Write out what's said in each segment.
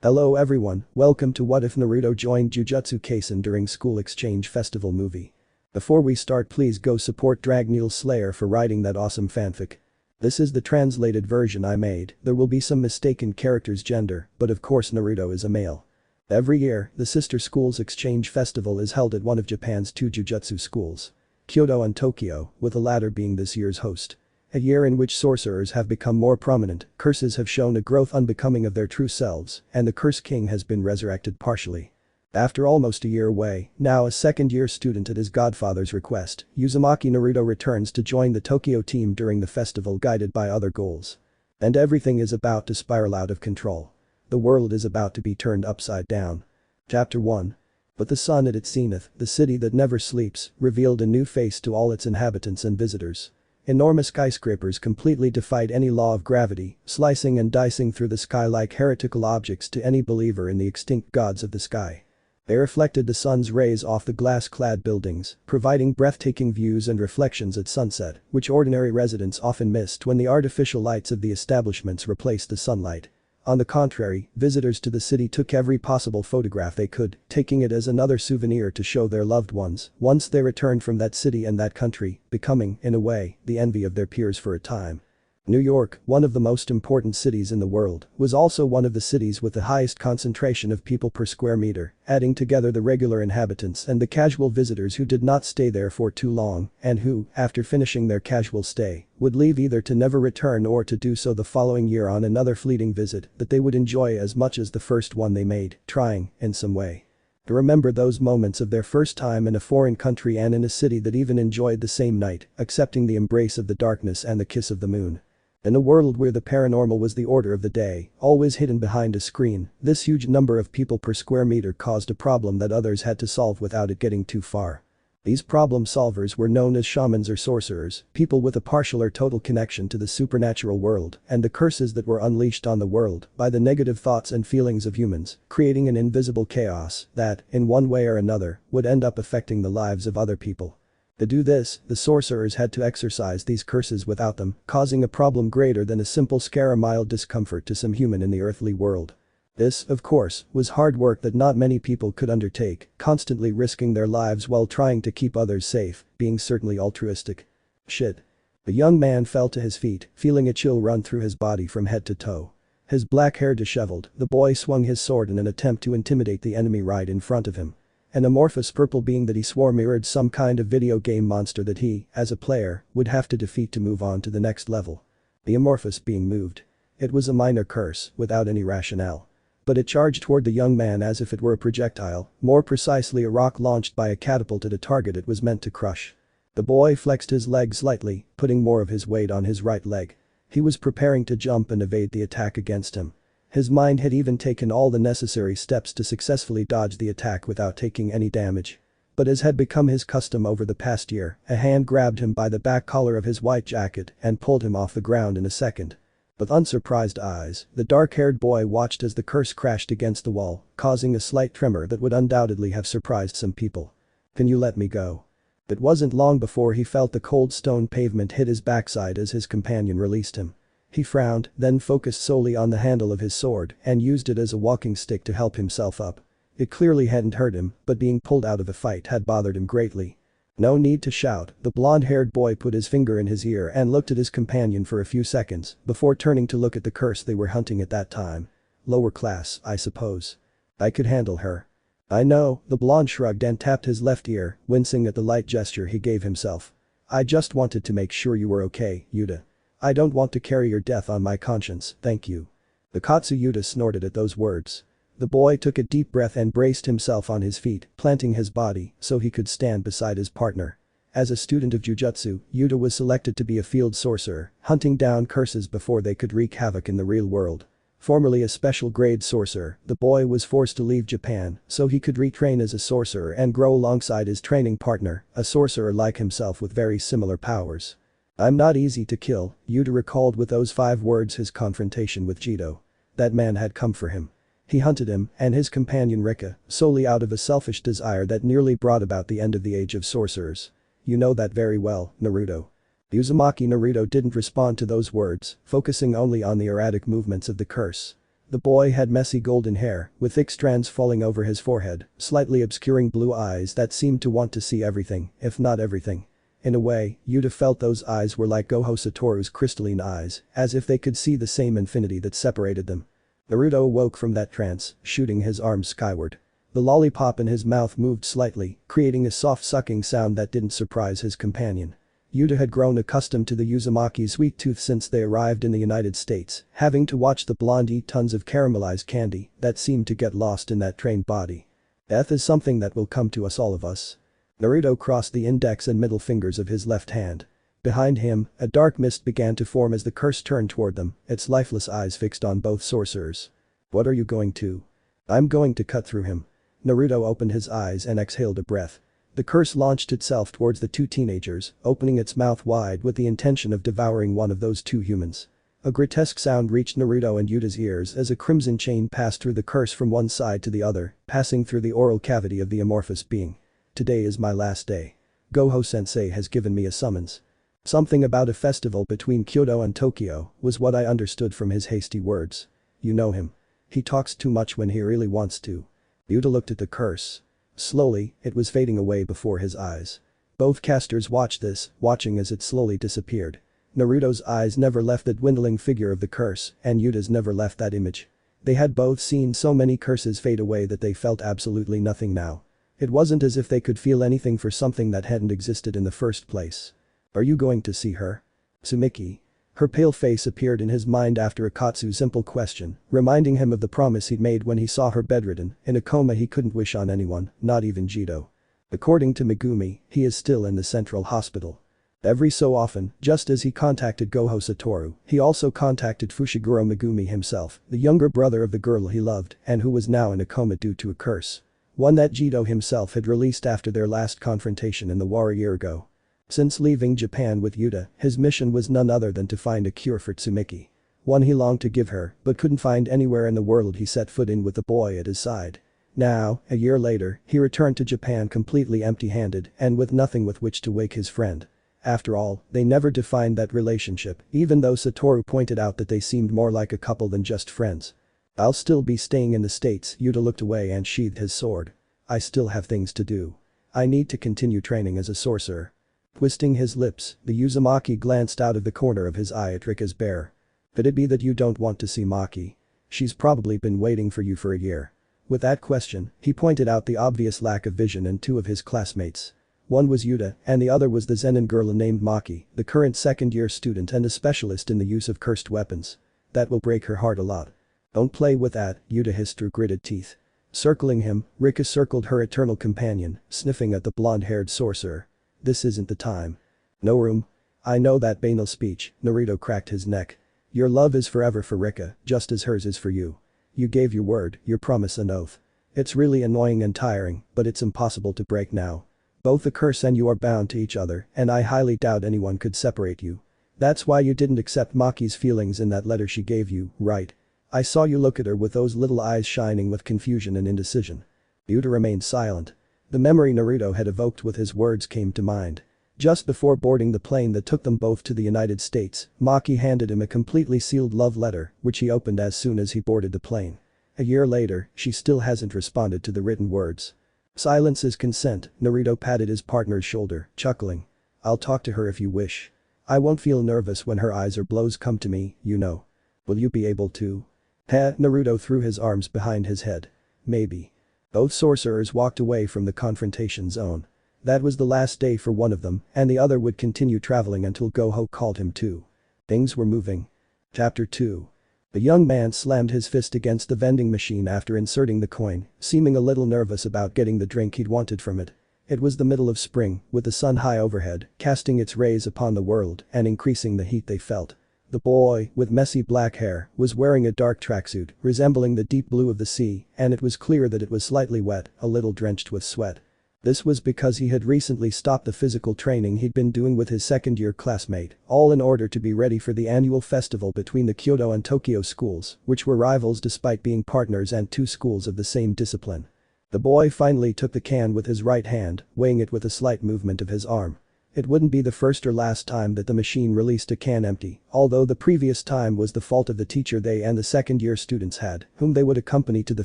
Hello everyone, welcome to What If Naruto Joined Jujutsu Kaisen during School Exchange Festival movie. Before we start, please go support Dragneel Slayer for writing that awesome fanfic. This is the translated version I made. There will be some mistaken character's gender, but of course Naruto is a male. Every year, the Sister Schools Exchange Festival is held at one of Japan's two jujutsu schools, Kyoto and Tokyo, with the latter being this year's host. A year in which sorcerers have become more prominent, curses have shown a growth unbecoming of their true selves, and the Curse King has been resurrected partially. After almost a year away, now a second-year student at his godfather's request, Uzumaki Naruto returns to join the Tokyo team during the festival guided by other goals. And everything is about to spiral out of control. The world is about to be turned upside down. Chapter 1. But the sun at its zenith, the city that never sleeps, revealed a new face to all its inhabitants and visitors. Enormous skyscrapers completely defied any law of gravity, slicing and dicing through the sky like heretical objects to any believer in the extinct gods of the sky. They reflected the sun's rays off the glass-clad buildings, providing breathtaking views and reflections at sunset, which ordinary residents often missed when the artificial lights of the establishments replaced the sunlight. On the contrary, visitors to the city took every possible photograph they could, taking it as another souvenir to show their loved ones once they returned from that city and that country, becoming, in a way, the envy of their peers for a time. New York, one of the most important cities in the world, was also one of the cities with the highest concentration of people per square meter, adding together the regular inhabitants and the casual visitors who did not stay there for too long and who, after finishing their casual stay, would leave either to never return or to do so the following year on another fleeting visit that they would enjoy as much as the first one they made, trying, in some way, to remember those moments of their first time in a foreign country and in a city that even enjoyed the same night, accepting the embrace of the darkness and the kiss of the moon. In a world where the paranormal was the order of the day, always hidden behind a screen, this huge number of people per square meter caused a problem that others had to solve without it getting too far. These problem solvers were known as shamans or sorcerers, people with a partial or total connection to the supernatural world and the curses that were unleashed on the world by the negative thoughts and feelings of humans, creating an invisible chaos that, in one way or another, would end up affecting the lives of other people. To do this, the sorcerers had to exorcise these curses without them, causing a problem greater than a simple scare or mild discomfort to some human in the earthly world. This, of course, was hard work that not many people could undertake, constantly risking their lives while trying to keep others safe, being certainly altruistic. Shit. The young man fell to his feet, feeling a chill run through his body from head to toe. His black hair disheveled, the boy swung his sword in an attempt to intimidate the enemy right in front of him. An amorphous purple being that he swore mirrored some kind of video game monster that he, as a player, would have to defeat to move on to the next level. The amorphous being moved. It was a minor curse, without any rationale. But it charged toward the young man as if it were a projectile, more precisely a rock launched by a catapult at a target it was meant to crush. The boy flexed his leg slightly, putting more of his weight on his right leg. He was preparing to jump and evade the attack against him. His mind had even taken all the necessary steps to successfully dodge the attack without taking any damage. But as had become his custom over the past year, a hand grabbed him by the back collar of his white jacket and pulled him off the ground in a second. With unsurprised eyes, the dark-haired boy watched as the curse crashed against the wall, causing a slight tremor that would undoubtedly have surprised some people. "Can you let me go?" It wasn't long before he felt the cold stone pavement hit his backside as his companion released him. He frowned, then focused solely on the handle of his sword and used it as a walking stick to help himself up. It clearly hadn't hurt him, but being pulled out of the fight had bothered him greatly. No need to shout, the blonde-haired boy put his finger in his ear and looked at his companion for a few seconds before turning to look at the curse they were hunting at that time. "Lower class, I suppose. I could handle her." "I know," the blonde shrugged and tapped his left ear, wincing at the light gesture he gave himself. "I just wanted to make sure you were okay, Yuta. I don't want to carry your death on my conscience, thank you." The Katsu Yuta snorted at those words. The boy took a deep breath and braced himself on his feet, planting his body so he could stand beside his partner. As a student of Jujutsu, Yuta was selected to be a field sorcerer, hunting down curses before they could wreak havoc in the real world. Formerly a special grade sorcerer, the boy was forced to leave Japan so he could retrain as a sorcerer and grow alongside his training partner, a sorcerer like himself with very similar powers. "I'm not easy to kill," Yuta recalled with those 5 words his confrontation with Jito. That man had come for him. He hunted him and his companion Rika, solely out of a selfish desire that nearly brought about the end of the age of sorcerers. "You know that very well, Naruto." Uzumaki Naruto didn't respond to those words, focusing only on the erratic movements of the curse. The boy had messy golden hair, with thick strands falling over his forehead, slightly obscuring blue eyes that seemed to want to see everything, if not everything. In a way, Yuta felt those eyes were like Gojo Satoru's crystalline eyes, as if they could see the same infinity that separated them. Naruto awoke from that trance, shooting his arms skyward. The lollipop in his mouth moved slightly, creating a soft sucking sound that didn't surprise his companion. Yuta had grown accustomed to the Uzumaki sweet tooth since they arrived in the United States, having to watch the blonde eat tons of caramelized candy that seemed to get lost in that trained body. Death is something that will come to all of us. Naruto crossed the index and middle fingers of his left hand. Behind him, a dark mist began to form as the curse turned toward them, its lifeless eyes fixed on both sorcerers. What are you going to? I'm going to cut through him. Naruto opened his eyes and exhaled a breath. The curse launched itself towards the two teenagers, opening its mouth wide with the intention of devouring one of those two humans. A grotesque sound reached Naruto and Yuta's ears as a crimson chain passed through the curse from one side to the other, passing through the oral cavity of the amorphous being. Today is my last day. Gojo-sensei has given me a summons. Something about a festival between Kyoto and Tokyo was what I understood from his hasty words. You know him. He talks too much when he really wants to. Yuta looked at the curse. Slowly, it was fading away before his eyes. Both casters watched this, watching as it slowly disappeared. Naruto's eyes never left the dwindling figure of the curse, and Yuta's never left that image. They had both seen so many curses fade away that they felt absolutely nothing now. It wasn't as if they could feel anything for something that hadn't existed in the first place. Are you going to see her? Tsumiki. Her pale face appeared in his mind after Akatsu's simple question, reminding him of the promise he'd made when he saw her bedridden, in a coma he couldn't wish on anyone, not even Jito. According to Megumi, he is still in the central hospital. Every so often, just as he contacted Gojo Satoru, he also contacted Fushiguro Megumi himself, the younger brother of the girl he loved and who was now in a coma due to a curse. One that Jito himself had released after their last confrontation in the war a year ago. Since leaving Japan with Yuta, his mission was none other than to find a cure for Tsumiki. One he longed to give her, but couldn't find anywhere in the world he set foot in with the boy at his side. Now, a year later, he returned to Japan completely empty-handed and with nothing with which to wake his friend. After all, they never defined that relationship, even though Satoru pointed out that they seemed more like a couple than just friends. I'll still be staying in the States. Yuta looked away and sheathed his sword. I still have things to do. I need to continue training as a sorcerer. Twisting his lips, the Uzumaki glanced out of the corner of his eye at Rika's bear. Could it be that you don't want to see Maki? She's probably been waiting for you for a year. With that question, he pointed out the obvious lack of vision in two of his classmates. One was Yuta, and the other was the Zenin girl named Maki, the current second-year student and a specialist in the use of cursed weapons. That will break her heart a lot. Don't play with that, Yuta hissed through gritted teeth. Circling him, Rika circled her eternal companion, sniffing at the blonde-haired sorcerer. This isn't the time. No room. I know that banal speech, Naruto cracked his neck. Your love is forever for Rika, just as hers is for you. You gave your word, your promise and oath. It's really annoying and tiring, but it's impossible to break now. Both the curse and you are bound to each other, and I highly doubt anyone could separate you. That's why you didn't accept Maki's feelings in that letter she gave you, right? I saw you look at her with those little eyes shining with confusion and indecision. Yuta remained silent. The memory Naruto had evoked with his words came to mind. Just before boarding the plane that took them both to the United States, Maki handed him a completely sealed love letter, which he opened as soon as he boarded the plane. A year later, she still hasn't responded to the written words. Silence is consent, Naruto patted his partner's shoulder, chuckling. I'll talk to her if you wish. I won't feel nervous when her eyes or blows come to me, you know. Will you be able to? Naruto threw his arms behind his head. Maybe. Both sorcerers walked away from the confrontation zone. That was the last day for one of them, and the other would continue traveling until Gojo called him to. Things were moving. Chapter 2. The young man slammed his fist against the vending machine after inserting the coin, seeming a little nervous about getting the drink he'd wanted from it. It was the middle of spring, with the sun high overhead, casting its rays upon the world and increasing the heat they felt. The boy, with messy black hair, was wearing a dark tracksuit, resembling the deep blue of the sea, and it was clear that it was slightly wet, a little drenched with sweat. This was because he had recently stopped the physical training he'd been doing with his second-year classmate, all in order to be ready for the annual festival between the Kyoto and Tokyo schools, which were rivals despite being partners and two schools of the same discipline. The boy finally took the can with his right hand, weighing it with a slight movement of his arm. It wouldn't be the first or last time that the machine released a can empty, although the previous time was the fault of the teacher they and the second-year students had, whom they would accompany to the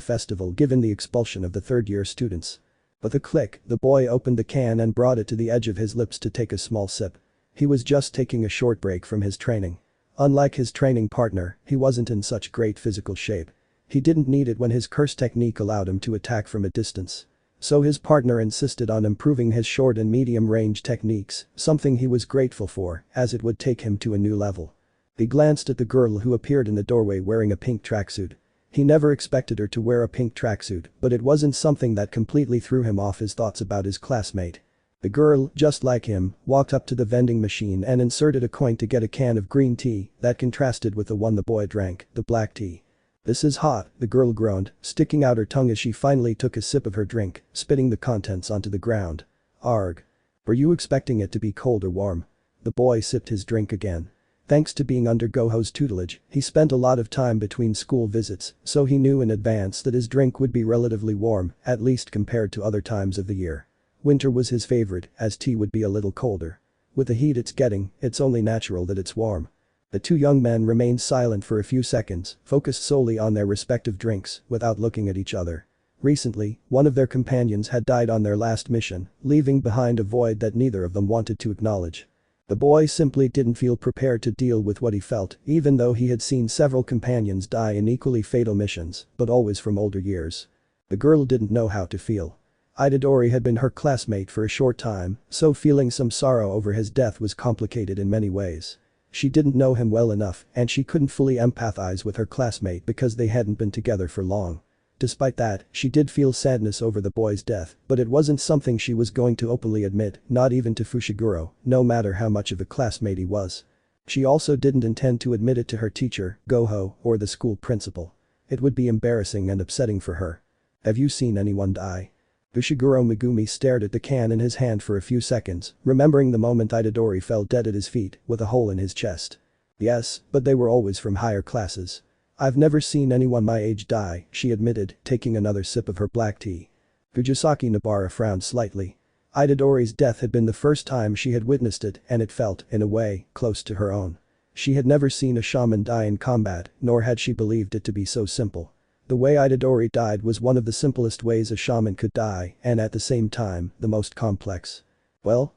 festival given the expulsion of the third-year students. With a click, the boy opened the can and brought it to the edge of his lips to take a small sip. He was just taking a short break from his training. Unlike his training partner, he wasn't in such great physical shape. He didn't need it when his curse technique allowed him to attack from a distance. So his partner insisted on improving his short and medium range techniques, something he was grateful for, as it would take him to a new level. He glanced at the girl who appeared in the doorway wearing a pink tracksuit. He never expected her to wear a pink tracksuit, but it wasn't something that completely threw him off his thoughts about his classmate. The girl, just like him, walked up to the vending machine and inserted a coin to get a can of green tea that contrasted with the one the boy drank, the black tea. "This is hot," the girl groaned, sticking out her tongue as she finally took a sip of her drink, spitting the contents onto the ground. "Arg. Were you expecting it to be cold or warm?" The boy sipped his drink again. Thanks to being under Gojo's tutelage, he spent a lot of time between school visits, so he knew in advance that his drink would be relatively warm, at least compared to other times of the year. Winter was his favorite, as tea would be a little colder. With the heat it's getting, it's only natural that it's warm. The two young men remained silent for a few seconds, focused solely on their respective drinks, without looking at each other. Recently, one of their companions had died on their last mission, leaving behind a void that neither of them wanted to acknowledge. The boy simply didn't feel prepared to deal with what he felt, even though he had seen several companions die in equally fatal missions, but always from older years. The girl didn't know how to feel. Itadori had been her classmate for a short time, so feeling some sorrow over his death was complicated in many ways. She didn't know him well enough, and she couldn't fully empathize with her classmate because they hadn't been together for long. Despite that, she did feel sadness over the boy's death, but it wasn't something she was going to openly admit, not even to Fushiguro, no matter how much of a classmate he was. She also didn't intend to admit it to her teacher, Gojo, or the school principal. It would be embarrassing and upsetting for her. "Have you seen anyone die?" Fushiguro Megumi stared at the can in his hand for a few seconds, remembering the moment Itadori fell dead at his feet, with a hole in his chest. "Yes, but they were always from higher classes. I've never seen anyone my age die," she admitted, taking another sip of her black tea. Fujisaki Nobara frowned slightly. Itadori's death had been the first time she had witnessed it, and it felt, in a way, close to her own. She had never seen a shaman die in combat, nor had she believed it to be so simple. The way Itadori died was one of the simplest ways a shaman could die, and at the same time, the most complex. Well,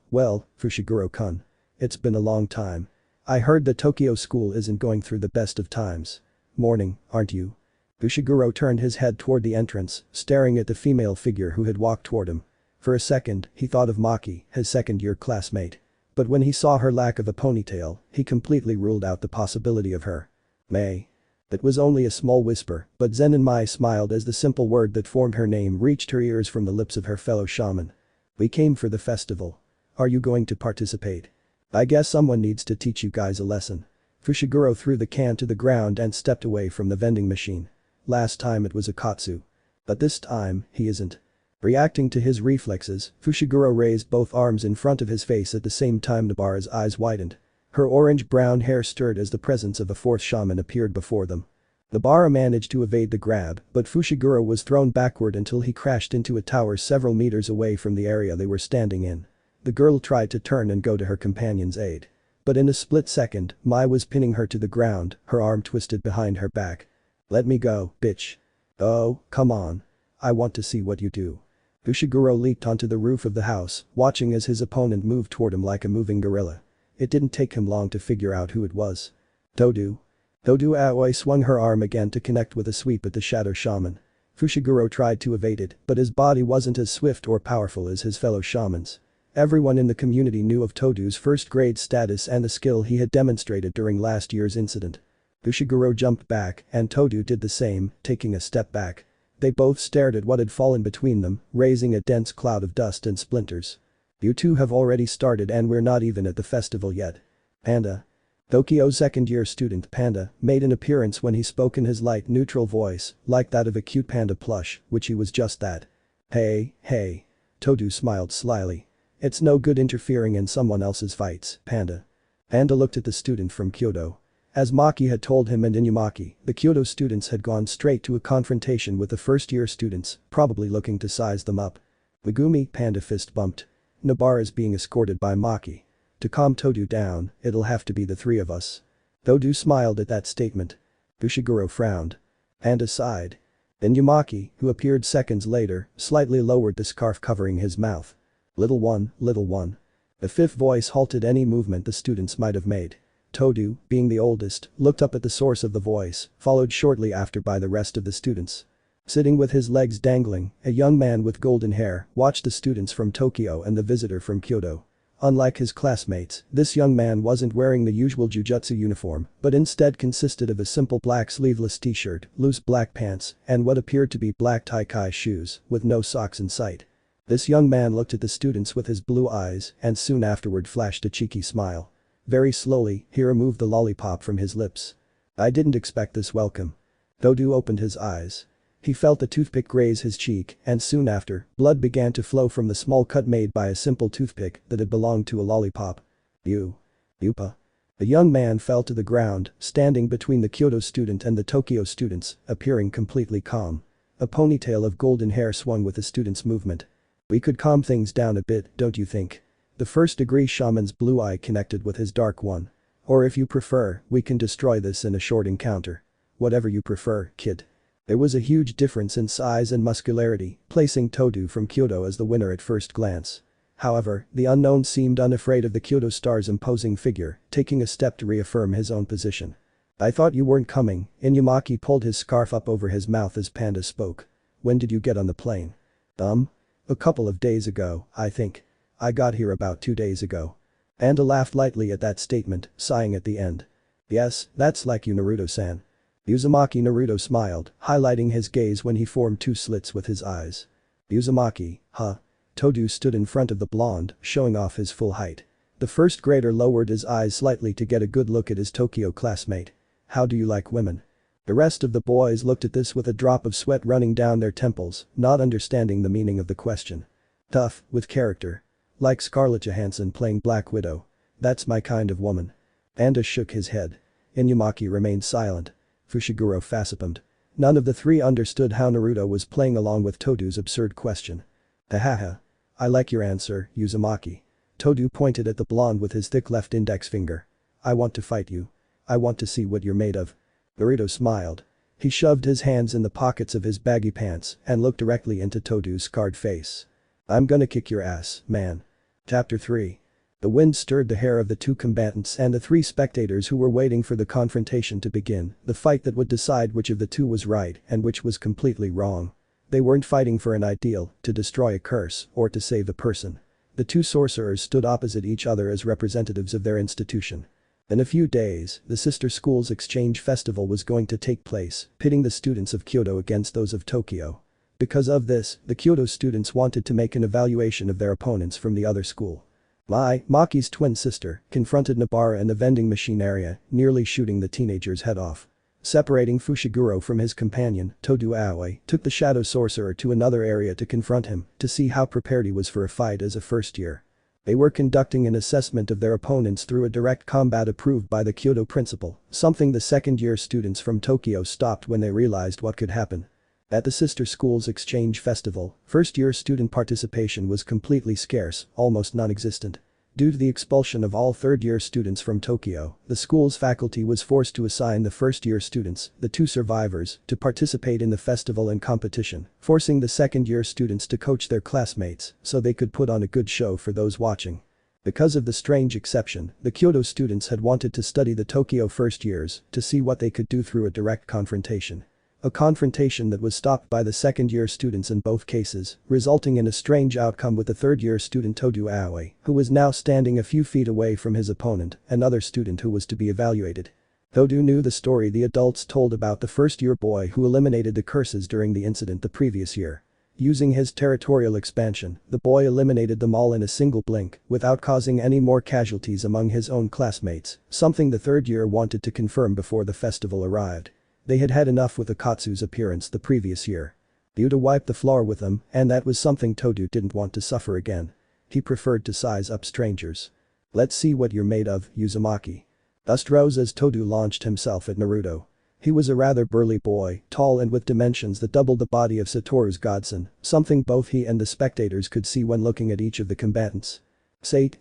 Fushiguro-kun. It's been a long time. I heard that Tokyo school isn't going through the best of times. Mourning, aren't you?" Fushiguro turned his head toward the entrance, staring at the female figure who had walked toward him. For a second, he thought of Maki, his second-year classmate. But when he saw her lack of a ponytail, he completely ruled out the possibility of her. "May." It was only a small whisper, but Zenonmai smiled as the simple word that formed her name reached her ears from the lips of her fellow shaman. "We came for the festival. Are you going to participate? I guess someone needs to teach you guys a lesson." Fushiguro threw the can to the ground and stepped away from the vending machine. Last time it was Akatsuki. But this time, he isn't. Reacting to his reflexes, Fushiguro raised both arms in front of his face at the same time. Nobara's eyes widened. Her orange-brown hair stirred as the presence of a fourth shaman appeared before them. Nobara managed to evade the grab, but Fushiguro was thrown backward until he crashed into a tower several meters away from the area they were standing in. The girl tried to turn and go to her companion's aid. But in a split second, Mai was pinning her to the ground, her arm twisted behind her back. "Let me go, bitch." "Oh, come on. I want to see what you do." Fushiguro leaped onto the roof of the house, watching as his opponent moved toward him like a moving gorilla. It didn't take him long to figure out who it was. Todo Aoi swung her arm again to connect with a sweep at the shadow shaman. Fushiguro tried to evade it, but his body wasn't as swift or powerful as his fellow shamans. Everyone in the community knew of Todu's first-grade status and the skill he had demonstrated during last year's incident. Fushiguro jumped back, and Todo did the same, taking a step back. They both stared at what had fallen between them, raising a dense cloud of dust and splinters. "You two have already started and we're not even at the festival yet." Panda. Tokyo's second-year student Panda made an appearance when he spoke in his light neutral voice, like that of a cute panda plush, which he was just that. Hey. Todo smiled slyly. "It's no good interfering in someone else's fights, Panda." Panda looked at the student from Kyoto. As Maki had told him and Inumaki, the Kyoto students had gone straight to a confrontation with the first-year students, probably looking to size them up. "Megumi," Panda fist bumped. "Nobara is being escorted by Maki." To calm Todo down, it'll have to be the three of us. Todo smiled at that statement. Fushiguro frowned. And aside. Inumaki, who appeared seconds later, slightly lowered the scarf covering his mouth. Little one, little one. The fifth voice halted any movement the students might have made. Todo, being the oldest, looked up at the source of the voice, followed shortly after by the rest of the students. Sitting with his legs dangling, a young man with golden hair watched the students from Tokyo and the visitor from Kyoto. Unlike his classmates, this young man wasn't wearing the usual jujutsu uniform, but instead consisted of a simple black sleeveless t-shirt, loose black pants, and what appeared to be black tai-kai shoes, with no socks in sight. This young man looked at the students with his blue eyes and soon afterward flashed a cheeky smile. Very slowly, he removed the lollipop from his lips. I didn't expect this welcome. Todo opened his eyes. He felt a toothpick graze his cheek and soon after, blood began to flow from the small cut made by a simple toothpick that had belonged to a lollipop. Yupa. The young man fell to the ground, standing between the Kyoto student and the Tokyo students, appearing completely calm. A ponytail of golden hair swung with the student's movement. We could calm things down a bit, don't you think? The first-degree shaman's blue eye connected with his dark one. Or if you prefer, we can destroy this in a short encounter. Whatever you prefer, kid. There was a huge difference in size and muscularity, placing Todo from Kyoto as the winner at first glance. However, the unknown seemed unafraid of the Kyoto star's imposing figure, taking a step to reaffirm his own position. I thought you weren't coming. Inumaki pulled his scarf up over his mouth as Panda spoke. When did you get on the plane? A couple of days ago, I think. I got here about 2 days ago. Panda laughed lightly at that statement, sighing at the end. Yes, that's like you, Naruto-san. Uzumaki Naruto smiled, highlighting his gaze when he formed two slits with his eyes. Uzumaki, huh? Todo stood in front of the blonde, showing off his full height. The first grader lowered his eyes slightly to get a good look at his Tokyo classmate. How do you like women? The rest of the boys looked at this with a drop of sweat running down their temples, not understanding the meaning of the question. Tough, with character. Like Scarlett Johansson playing Black Widow. That's my kind of woman. Panda shook his head. Inumaki remained silent. Fushiguro facepalmed. None of the three understood how Naruto was playing along with Todo's absurd question. Hahaha. I like your answer, Uzumaki. Todo pointed at the blonde with his thick left index finger. I want to fight you. I want to see what you're made of. Naruto smiled. He shoved his hands in the pockets of his baggy pants and looked directly into Todo's scarred face. I'm gonna kick your ass, man. Chapter 3. The wind stirred the hair of the two combatants and the three spectators who were waiting for the confrontation to begin, the fight that would decide which of the two was right and which was completely wrong. They weren't fighting for an ideal, to destroy a curse, or to save a person. The two sorcerers stood opposite each other as representatives of their institution. In a few days, the sister school's exchange festival was going to take place, pitting the students of Kyoto against those of Tokyo. Because of this, the Kyoto students wanted to make an evaluation of their opponents from the other school. Maki's twin sister confronted Nobara in the vending machine area, nearly shooting the teenager's head off. Separating Fushiguro from his companion, Todo Aoi took the shadow sorcerer to another area to confront him, to see how prepared he was for a fight as a first year. They were conducting an assessment of their opponents through a direct combat approved by the Kyoto principal, something the second-year students from Tokyo stopped when they realized what could happen. At the sister school's exchange festival, first-year student participation was completely scarce, almost non-existent. Due to the expulsion of all third-year students from Tokyo, the school's faculty was forced to assign the first-year students, the two survivors, to participate in the festival and competition, forcing the second-year students to coach their classmates so they could put on a good show for those watching. Because of the strange exception, the Kyoto students had wanted to study the Tokyo first years to see what they could do through a direct confrontation. A confrontation that was stopped by the second-year students in both cases, resulting in a strange outcome with the third-year student Todo Aoi, who was now standing a few feet away from his opponent, another student who was to be evaluated. Todo knew the story the adults told about the first-year boy who eliminated the curses during the incident the previous year. Using his territorial expansion, the boy eliminated them all in a single blink, without causing any more casualties among his own classmates, something the third year wanted to confirm before the festival arrived. They had had enough with Akatsuki's appearance the previous year. Yuta wiped the floor with them, and that was something Todo didn't want to suffer again. He preferred to size up strangers. Let's see what you're made of, Uzumaki. Dust rose as Todo launched himself at Naruto. He was a rather burly boy, tall and with dimensions that doubled the body of Satoru's godson, something both he and the spectators could see when looking at each of the combatants. Sate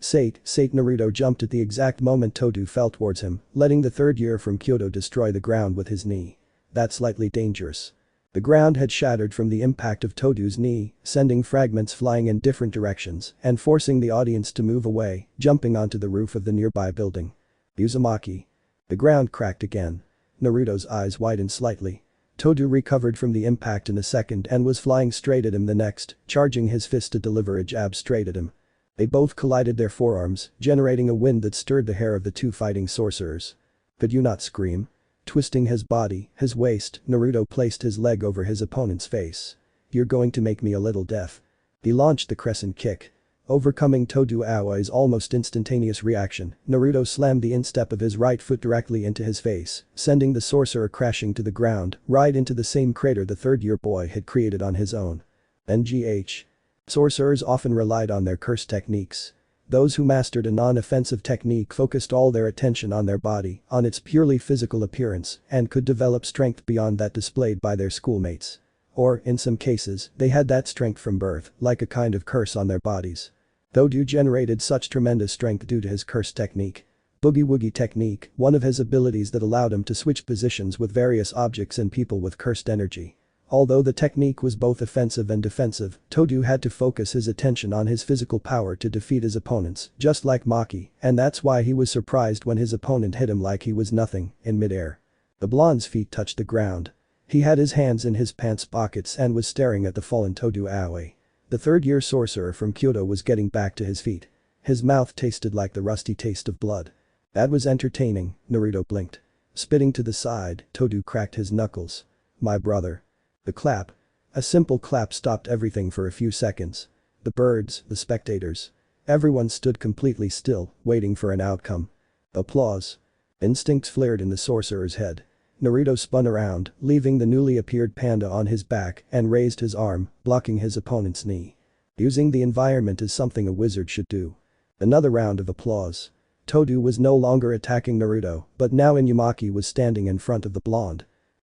Naruto jumped at the exact moment Todo fell towards him, letting the third year from Kyoto destroy the ground with his knee. That's slightly dangerous. The ground had shattered from the impact of Todo's knee, sending fragments flying in different directions and forcing the audience to move away, jumping onto the roof of the nearby building. Uzumaki. The ground cracked again. Naruto's eyes widened slightly. Todo recovered from the impact in a second and was flying straight at him the next, charging his fist to deliver a jab straight at him. They both collided their forearms, generating a wind that stirred the hair of the two fighting sorcerers. Could you not scream? Twisting his body, his waist, Naruto placed his leg over his opponent's face. You're going to make me a little deaf. He launched the crescent kick. Overcoming Todo Aoi's almost instantaneous reaction, Naruto slammed the instep of his right foot directly into his face, sending the sorcerer crashing to the ground, right into the same crater the third-year boy had created on his own. NGH. Sorcerers often relied on their curse techniques. Those who mastered a non-offensive technique focused all their attention on their body, on its purely physical appearance, and could develop strength beyond that displayed by their schoolmates. Or, in some cases, they had that strength from birth, like a kind of curse on their bodies. Todo generated such tremendous strength due to his curse technique. Boogie Woogie technique, one of his abilities that allowed him to switch positions with various objects and people with cursed energy. Although the technique was both offensive and defensive, Todo had to focus his attention on his physical power to defeat his opponents, just like Maki, and that's why he was surprised when his opponent hit him like he was nothing, in midair. The blonde's feet touched the ground. He had his hands in his pants pockets and was staring at the fallen Todo Aoi. The third-year sorcerer from Kyoto was getting back to his feet. His mouth tasted like the rusty taste of blood. That was entertaining, Naruto blinked. Spitting to the side, Todo cracked his knuckles. My brother. The clap. A simple clap stopped everything for a few seconds. The birds, the spectators. Everyone stood completely still, waiting for an outcome. Applause. Instincts flared in the sorcerer's head. Naruto spun around, leaving the newly appeared panda on his back and raised his arm, blocking his opponent's knee. Using the environment is something a wizard should do. Another round of applause. Todo was no longer attacking Naruto, but now Inumaki was standing in front of the blonde.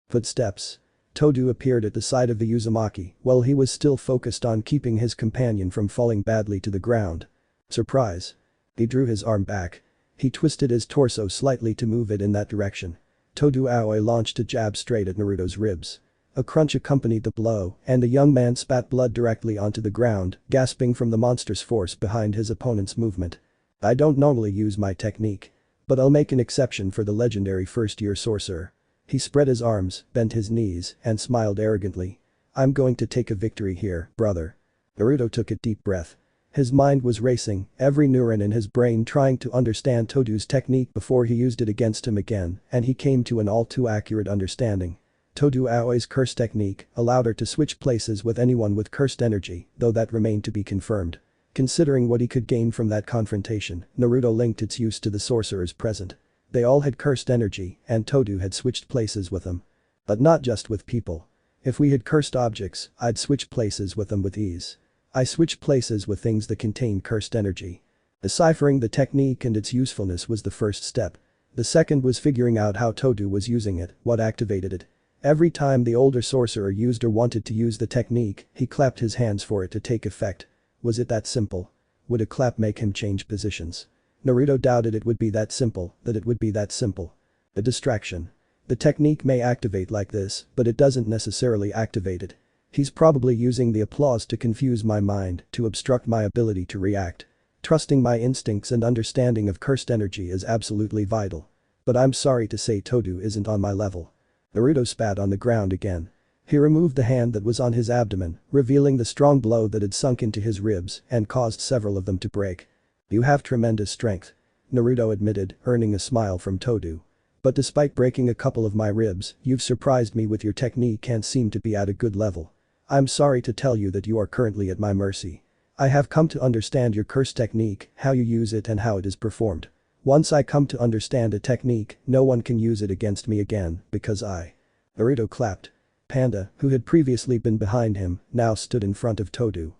Footsteps. Todo appeared at the side of the Uzumaki while he was still focused on keeping his companion from falling badly to the ground. Surprise. He drew his arm back. He twisted his torso slightly to move it in that direction. Todo Aoi launched a jab straight at Naruto's ribs. A crunch accompanied the blow, and the young man spat blood directly onto the ground, gasping from the monstrous force behind his opponent's movement. I don't normally use my technique. But I'll make an exception for the legendary first-year sorcerer. He spread his arms, bent his knees, and smiled arrogantly. I'm going to take a victory here, brother. Naruto took a deep breath. His mind was racing, every neuron in his brain trying to understand Todo's technique before he used it against him again, and he came to an all-too-accurate understanding. Todo Aoi's curse technique allowed her to switch places with anyone with cursed energy, though that remained to be confirmed. Considering what he could gain from that confrontation, Naruto linked its use to the sorcerers present. They all had cursed energy, and Todo had switched places with them. But not just with people. If we had cursed objects, I'd switch places with them with ease. I switch places with things that contain cursed energy. Deciphering the technique and its usefulness was the first step. The second was figuring out how Todo was using it, what activated it. Every time the older sorcerer used or wanted to use the technique, he clapped his hands for it to take effect. Was it that simple? Would a clap make him change positions? Naruto doubted it would be that simple, that it would be that simple. A distraction. The technique may activate like this, but it doesn't necessarily activate it. He's probably using the applause to confuse my mind, to obstruct my ability to react. Trusting my instincts and understanding of cursed energy is absolutely vital. But I'm sorry to say Todo isn't on my level. Naruto spat on the ground again. He removed the hand that was on his abdomen, revealing the strong blow that had sunk into his ribs and caused several of them to break. You have tremendous strength. Naruto admitted, earning a smile from Todo. But despite breaking a couple of my ribs, you've surprised me with your technique and seem to be at a good level. I'm sorry to tell you that you are currently at my mercy. I have come to understand your curse technique, how you use it and how it is performed. Once I come to understand a technique, no one can use it against me again, because I. Naruto clapped. Panda, who had previously been behind him, now stood in front of Todo.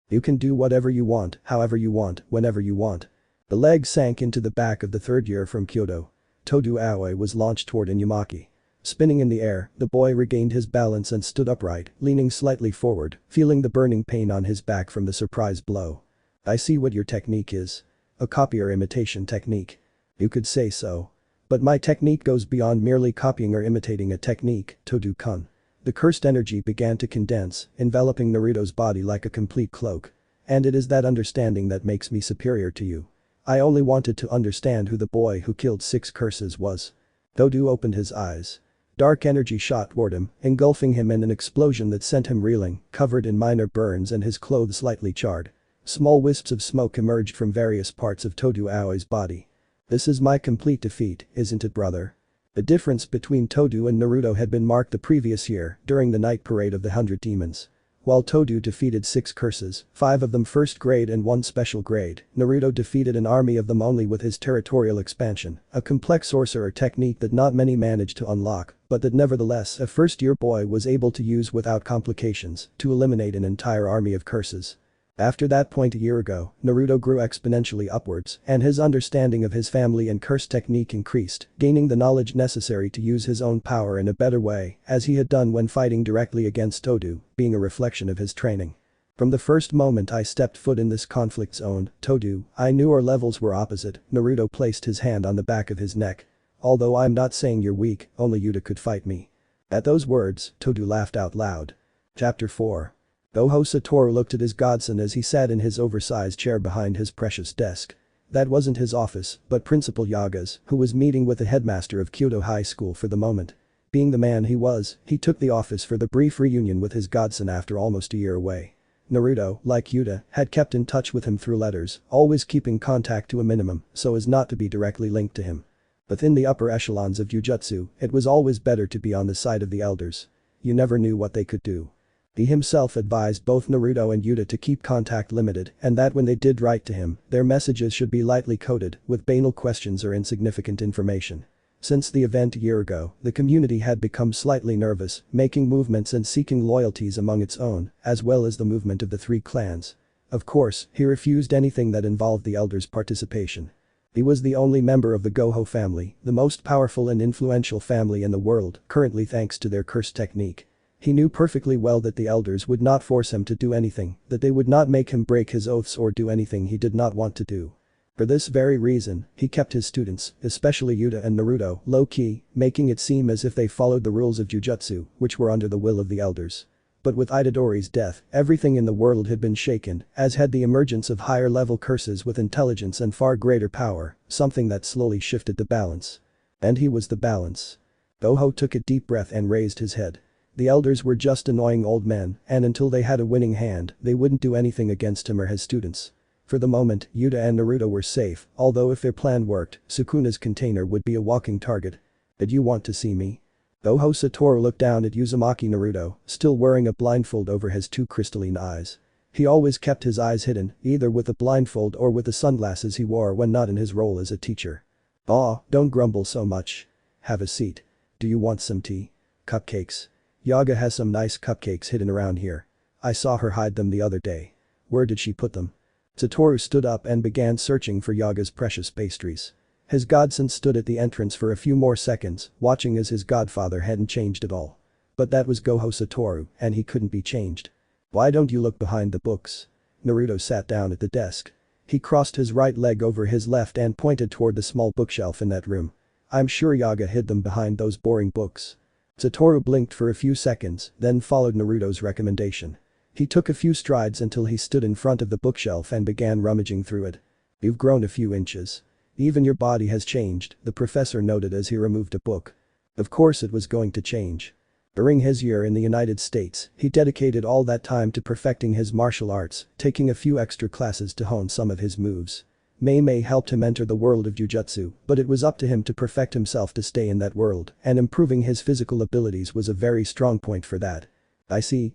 You can do whatever you want, however you want, whenever you want. The leg sank into the back of the third year from Kyoto. Todo Aoi was launched toward Inumaki. Spinning in the air, the boy regained his balance and stood upright, leaning slightly forward, feeling the burning pain on his back from the surprise blow. I see what your technique is. A copy or imitation technique. You could say so. But my technique goes beyond merely copying or imitating a technique, Todo-kun. The cursed energy began to condense, enveloping Naruto's body like a complete cloak. And it is that understanding that makes me superior to you. I only wanted to understand who the boy who killed 6 curses was. Todo opened his eyes. Dark energy shot toward him, engulfing him in an explosion that sent him reeling, covered in minor burns and his clothes slightly charred. Small wisps of smoke emerged from various parts of Todo Aoi's body. This is my complete defeat, isn't it, brother? The difference between Todo and Naruto had been marked the previous year during the night parade of the 100 Demons. While Todo defeated 6 curses, 5 of them first grade and 1 special grade, Naruto defeated an army of them only with his territorial expansion, a complex sorcerer technique that not many managed to unlock, but that nevertheless a first-year boy was able to use without complications to eliminate an entire army of curses. After that point a year ago, Naruto grew exponentially upwards, and his understanding of his family and curse technique increased, gaining the knowledge necessary to use his own power in a better way, as he had done when fighting directly against Todo, being a reflection of his training. From the first moment I stepped foot in this conflict zone, Todo, I knew our levels were opposite. Naruto placed his hand on the back of his neck. Although I'm not saying you're weak, only Yuta could fight me. At those words, Todo laughed out loud. Chapter 4. Gojo Saturo looked at his godson as he sat in his oversized chair behind his precious desk. That wasn't his office, but Principal Yaga's, who was meeting with the headmaster of Kyoto High School for the moment. Being the man he was, he took the office for the brief reunion with his godson after almost a year away. Naruto, like Yuta, had kept in touch with him through letters, always keeping contact to a minimum so as not to be directly linked to him. Within the upper echelons of Jujutsu, it was always better to be on the side of the elders. You never knew what they could do. He himself advised both Naruto and Yuta to keep contact limited and that when they did write to him, their messages should be lightly coded with banal questions or insignificant information. Since the event a year ago, the community had become slightly nervous, making movements and seeking loyalties among its own, as well as the movement of the 3 clans. Of course, he refused anything that involved the elders' participation. He was the only member of the Gojo family, the most powerful and influential family in the world, currently thanks to their curse technique. He knew perfectly well that the elders would not force him to do anything, that they would not make him break his oaths or do anything he did not want to do. For this very reason, he kept his students, especially Yuta and Naruto, low-key, making it seem as if they followed the rules of Jujutsu, which were under the will of the elders. But with Itadori's death, everything in the world had been shaken, as had the emergence of higher-level curses with intelligence and far greater power, something that slowly shifted the balance. And he was the balance. Gojo took a deep breath and raised his head. The elders were just annoying old men, and until they had a winning hand, they wouldn't do anything against him or his students. For the moment, Yuta and Naruto were safe, although if their plan worked, Sukuna's container would be a walking target. Did you want to see me? Gojo Saturo looked down at Uzumaki Naruto, still wearing a blindfold over his 2 crystalline eyes. He always kept his eyes hidden, either with a blindfold or with the sunglasses he wore when not in his role as a teacher. Aw, don't grumble so much. Have a seat. Do you want some tea? Cupcakes. Yaga has some nice cupcakes hidden around here. I saw her hide them the other day. Where did she put them? Satoru stood up and began searching for Yaga's precious pastries. His godson stood at the entrance for a few more seconds, watching as his godfather hadn't changed at all. But that was Gojo Satoru, and he couldn't be changed. Why don't you look behind the books? Naruto sat down at the desk. He crossed his right leg over his left and pointed toward the small bookshelf in that room. I'm sure Yaga hid them behind those boring books. Satoru blinked for a few seconds, then followed Naruto's recommendation. He took a few strides until he stood in front of the bookshelf and began rummaging through it. You've grown a few inches. Even your body has changed, the professor noted as he removed a book. Of course it was going to change. During his year in the United States, he dedicated all that time to perfecting his martial arts, taking a few extra classes to hone some of his moves. Mei helped him enter the world of Jujutsu, but it was up to him to perfect himself to stay in that world, and improving his physical abilities was a very strong point for that. I see.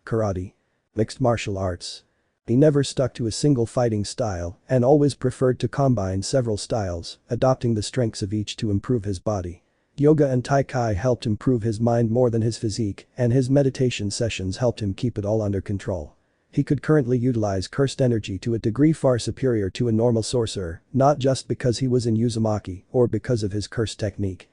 Karate. Mixed martial arts. He never stuck to a single fighting style and always preferred to combine several styles, adopting the strengths of each to improve his body. Yoga and Tai Chi helped improve his mind more than his physique, and his meditation sessions helped him keep it all under control. He could currently utilize cursed energy to a degree far superior to a normal sorcerer, not just because he was in Uzumaki or because of his curse technique.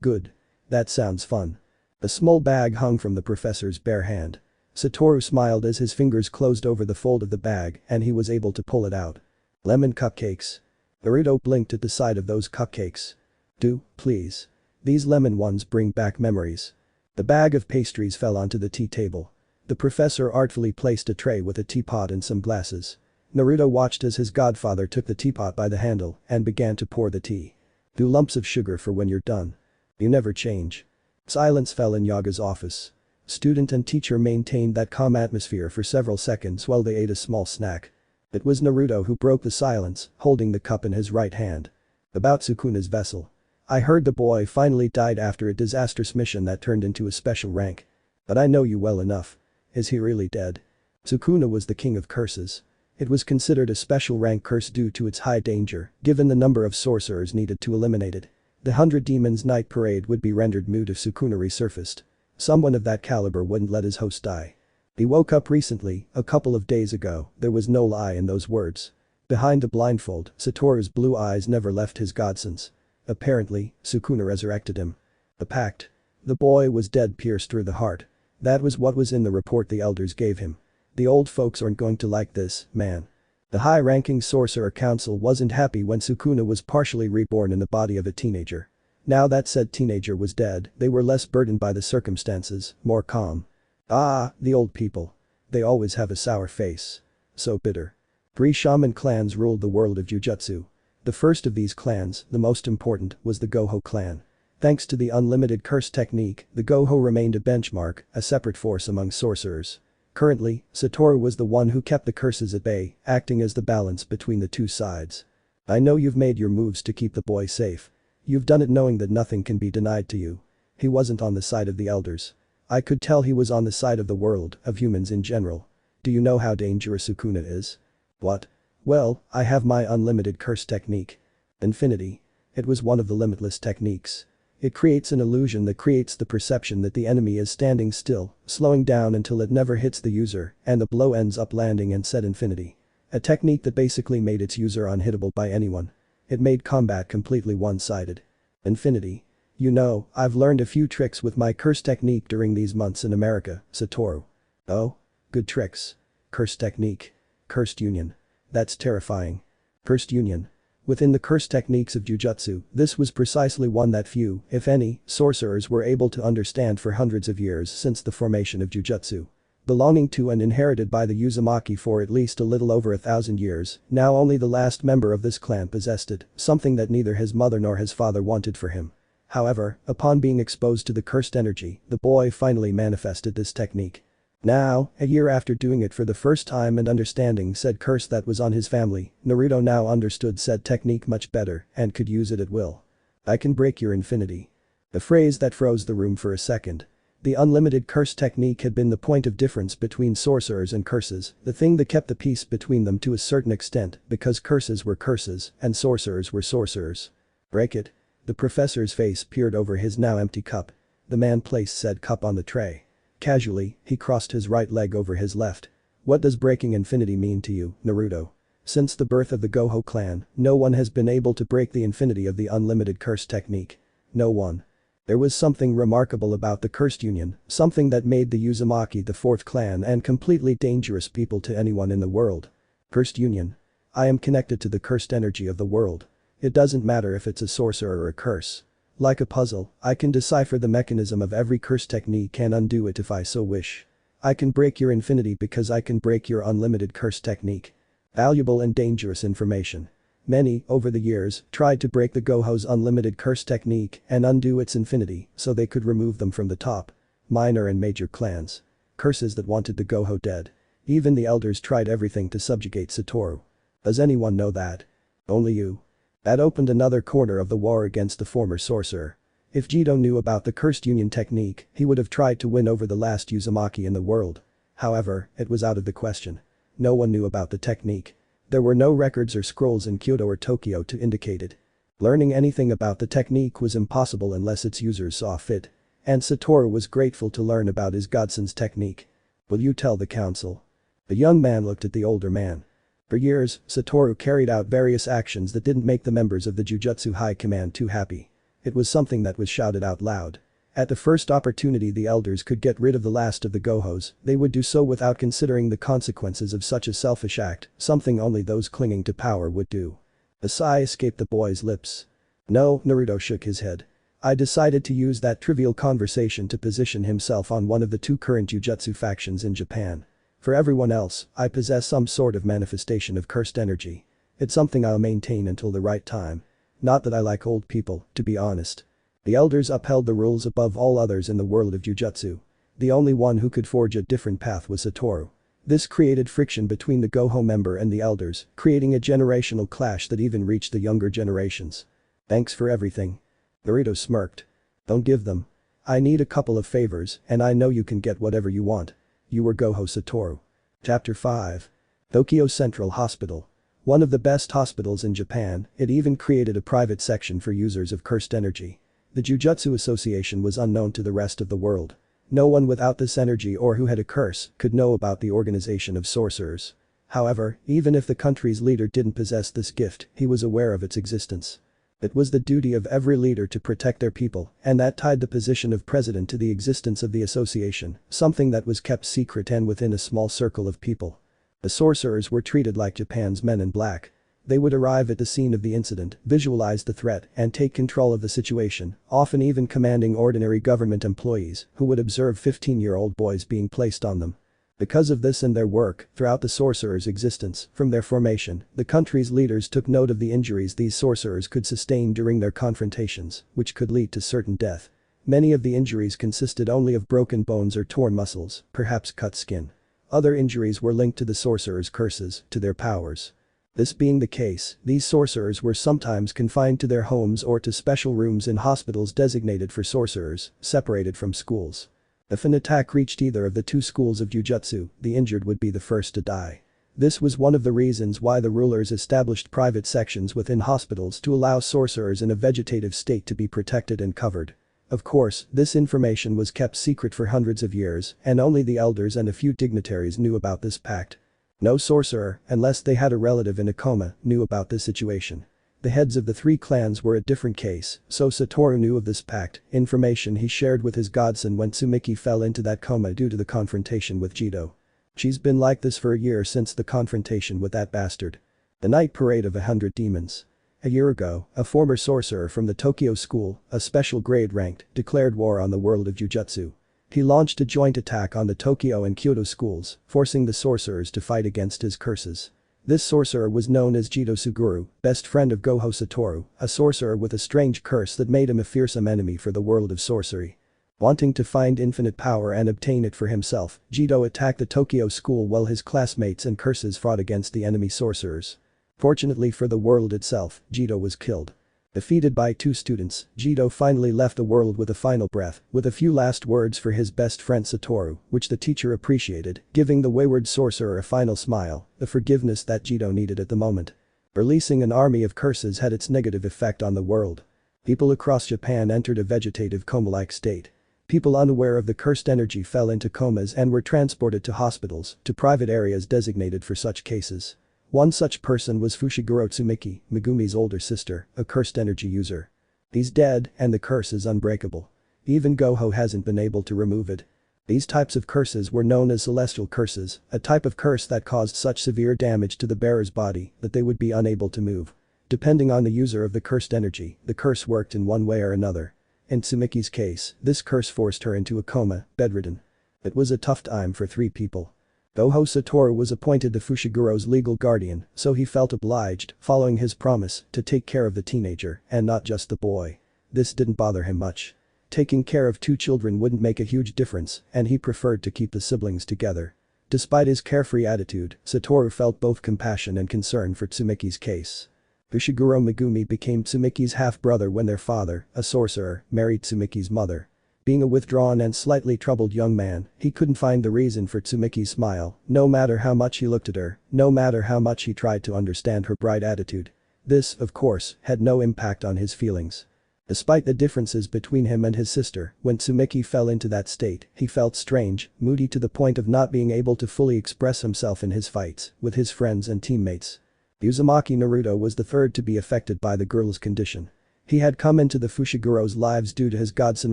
Good. That sounds fun. A small bag hung from the professor's bare hand. Saturo smiled as his fingers closed over the fold of the bag and he was able to pull it out. Lemon cupcakes. Naruto blinked at the sight of those cupcakes. Do, please. These lemon ones bring back memories. The bag of pastries fell onto the tea table. The professor artfully placed a tray with a teapot and some glasses. Naruto watched as his godfather took the teapot by the handle and began to pour the tea. Do lumps of sugar for when you're done. You never change. Silence fell in Yaga's office. Student and teacher maintained that calm atmosphere for several seconds while they ate a small snack. It was Naruto who broke the silence, holding the cup in his right hand. About Sukuna's vessel. I heard the boy finally died after a disastrous mission that turned into a special rank. But I know you well enough. Is he really dead? Sukuna was the king of curses. It was considered a special rank curse due to its high danger, given the number of sorcerers needed to eliminate it. The 100 Demons Night Parade would be rendered moot if Sukuna resurfaced. Someone of that caliber wouldn't let his host die. He woke up recently, a couple of days ago, there was no lie in those words. Behind the blindfold, Satoru's blue eyes never left his godson's. Apparently, Sukuna resurrected him. A pact. The boy was dead pierced through the heart. That was what was in the report the elders gave him. The old folks aren't going to like this, man. The high-ranking sorcerer council wasn't happy when Sukuna was partially reborn in the body of a teenager. Now that said teenager was dead, they were less burdened by the circumstances, more calm. Ah, the old people. They always have a sour face. So bitter. 3 shaman clans ruled the world of Jujutsu. The first of these clans, the most important, was the Gojo clan. Thanks to the unlimited curse technique, the Gojo remained a benchmark, a separate force among sorcerers. Currently, Saturo was the one who kept the curses at bay, acting as the balance between the two sides. I know you've made your moves to keep the boy safe. You've done it knowing that nothing can be denied to you. He wasn't on the side of the elders. I could tell he was on the side of the world, of humans in general. Do you know how dangerous Sukuna is? What? Well, I have my unlimited curse technique. Infinity. It was one of the limitless techniques. It creates an illusion that creates the perception that the enemy is standing still, slowing down until it never hits the user, and the blow ends up landing and set infinity. A technique that basically made its user unhittable by anyone. It made combat completely one-sided. Infinity. You know, I've learned a few tricks with my curse technique during these months in America, Saturo. Oh? Good tricks. Curse technique. Cursed union. That's terrifying. Cursed union. Within the curse techniques of Jujutsu, this was precisely one that few, if any, sorcerers were able to understand for hundreds of years since the formation of Jujutsu. Belonging to and inherited by the Uzumaki for at least a little over 1,000 years, now only the last member of this clan possessed it, something that neither his mother nor his father wanted for him. However, upon being exposed to the cursed energy, the boy finally manifested this technique. Now, a year after doing it for the first time and understanding said curse that was on his family, Naruto now understood said technique much better and could use it at will. I can break your infinity. A phrase that froze the room for a second. The unlimited curse technique had been the point of difference between sorcerers and curses, the thing that kept the peace between them to a certain extent because curses were curses and sorcerers were sorcerers. Break it. The professor's face peered over his now empty cup. The man placed said cup on the tray. Casually, he crossed his right leg over his left. What does breaking infinity mean to you, Naruto? Since the birth of the Gojo clan, no one has been able to break the infinity of the unlimited curse technique. No one. There was something remarkable about the cursed union, something that made the Uzumaki the fourth clan and completely dangerous people to anyone in the world. Cursed union. I am connected to the cursed energy of the world. It doesn't matter if it's a sorcerer or a curse. Like a puzzle, I can decipher the mechanism of every curse technique and undo it if I so wish. I can break your infinity because I can break your unlimited curse technique. Valuable and dangerous information. Many, over the years, tried to break the Gojo's unlimited curse technique and undo its infinity so they could remove them from the top. Minor and major clans. Curses that wanted the Gojo dead. Even the elders tried everything to subjugate Saturo. Does anyone know that? Only you. That opened another corner of the war against the former sorcerer. If Jito knew about the cursed union technique, he would have tried to win over the last Uzumaki in the world. However, it was out of the question. No one knew about the technique. There were no records or scrolls in Kyoto or Tokyo to indicate it. Learning anything about the technique was impossible unless its users saw fit. And Saturo was grateful to learn about his godson's technique. Will you tell the council? The young man looked at the older man. For years, Saturo carried out various actions that didn't make the members of the Jujutsu High Command too happy. It was something that was shouted out loud. At the first opportunity the elders could get rid of the last of the Gohos, they would do so without considering the consequences of such a selfish act, something only those clinging to power would do. A sigh escaped the boy's lips. No, Naruto shook his head. I decided to use that trivial conversation to position himself on one of the two current Jujutsu factions in Japan. For everyone else, I possess some sort of manifestation of cursed energy. It's something I'll maintain until the right time. Not that I like old people, to be honest. The elders upheld the rules above all others in the world of Jujutsu. The only one who could forge a different path was Saturo. This created friction between the Gojo member and the elders, creating a generational clash that even reached the younger generations. Thanks for everything. Naruto smirked. Don't give them. I need a couple of favors, and I know you can get whatever you want. You were Gojo Saturo. Chapter 5. Tokyo Central Hospital. One of the best hospitals in Japan, it even created a private section for users of cursed energy. The Jujutsu Association was unknown to the rest of the world. No one without this energy or who had a curse could know about the organization of sorcerers. However, even if the country's leader didn't possess this gift, he was aware of its existence. It was the duty of every leader to protect their people, and that tied the position of president to the existence of the association, something that was kept secret and within a small circle of people. The sorcerers were treated like Japan's men in black. They would arrive at the scene of the incident, visualize the threat, and take control of the situation, often even commanding ordinary government employees who would observe 15-year-old boys being placed on them. Because of this and their work throughout the sorcerers' existence, from their formation, the country's leaders took note of the injuries these sorcerers could sustain during their confrontations, which could lead to certain death. Many of the injuries consisted only of broken bones or torn muscles, perhaps cut skin. Other injuries were linked to the sorcerers' curses, to their powers. This being the case, these sorcerers were sometimes confined to their homes or to special rooms in hospitals designated for sorcerers, separated from schools. If an attack reached either of the two schools of Jujutsu, the injured would be the first to die. This was one of the reasons why the rulers established private sections within hospitals to allow sorcerers in a vegetative state to be protected and covered. Of course, this information was kept secret for hundreds of years, and only the elders and a few dignitaries knew about this pact. No sorcerer, unless they had a relative in a coma, knew about this situation. The heads of the three clans were a different case, so Saturo knew of this pact, information he shared with his godson when Tsumiki fell into that coma due to the confrontation with Jito. She's been like this for a year since the confrontation with that bastard. The night parade of 100 demons. A year ago, a former sorcerer from the Tokyo school, a special grade ranked, declared war on the world of Jujutsu. He launched a joint attack on the Tokyo and Kyoto schools, forcing the sorcerers to fight against his curses. This sorcerer was known as Jito Suguru, best friend of Gojo Satoru, a sorcerer with a strange curse that made him a fearsome enemy for the world of sorcery. Wanting to find infinite power and obtain it for himself, Jito attacked the Tokyo school while his classmates and curses fought against the enemy sorcerers. Fortunately for the world itself, Jito was killed. Defeated by two students, Jito finally left the world with a final breath, with a few last words for his best friend Satoru, which the teacher appreciated, giving the wayward sorcerer a final smile, the forgiveness that Jito needed at the moment. Releasing an army of curses had its negative effect on the world. People across Japan entered a vegetative coma-like state. People unaware of the cursed energy fell into comas and were transported to hospitals, to private areas designated for such cases. One such person was Fushiguro Tsumiki, Megumi's older sister, a cursed energy user. He's dead, and the curse is unbreakable. Even Gojo hasn't been able to remove it. These types of curses were known as celestial curses, a type of curse that caused such severe damage to the bearer's body that they would be unable to move. Depending on the user of the cursed energy, the curse worked in one way or another. In Tsumiki's case, this curse forced her into a coma, bedridden. It was a tough time for three people. Gojo Satoru was appointed the Fushiguro's legal guardian, so he felt obliged, following his promise, to take care of the teenager, and not just the boy. This didn't bother him much. Taking care of two children wouldn't make a huge difference, and he preferred to keep the siblings together. Despite his carefree attitude, Satoru felt both compassion and concern for Tsumiki's case. Fushiguro Megumi became Tsumiki's half-brother when their father, a sorcerer, married Tsumiki's mother. Being a withdrawn and slightly troubled young man, he couldn't find the reason for Tsumiki's smile, no matter how much he looked at her, no matter how much he tried to understand her bright attitude. This, of course, had no impact on his feelings. Despite the differences between him and his sister, when Tsumiki fell into that state, he felt strange, moody to the point of not being able to fully express himself in his fights with his friends and teammates. Uzumaki Naruto was the third to be affected by the girl's condition. He had come into the Fushiguro's lives due to his godson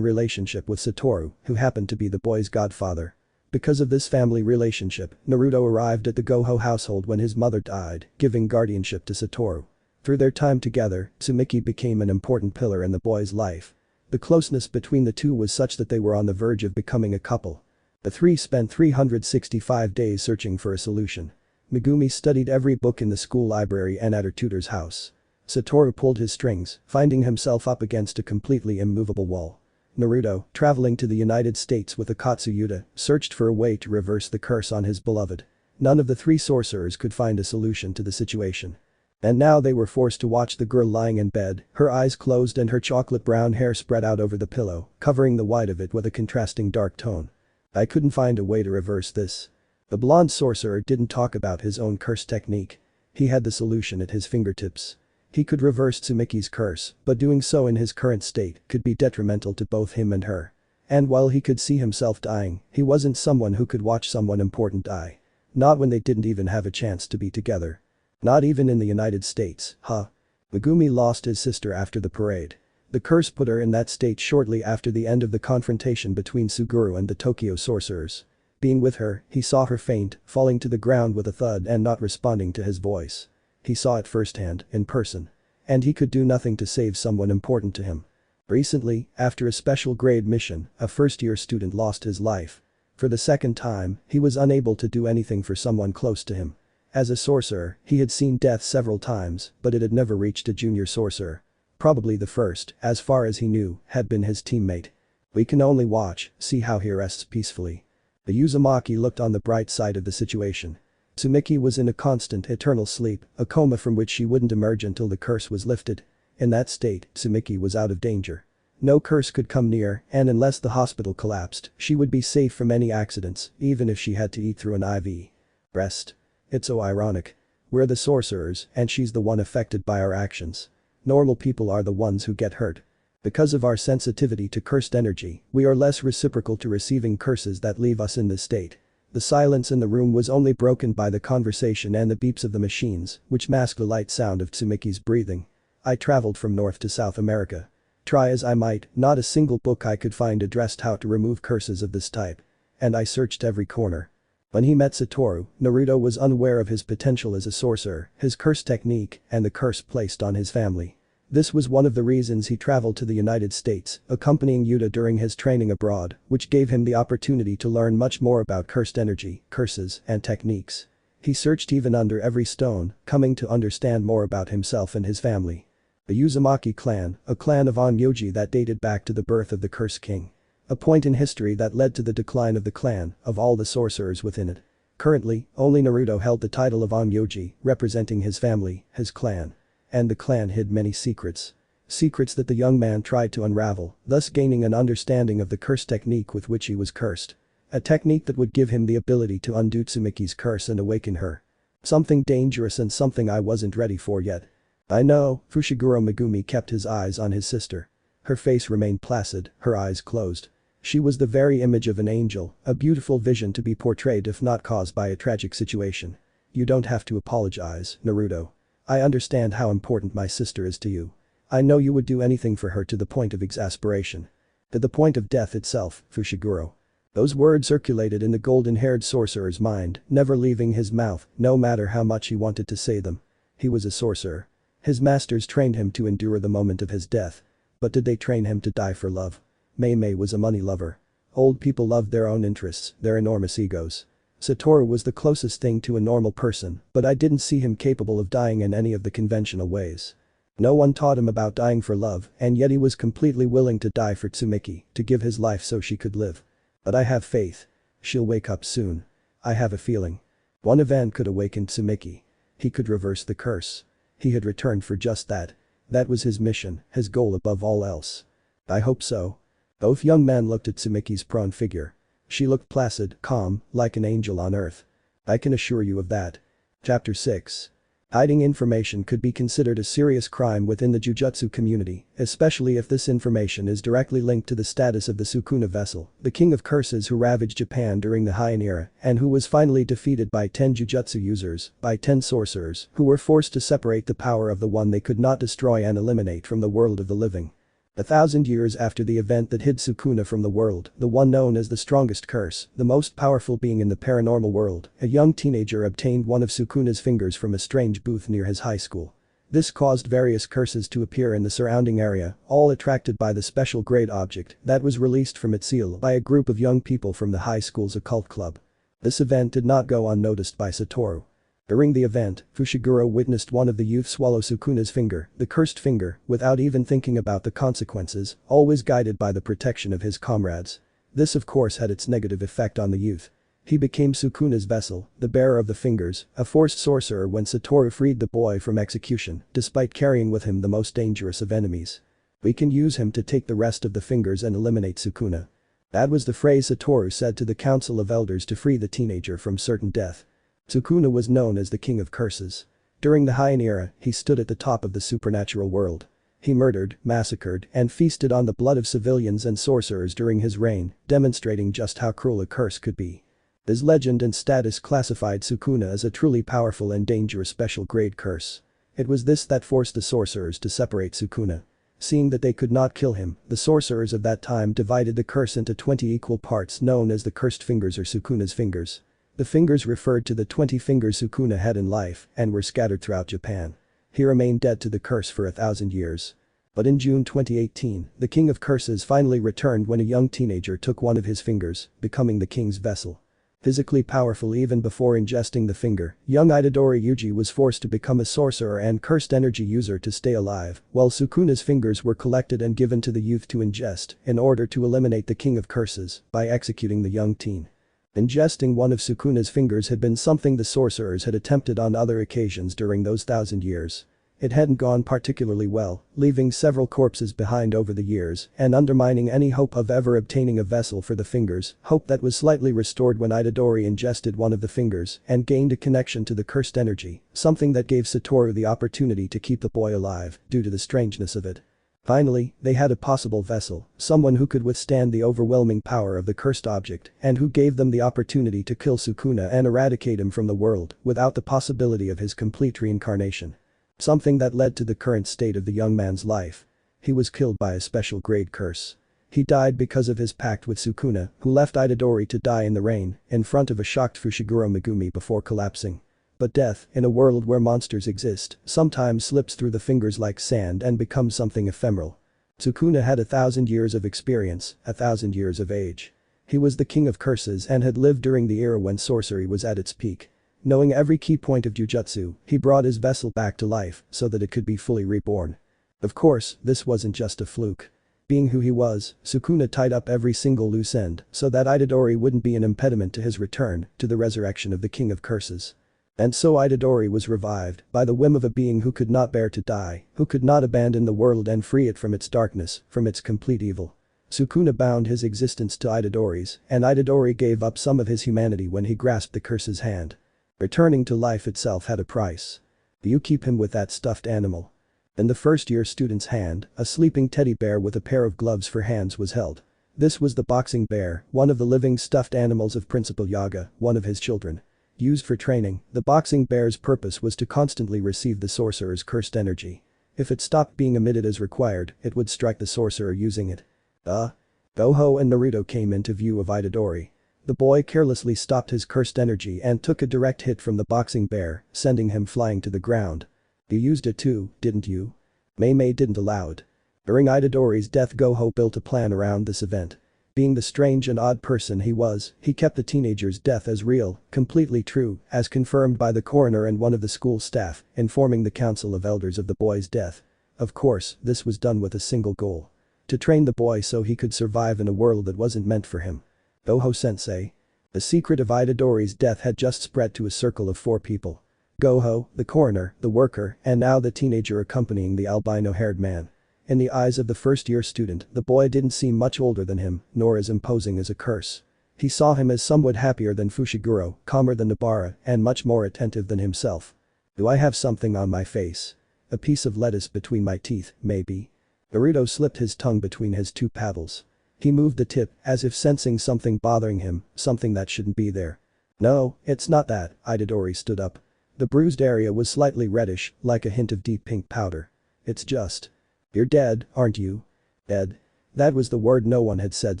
relationship with Saturo, who happened to be the boy's godfather. Because of this family relationship, Naruto arrived at the Gojo household when his mother died, giving guardianship to Saturo. Through their time together, Utsumaki became an important pillar in the boy's life. The closeness between the two was such that they were on the verge of becoming a couple. The three spent 365 days searching for a solution. Megumi studied every book in the school library and at her tutor's house. Saturo pulled his strings, finding himself up against a completely immovable wall. Naruto, traveling to the United States with Akatsuki, searched for a way to reverse the curse on his beloved. None of the three sorcerers could find a solution to the situation. And now they were forced to watch the girl lying in bed, her eyes closed and her chocolate brown hair spread out over the pillow, covering the white of it with a contrasting dark tone. I couldn't find a way to reverse this. The blonde sorcerer didn't talk about his own curse technique. He had the solution at his fingertips. He could reverse Tsumiki's curse, but doing so in his current state could be detrimental to both him and her. And while he could see himself dying, he wasn't someone who could watch someone important die. Not when they didn't even have a chance to be together. Not even in the United States, huh? Megumi lost his sister after the parade. The curse put her in that state shortly after the end of the confrontation between Suguru and the Tokyo sorcerers. Being with her, he saw her faint, falling to the ground with a thud and not responding to his voice. He saw it firsthand, in person. And he could do nothing to save someone important to him. Recently, after a special grade mission, a first-year student lost his life. For the second time, he was unable to do anything for someone close to him. As a sorcerer, he had seen death several times, but it had never reached a junior sorcerer. Probably the first, as far as he knew, had been his teammate. We can only watch, see how he rests peacefully. The Uzumaki looked on the bright side of the situation. Tsumiki was in a constant, eternal sleep, a coma from which she wouldn't emerge until the curse was lifted. In that state, Tsumiki was out of danger. No curse could come near, and unless the hospital collapsed, she would be safe from any accidents, even if she had to eat through an IV. Rest. It's so ironic. We're the sorcerers, and she's the one affected by our actions. Normal people are the ones who get hurt. Because of our sensitivity to cursed energy, we are less reciprocal to receiving curses that leave us in this state. The silence in the room was only broken by the conversation and the beeps of the machines, which masked the light sound of Tsumiki's breathing. I traveled from North to South America. Try as I might, not a single book I could find addressed how to remove curses of this type. And I searched every corner. When he met Saturo, Naruto was unaware of his potential as a sorcerer, his curse technique, and the curse placed on his family. This was one of the reasons he traveled to the United States, accompanying Yuta during his training abroad, which gave him the opportunity to learn much more about cursed energy, curses, and techniques. He searched even under every stone, coming to understand more about himself and his family. The Uzumaki clan, a clan of Onmyoji that dated back to the birth of the Curse King. A point in history that led to the decline of the clan, of all the sorcerers within it. Currently, only Naruto held the title of Onmyoji, representing his family, his clan. And the clan hid many secrets. Secrets that the young man tried to unravel, thus gaining an understanding of the curse technique with which he was cursed. A technique that would give him the ability to undo Tsumiki's curse and awaken her. Something dangerous and something I wasn't ready for yet. I know, Fushiguro Megumi kept his eyes on his sister. Her face remained placid, her eyes closed. She was the very image of an angel, a beautiful vision to be portrayed if not caused by a tragic situation. You don't have to apologize, Naruto. I understand how important my sister is to you. I know you would do anything for her to the point of exasperation. To the point of death itself, Fushiguro. Those words circulated in the golden-haired sorcerer's mind, never leaving his mouth, no matter how much he wanted to say them. He was a sorcerer. His masters trained him to endure the moment of his death. But did they train him to die for love? Mei was a money lover. Old people loved their own interests, their enormous egos. Saturo was the closest thing to a normal person, but I didn't see him capable of dying in any of the conventional ways. No one taught him about dying for love, and yet he was completely willing to die for Tsumiki, to give his life so she could live. But I have faith. She'll wake up soon. I have a feeling. One event could awaken Tsumiki. He could reverse the curse. He had returned for just that. That was his mission, his goal above all else. I hope so. Both young men looked at Tsumiki's prone figure. She looked placid, calm, like an angel on earth. I can assure you of that. Chapter 6. Hiding information could be considered a serious crime within the Jujutsu community, especially if this information is directly linked to the status of the Sukuna vessel, the king of curses who ravaged Japan during the Heian era and who was finally defeated by 10 Jujutsu users, by 10 sorcerers, who were forced to separate the power of the one they could not destroy and eliminate from the world of the living. 1,000 years after the event that hid Sukuna from the world, the one known as the strongest curse, the most powerful being in the paranormal world, a young teenager obtained one of Sukuna's fingers from a strange booth near his high school. This caused various curses to appear in the surrounding area, all attracted by the special grade object that was released from its seal by a group of young people from the high school's occult club. This event did not go unnoticed by Saturo. During the event, Fushiguro witnessed one of the youth swallow Sukuna's finger, the cursed finger, without even thinking about the consequences, always guided by the protection of his comrades. This of course had its negative effect on the youth. He became Sukuna's vessel, the bearer of the fingers, a forced sorcerer when Saturo freed the boy from execution, despite carrying with him the most dangerous of enemies. "We can use him to take the rest of the fingers and eliminate Sukuna." That was the phrase Saturo said to the Council of Elders to free the teenager from certain death. Sukuna was known as the king of curses. During the Heian era, he stood at the top of the supernatural world. He murdered, massacred, and feasted on the blood of civilians and sorcerers during his reign, demonstrating just how cruel a curse could be. His legend and status classified Sukuna as a truly powerful and dangerous special grade curse. It was this that forced the sorcerers to separate Sukuna. Seeing that they could not kill him, the sorcerers of that time divided the curse into 20 equal parts known as the cursed fingers or Sukuna's fingers. The fingers referred to the 20 fingers Sukuna had in life and were scattered throughout Japan. He remained dead to the curse for 1,000 years. But in June 2018, the king of curses finally returned when a young teenager took one of his fingers, becoming the king's vessel. Physically powerful even before ingesting the finger, young Itadori Yuji was forced to become a sorcerer and cursed energy user to stay alive, while Sukuna's fingers were collected and given to the youth to ingest in order to eliminate the king of curses by executing the young teen. Ingesting one of Sukuna's fingers had been something the sorcerers had attempted on other occasions during those 1,000 years. It hadn't gone particularly well, leaving several corpses behind over the years and undermining any hope of ever obtaining a vessel for the fingers, hope that was slightly restored when Itadori ingested one of the fingers and gained a connection to the cursed energy, something that gave Saturo the opportunity to keep the boy alive due to the strangeness of it. Finally, they had a possible vessel, someone who could withstand the overwhelming power of the cursed object and who gave them the opportunity to kill Sukuna and eradicate him from the world without the possibility of his complete reincarnation. Something that led to the current state of the young man's life. He was killed by a special grade curse. He died because of his pact with Sukuna, who left Itadori to die in the rain, in front of a shocked Fushiguro Megumi before collapsing. But death, in a world where monsters exist, sometimes slips through the fingers like sand and becomes something ephemeral. Sukuna had 1,000 years of experience, 1,000 years of age. He was the king of curses and had lived during the era when sorcery was at its peak. Knowing every key point of Jujutsu, he brought his vessel back to life so that it could be fully reborn. Of course, this wasn't just a fluke. Being who he was, Sukuna tied up every single loose end so that Itadori wouldn't be an impediment to his return, to the resurrection of the king of curses. And so Itadori was revived by the whim of a being who could not bear to die, who could not abandon the world and free it from its darkness, from its complete evil. Sukuna bound his existence to Itadori's, and Itadori gave up some of his humanity when he grasped the curse's hand. Returning to life itself had a price. You keep him with that stuffed animal. In the first-year student's hand, a sleeping teddy bear with a pair of gloves for hands was held. This was the boxing bear, one of the living stuffed animals of Principal Yaga, one of his children. Used for training, the boxing bear's purpose was to constantly receive the sorcerer's cursed energy. If it stopped being emitted as required, it would strike the sorcerer using it. Gojo and Naruto came into view of Itadori. The boy carelessly stopped his cursed energy and took a direct hit from the boxing bear, sending him flying to the ground. You used it too, didn't you? Mei didn't allow it. During Itadori's death, Gojo built a plan around this event. Being the strange and odd person he was, he kept the teenager's death as real, completely true, as confirmed by the coroner and one of the school staff, informing the council of elders of the boy's death. Of course, this was done with a single goal. To train the boy so he could survive in a world that wasn't meant for him. Gojo-sensei. The secret of Itadori's death had just spread to a circle of 4 people. Gojo, the coroner, the worker, and now the teenager accompanying the albino-haired man. In the eyes of the first-year student, the boy didn't seem much older than him, nor as imposing as a curse. He saw him as somewhat happier than Fushiguro, calmer than Nobara, and much more attentive than himself. Do I have something on my face? A piece of lettuce between my teeth, maybe? Naruto slipped his tongue between his two paddles. He moved the tip as if sensing something bothering him, something that shouldn't be there. No, it's not that, Itadori stood up. The bruised area was slightly reddish, like a hint of deep pink powder. It's just. You're dead, aren't you? Dead. That was the word no one had said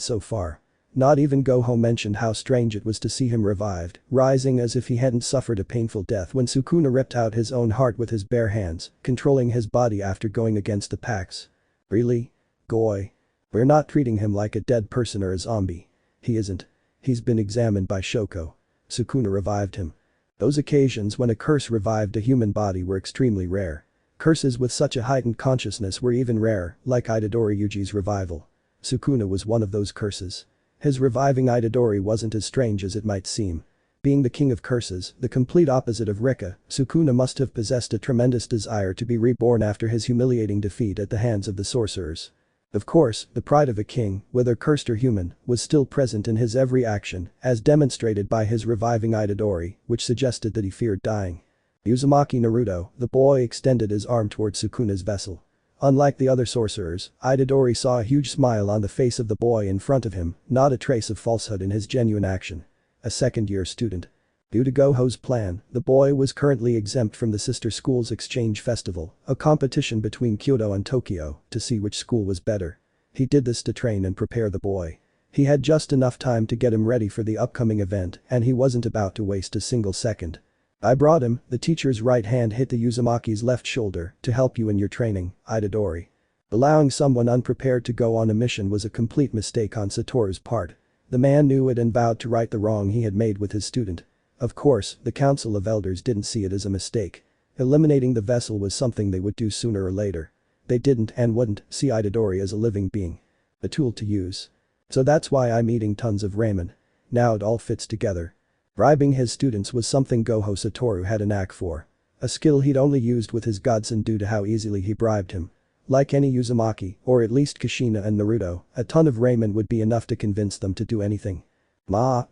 so far. Not even Gojo mentioned how strange it was to see him revived, rising as if he hadn't suffered a painful death when Sukuna ripped out his own heart with his bare hands, controlling his body after going against the packs. Really? Goy. We're not treating him like a dead person or a zombie. He isn't. He's been examined by Shoko. Sukuna revived him. Those occasions when a curse revived a human body were extremely rare. Curses with such a heightened consciousness were even rarer, like Itadori Yuji's revival. Sukuna was one of those curses. His reviving Itadori wasn't as strange as it might seem. Being the king of curses, the complete opposite of Rika, Sukuna must have possessed a tremendous desire to be reborn after his humiliating defeat at the hands of the sorcerers. Of course, the pride of a king, whether cursed or human, was still present in his every action, as demonstrated by his reviving Itadori, which suggested that he feared dying. Uzumaki Naruto, the boy extended his arm toward Sukuna's vessel. Unlike the other sorcerers, Itadori saw a huge smile on the face of the boy in front of him, not a trace of falsehood in his genuine action. A second-year student. Due to Gojo's plan, the boy was currently exempt from the sister school's exchange festival, a competition between Kyoto and Tokyo, to see which school was better. He did this to train and prepare the boy. He had just enough time to get him ready for the upcoming event, and he wasn't about to waste a single second. I brought him, the teacher's right hand hit the Uzumaki's left shoulder, to help you in your training, Itadori. Allowing someone unprepared to go on a mission was a complete mistake on Satoru's part. The man knew it and vowed to right the wrong he had made with his student. Of course, the Council of Elders didn't see it as a mistake. Eliminating the vessel was something they would do sooner or later. They didn't and wouldn't see Itadori as a living being. A tool to use. So that's why I'm eating tons of ramen. Now it all fits together. Bribing his students was something Gojo Satoru had a knack for. A skill he'd only used with his godson due to how easily he bribed him. Like any Uzumaki, or at least Kushina and Naruto, a ton of ramen would be enough to convince them to do anything. Ma.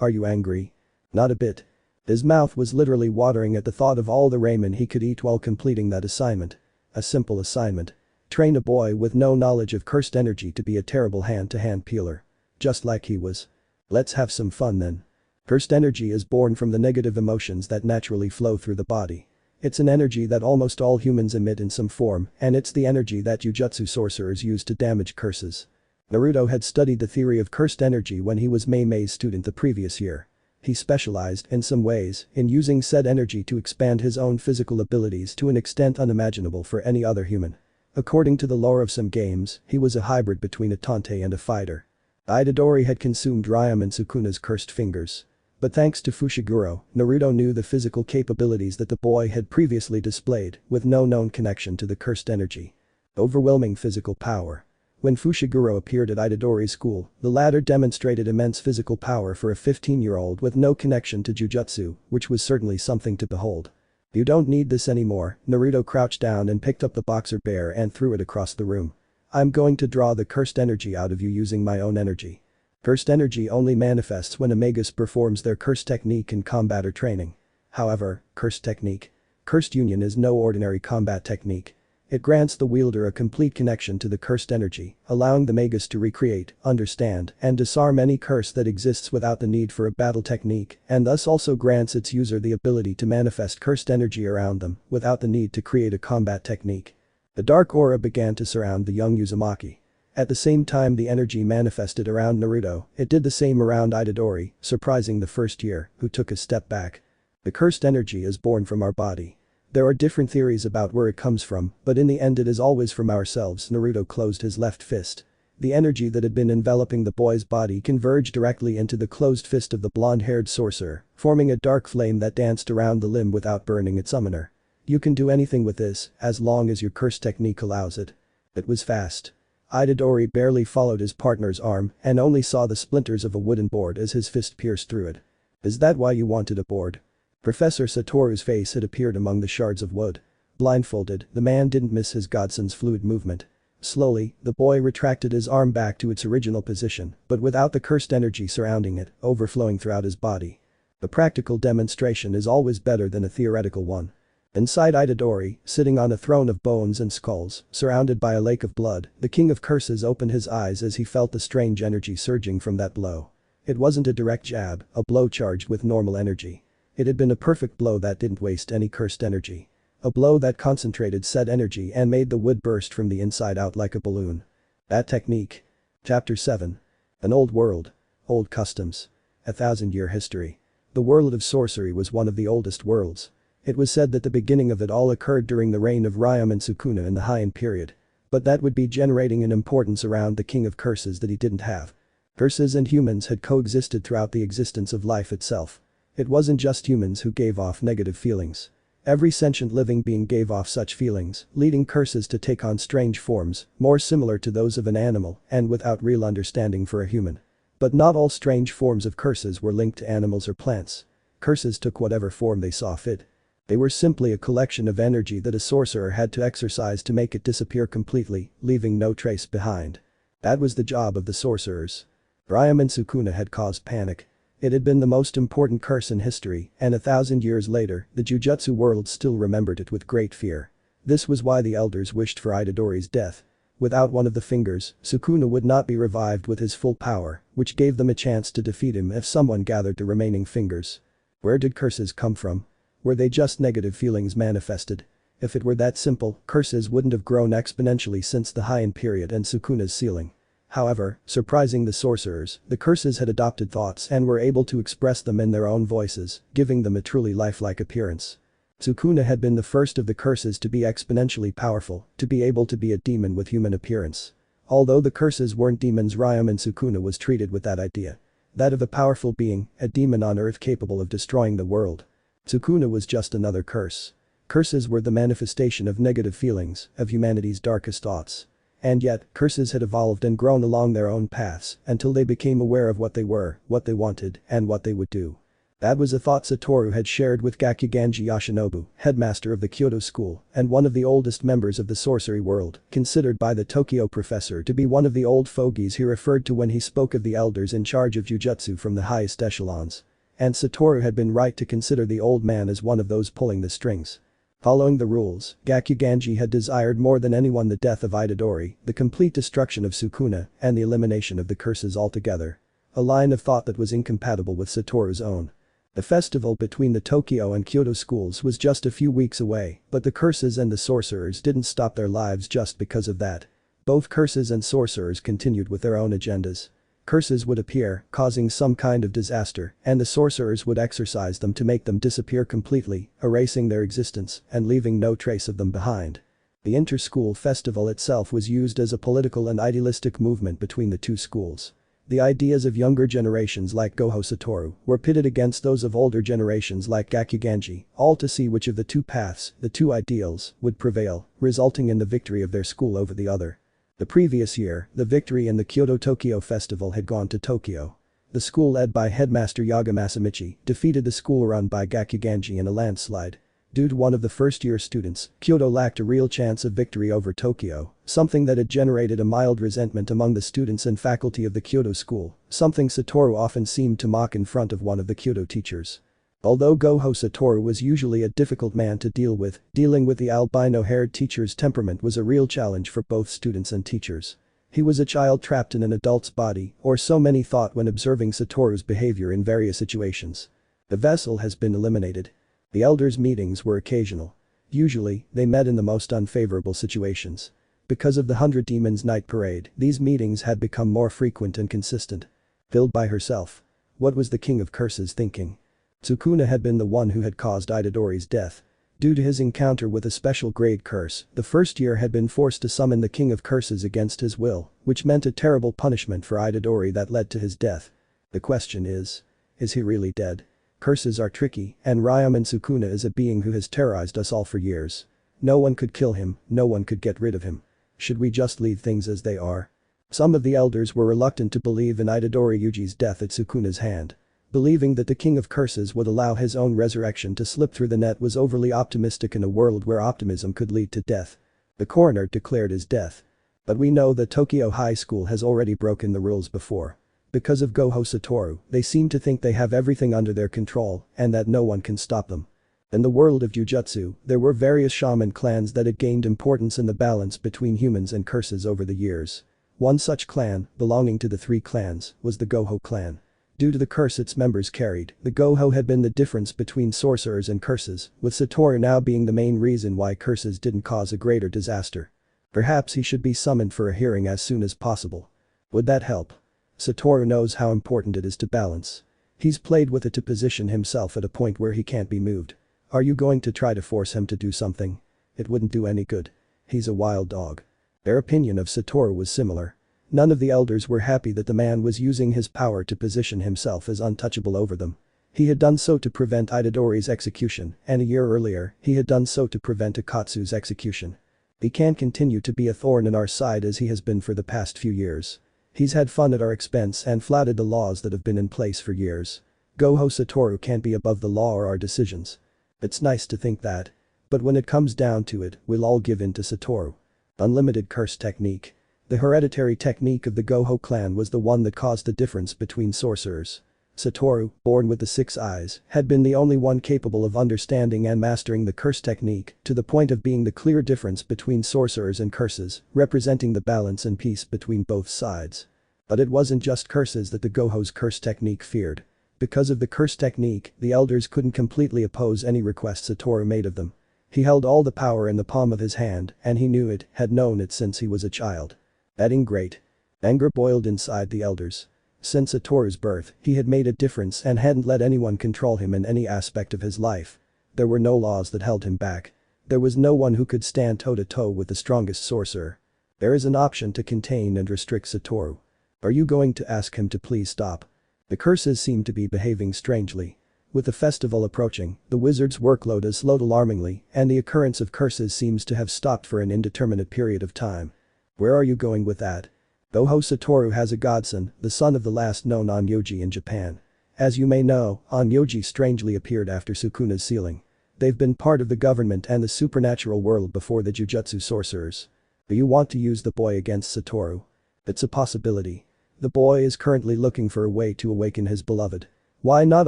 Are you angry? Not a bit. His mouth was literally watering at the thought of all the ramen he could eat while completing that assignment. A simple assignment. Train a boy with no knowledge of cursed energy to be a terrible hand-to-hand peeler. Just like he was. Let's have some fun then. Cursed energy is born from the negative emotions that naturally flow through the body. It's an energy that almost all humans emit in some form, and it's the energy that Jujutsu sorcerers use to damage curses. Naruto had studied the theory of cursed energy when he was Mei-Mei's student the previous year. He specialized, in some ways, in using said energy to expand his own physical abilities to an extent unimaginable for any other human. According to the lore of some games, he was a hybrid between a Tante and a fighter. Itadori had consumed Ryam and Sukuna's cursed fingers. But thanks to Fushiguro, Naruto knew the physical capabilities that the boy had previously displayed, with no known connection to the cursed energy. Overwhelming physical power. When Fushiguro appeared at Itadori's school, the latter demonstrated immense physical power for a 15-year-old with no connection to Jujutsu, which was certainly something to behold. You don't need this anymore, Naruto crouched down and picked up the boxer bear and threw it across the room. I'm going to draw the cursed energy out of you using my own energy. Cursed energy only manifests when a Magus performs their cursed technique in combat or training. However, cursed technique. Cursed union is no ordinary combat technique. It grants the wielder a complete connection to the cursed energy, allowing the Magus to recreate, understand, and disarm any curse that exists without the need for a battle technique, and thus also grants its user the ability to manifest cursed energy around them, without the need to create a combat technique. The dark aura began to surround the young Uzumaki. At the same time the energy manifested around Naruto, it did the same around Itadori, surprising the first year, who took a step back. The cursed energy is born from our body. There are different theories about where it comes from, but in the end it is always from ourselves. Naruto closed his left fist. The energy that had been enveloping the boy's body converged directly into the closed fist of the blonde-haired sorcerer, forming a dark flame that danced around the limb without burning its summoner. You can do anything with this, as long as your cursed technique allows it. It was fast. Itadori barely followed his partner's arm and only saw the splinters of a wooden board as his fist pierced through it. Is that why you wanted a board? Professor Satoru's face had appeared among the shards of wood. Blindfolded, the man didn't miss his godson's fluid movement. Slowly, the boy retracted his arm back to its original position, but without the cursed energy surrounding it, overflowing throughout his body. A practical demonstration is always better than a theoretical one. Inside Itadori, sitting on a throne of bones and skulls, surrounded by a lake of blood, the king of curses opened his eyes as he felt the strange energy surging from that blow. It wasn't a direct jab, a blow charged with normal energy. It had been a perfect blow that didn't waste any cursed energy. A blow that concentrated said energy and made the wood burst from the inside out like a balloon. That technique. Chapter 7. An old world. Old customs. 1,000-year history. The world of sorcery was one of the oldest worlds. It was said that the beginning of it all occurred during the reign of Reincarnation and Sukuna in the Heian period. But that would be generating an importance around the king of curses that he didn't have. Curses and humans had coexisted throughout the existence of life itself. It wasn't just humans who gave off negative feelings. Every sentient living being gave off such feelings, leading curses to take on strange forms, more similar to those of an animal and without real understanding for a human. But not all strange forms of curses were linked to animals or plants. Curses took whatever form they saw fit. They were simply a collection of energy that a sorcerer had to exercise to make it disappear completely, leaving no trace behind. That was the job of the sorcerers. Reincarnation and Sukuna had caused panic. It had been the most important curse in history, and 1,000 years later, the Jujutsu world still remembered it with great fear. This was why the elders wished for Itadori's death. Without one of the fingers, Sukuna would not be revived with his full power, which gave them a chance to defeat him if someone gathered the remaining fingers. Where did curses come from? Were they just negative feelings manifested? If it were that simple, curses wouldn't have grown exponentially since the Heian period and Sukuna's sealing. However, surprising the sorcerers, the curses had adopted thoughts and were able to express them in their own voices, giving them a truly lifelike appearance. Sukuna had been the first of the curses to be exponentially powerful, to be able to be a demon with human appearance. Although the curses weren't demons, Reincarnation and Sukuna was treated with that idea. That of a powerful being, a demon on earth capable of destroying the world. Sukuna was just another curse. Curses were the manifestation of negative feelings, of humanity's darkest thoughts. And yet, curses had evolved and grown along their own paths until they became aware of what they were, what they wanted, and what they would do. That was a thought Saturo had shared with Gakuganji Yoshinobu, headmaster of the Kyoto school and one of the oldest members of the sorcery world, considered by the Tokyo professor to be one of the old fogies he referred to when he spoke of the elders in charge of jujutsu from the highest echelons. And Saturo had been right to consider the old man as one of those pulling the strings. Following the rules, Gakuganji had desired more than anyone the death of Itadori, the complete destruction of Sukuna, and the elimination of the curses altogether. A line of thought that was incompatible with Satoru's own. The festival between the Tokyo and Kyoto schools was just a few weeks away, but the curses and the sorcerers didn't stop their lives just because of that. Both curses and sorcerers continued with their own agendas. Curses would appear, causing some kind of disaster, and the sorcerers would exercise them to make them disappear completely, erasing their existence and leaving no trace of them behind. The inter-school festival itself was used as a political and idealistic movement between the two schools. The ideas of younger generations like Gojo Satoru were pitted against those of older generations like Gakuganji, all to see which of the two paths, the two ideals, would prevail, resulting in the victory of their school over the other. The previous year, the victory in the Kyoto-Tokyo festival had gone to Tokyo. The school led by headmaster Yaga Masamichi defeated the school run by Gakuganji in a landslide. Due to one of the first-year students, Kyoto lacked a real chance of victory over Tokyo, something that had generated a mild resentment among the students and faculty of the Kyoto school, something Satoru often seemed to mock in front of one of the Kyoto teachers. Although Gojo Satoru was usually a difficult man to deal with, dealing with the albino-haired teacher's temperament was a real challenge for both students and teachers. He was a child trapped in an adult's body, or so many thought when observing Satoru's behavior in various situations. The vessel has been eliminated. The elders' meetings were occasional. Usually, they met in the most unfavorable situations. Because of the 100 Demons Night Parade, these meetings had become more frequent and consistent. Filled by herself. What was the King of Curses thinking? Sukuna had been the one who had caused Itadori's death. Due to his encounter with a special grade curse, the first year had been forced to summon the King of Curses against his will, which meant a terrible punishment for Itadori that led to his death. The question is he really dead? Curses are tricky, and Reincarnation and Sukuna is a being who has terrorized us all for years. No one could kill him, no one could get rid of him. Should we just leave things as they are? Some of the elders were reluctant to believe in Itadori Yuji's death at Sukuna's hand. Believing that the King of Curses would allow his own resurrection to slip through the net was overly optimistic in a world where optimism could lead to death. The coroner declared his death. But we know that Tokyo High School has already broken the rules before. Because of Gojo Satoru, they seem to think they have everything under their control and that no one can stop them. In the world of Jujutsu, there were various shaman clans that had gained importance in the balance between humans and curses over the years. One such clan, belonging to the three clans, was the Gojo clan. Due to the curse its members carried, the Gojo had been the difference between sorcerers and curses, with Saturo now being the main reason why curses didn't cause a greater disaster. Perhaps he should be summoned for a hearing as soon as possible. Would that help? Saturo knows how important it is to balance. He's played with it to position himself at a point where he can't be moved. Are you going to try to force him to do something? It wouldn't do any good. He's a wild dog. Their opinion of Saturo was similar. None of the elders were happy that the man was using his power to position himself as untouchable over them. He had done so to prevent Itadori's execution, and a year earlier, he had done so to prevent Akatsuki's execution. He can't continue to be a thorn in our side as he has been for the past few years. He's had fun at our expense and flouted the laws that have been in place for years. Gojo Satoru can't be above the law or our decisions. It's nice to think that. But when it comes down to it, we'll all give in to Satoru. Unlimited curse technique. The hereditary technique of the Gojo clan was the one that caused the difference between sorcerers. Satoru, born with the 6 eyes, had been the only one capable of understanding and mastering the curse technique to the point of being the clear difference between sorcerers and curses, representing the balance and peace between both sides. But it wasn't just curses that the Gojo's curse technique feared. Because of the curse technique, the elders couldn't completely oppose any request Satoru made of them. He held all the power in the palm of his hand, and he knew it, had known it since he was a child. Adding great anger boiled inside the elders. Since Satoru's birth, he had made a difference and hadn't let anyone control him in any aspect of his life. There were no laws that held him back. There was no one who could stand toe-to-toe with the strongest sorcerer. There is an option to contain and restrict Satoru. Are you going to ask him to please stop? The curses seem to be behaving strangely. With the festival approaching, the wizard's workload has slowed alarmingly, and the occurrence of curses seems to have stopped for an indeterminate period of time. Where are you going with that? Gojo Satoru has a godson, the son of the last known Onmyoji in Japan. As you may know, Onmyoji strangely appeared after Sukuna's sealing. They've been part of the government and the supernatural world before the Jujutsu sorcerers. Do you want to use the boy against Satoru? It's a possibility. The boy is currently looking for a way to awaken his beloved. Why not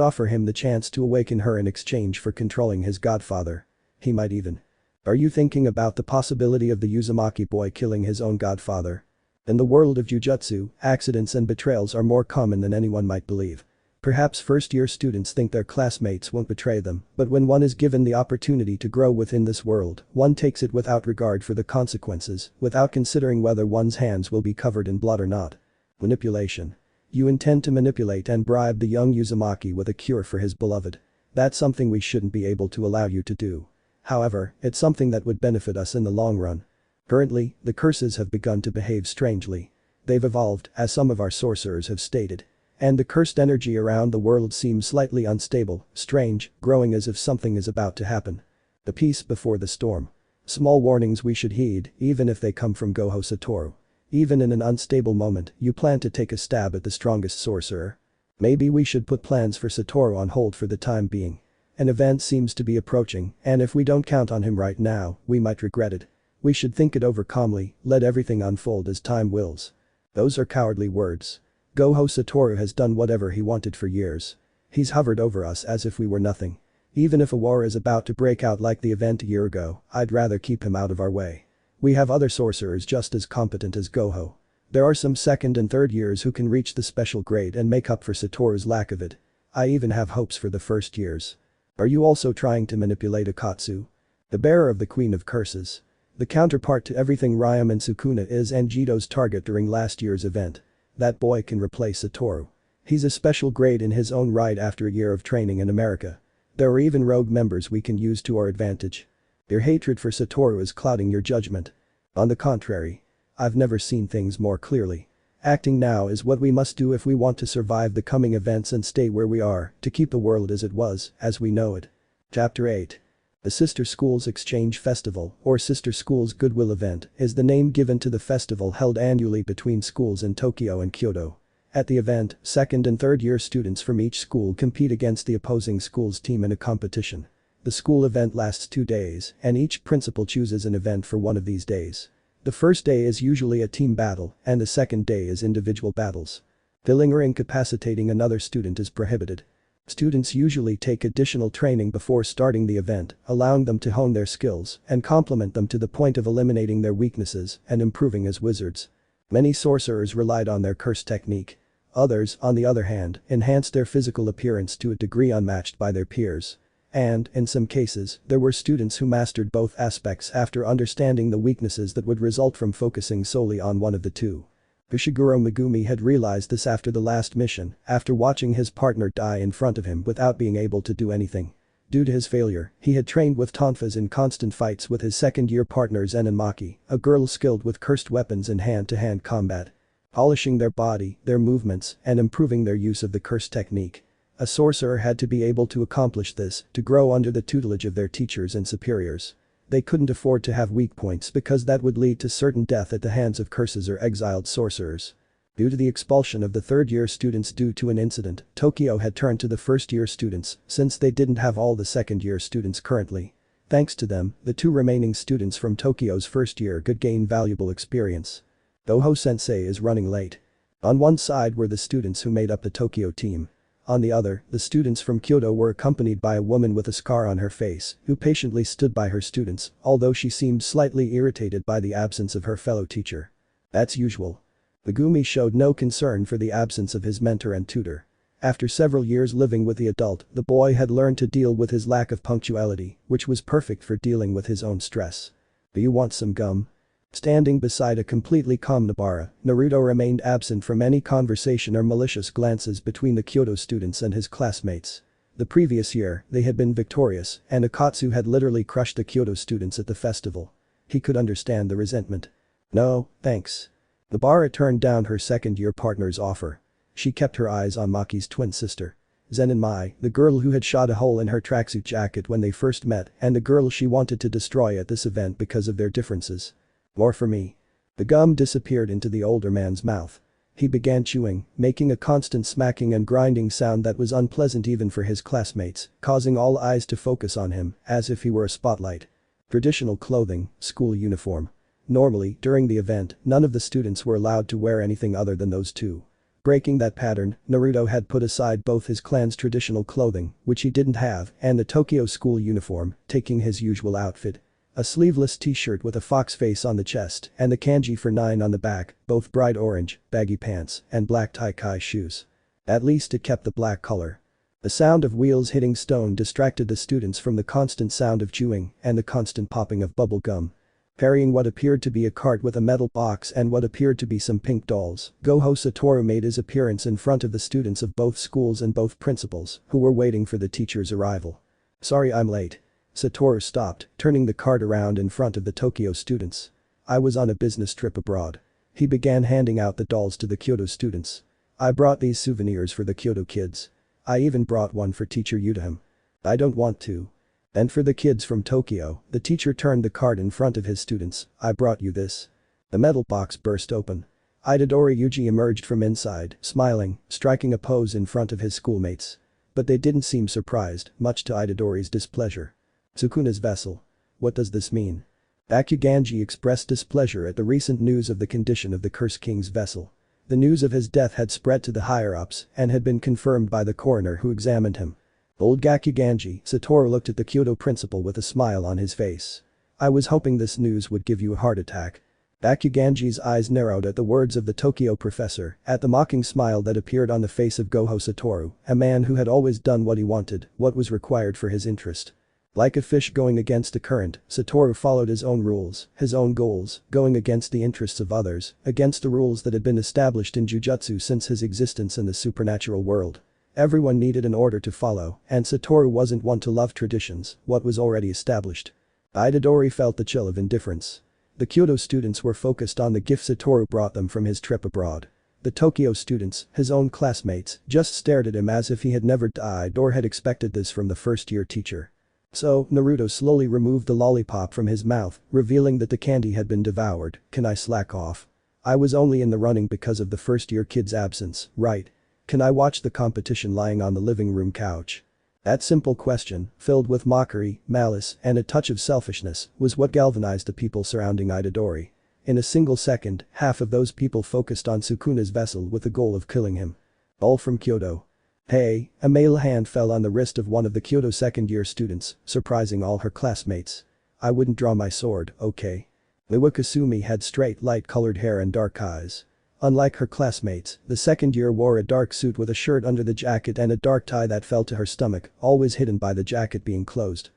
offer him the chance to awaken her in exchange for controlling his godfather? He might even. Are you thinking about the possibility of the Uzumaki boy killing his own godfather? In the world of Jujutsu, accidents and betrayals are more common than anyone might believe. Perhaps first-year students think their classmates won't betray them, but when one is given the opportunity to grow within this world, one takes it without regard for the consequences, without considering whether one's hands will be covered in blood or not. Manipulation. You intend to manipulate and bribe the young Uzumaki with a cure for his beloved. That's something we shouldn't be able to allow you to do. However, it's something that would benefit us in the long run. Currently, the curses have begun to behave strangely. They've evolved, as some of our sorcerers have stated. And the cursed energy around the world seems slightly unstable, strange, growing as if something is about to happen. The peace before the storm. Small warnings we should heed, even if they come from Gojo Satoru. Even in an unstable moment, you plan to take a stab at the strongest sorcerer. Maybe we should put plans for Saturo on hold for the time being. An event seems to be approaching, and if we don't count on him right now, we might regret it. We should think it over calmly, let everything unfold as time wills. Those are cowardly words. Gojo Satoru has done whatever he wanted for years. He's hovered over us as if we were nothing. Even if a war is about to break out like the event a year ago, I'd rather keep him out of our way. We have other sorcerers just as competent as Gojo. There are some second and third years who can reach the special grade and make up for Satoru's lack of it. I even have hopes for the first years. Are you also trying to manipulate Akatsuki? The bearer of the Queen of Curses. The counterpart to everything Ryam and Sukuna is and Jito's target during last year's event. That boy can replace Satoru. He's a special grade in his own right after a year of training in America. There are even rogue members we can use to our advantage. Your hatred for Satoru is clouding your judgment. On the contrary. I've never seen things more clearly. Acting now is what we must do if we want to survive the coming events and stay where we are, to keep the world as it was, as we know it. Chapter 8. The Sister Schools Exchange Festival, or Sister Schools Goodwill Event, is the name given to the festival held annually between schools in Tokyo and Kyoto. At the event, second and third year students from each school compete against the opposing school's team in a competition. The school event lasts 2 days, and each principal chooses an event for one of these days. The first day is usually a team battle, and the second day is individual battles. Killing or incapacitating another student is prohibited. Students usually take additional training before starting the event, allowing them to hone their skills and complement them to the point of eliminating their weaknesses and improving as wizards. Many sorcerers relied on their curse technique. Others, on the other hand, enhanced their physical appearance to a degree unmatched by their peers. And, in some cases, there were students who mastered both aspects after understanding the weaknesses that would result from focusing solely on one of the two. Fushiguro Megumi had realized this after the last mission, after watching his partner die in front of him without being able to do anything. Due to his failure, he had trained with tonfas in constant fights with his second-year partner Zenonmaki, a girl skilled with cursed weapons in hand-to-hand combat. Polishing their body, their movements, and improving their use of the curse technique. A sorcerer had to be able to accomplish this to grow under the tutelage of their teachers and superiors. They couldn't afford to have weak points because that would lead to certain death at the hands of curses or exiled sorcerers. Due to the expulsion of the third-year students due to an incident, Tokyo had turned to the first-year students since they didn't have all the second-year students currently. Thanks to them, the two remaining students from Tokyo's first year could gain valuable experience. Gojo-sensei is running late. On one side were the students who made up the Tokyo team. On the other, the students from Kyoto were accompanied by a woman with a scar on her face who patiently stood by her students, although she seemed slightly irritated by the absence of her fellow teacher. That's usual. Megumi showed no concern for the absence of his mentor and tutor. After several years living with the adult, the boy had learned to deal with his lack of punctuality, which was perfect for dealing with his own stress. Do you want some gum? Standing beside a completely calm Madara, Naruto remained absent from any conversation or malicious glances between the Kyoto students and his classmates. The previous year, they had been victorious, and Akatsuki had literally crushed the Kyoto students at the festival. He could understand the resentment. No, thanks. Madara turned down her second-year partner's offer. She kept her eyes on Maki's twin sister. Zenonmai, the girl who had shot a hole in her tracksuit jacket when they first met, and the girl she wanted to destroy at this event because of their differences. More for me. The gum disappeared into the older man's mouth. He began chewing, making a constant smacking and grinding sound that was unpleasant even for his classmates, causing all eyes to focus on him, as if he were a spotlight. Traditional clothing, school uniform. Normally, during the event, none of the students were allowed to wear anything other than those two. Breaking that pattern, Naruto had put aside both his clan's traditional clothing, which he didn't have, and the Tokyo school uniform, taking his usual outfit. A sleeveless t-shirt with a fox face on the chest and the kanji for 9 on the back, both bright orange, baggy pants, and black tie-kai shoes. At least it kept the black color. The sound of wheels hitting stone distracted the students from the constant sound of chewing and the constant popping of bubble gum. Carrying what appeared to be a cart with a metal box and what appeared to be some pink dolls, Gojo Saturo made his appearance in front of the students of both schools and both principals, who were waiting for the teacher's arrival. Sorry I'm late. Saturo stopped, turning the cart around in front of the Tokyo students. I was on a business trip abroad. He began handing out the dolls to the Kyoto students. I brought these souvenirs for the Kyoto kids. I even brought one for teacher Yutahim. I don't want to. And for the kids from Tokyo, the teacher turned the cart in front of his students. I brought you this. The metal box burst open. Itadori Yuji emerged from inside, smiling, striking a pose in front of his schoolmates. But they didn't seem surprised, much to Itadori's displeasure. Sukuna's vessel. What does this mean? Bakuganji expressed displeasure at the recent news of the condition of the Curse King's vessel. The news of his death had spread to the higher-ups and had been confirmed by the coroner who examined him. Old Gakuganji, Saturo looked at the Kyoto principal with a smile on his face. I was hoping this news would give you a heart attack. Bakuganji's eyes narrowed at the words of the Tokyo professor, at the mocking smile that appeared on the face of Gojo Saturo, a man who had always done what he wanted, what was required for his interest. Like a fish going against the current, Saturo followed his own rules, his own goals, going against the interests of others, against the rules that had been established in Jujutsu since his existence in the supernatural world. Everyone needed an order to follow, and Saturo wasn't one to love traditions, what was already established. Itadori felt the chill of indifference. The Kyoto students were focused on the gift Saturo brought them from his trip abroad. The Tokyo students, his own classmates, just stared at him as if he had never died or had expected this from the first-year teacher. So, Naruto slowly removed the lollipop from his mouth, revealing that the candy had been devoured. Can I slack off? I was only in the running because of the first-year kid's absence, right? Can I watch the competition lying on the living room couch? That simple question, filled with mockery, malice, and a touch of selfishness, was what galvanized the people surrounding Itadori. In a single second, half of those people focused on Sukuna's vessel with the goal of killing him. All from Kyoto. Hey, a male hand fell on the wrist of one of the Kyoto second-year students, surprising all her classmates. I wouldn't draw my sword, okay? Miwa Kasumi had straight light-colored hair and dark eyes. Unlike her classmates, the second-year wore a dark suit with a shirt under the jacket and a dark tie that fell to her stomach, always hidden by the jacket being closed.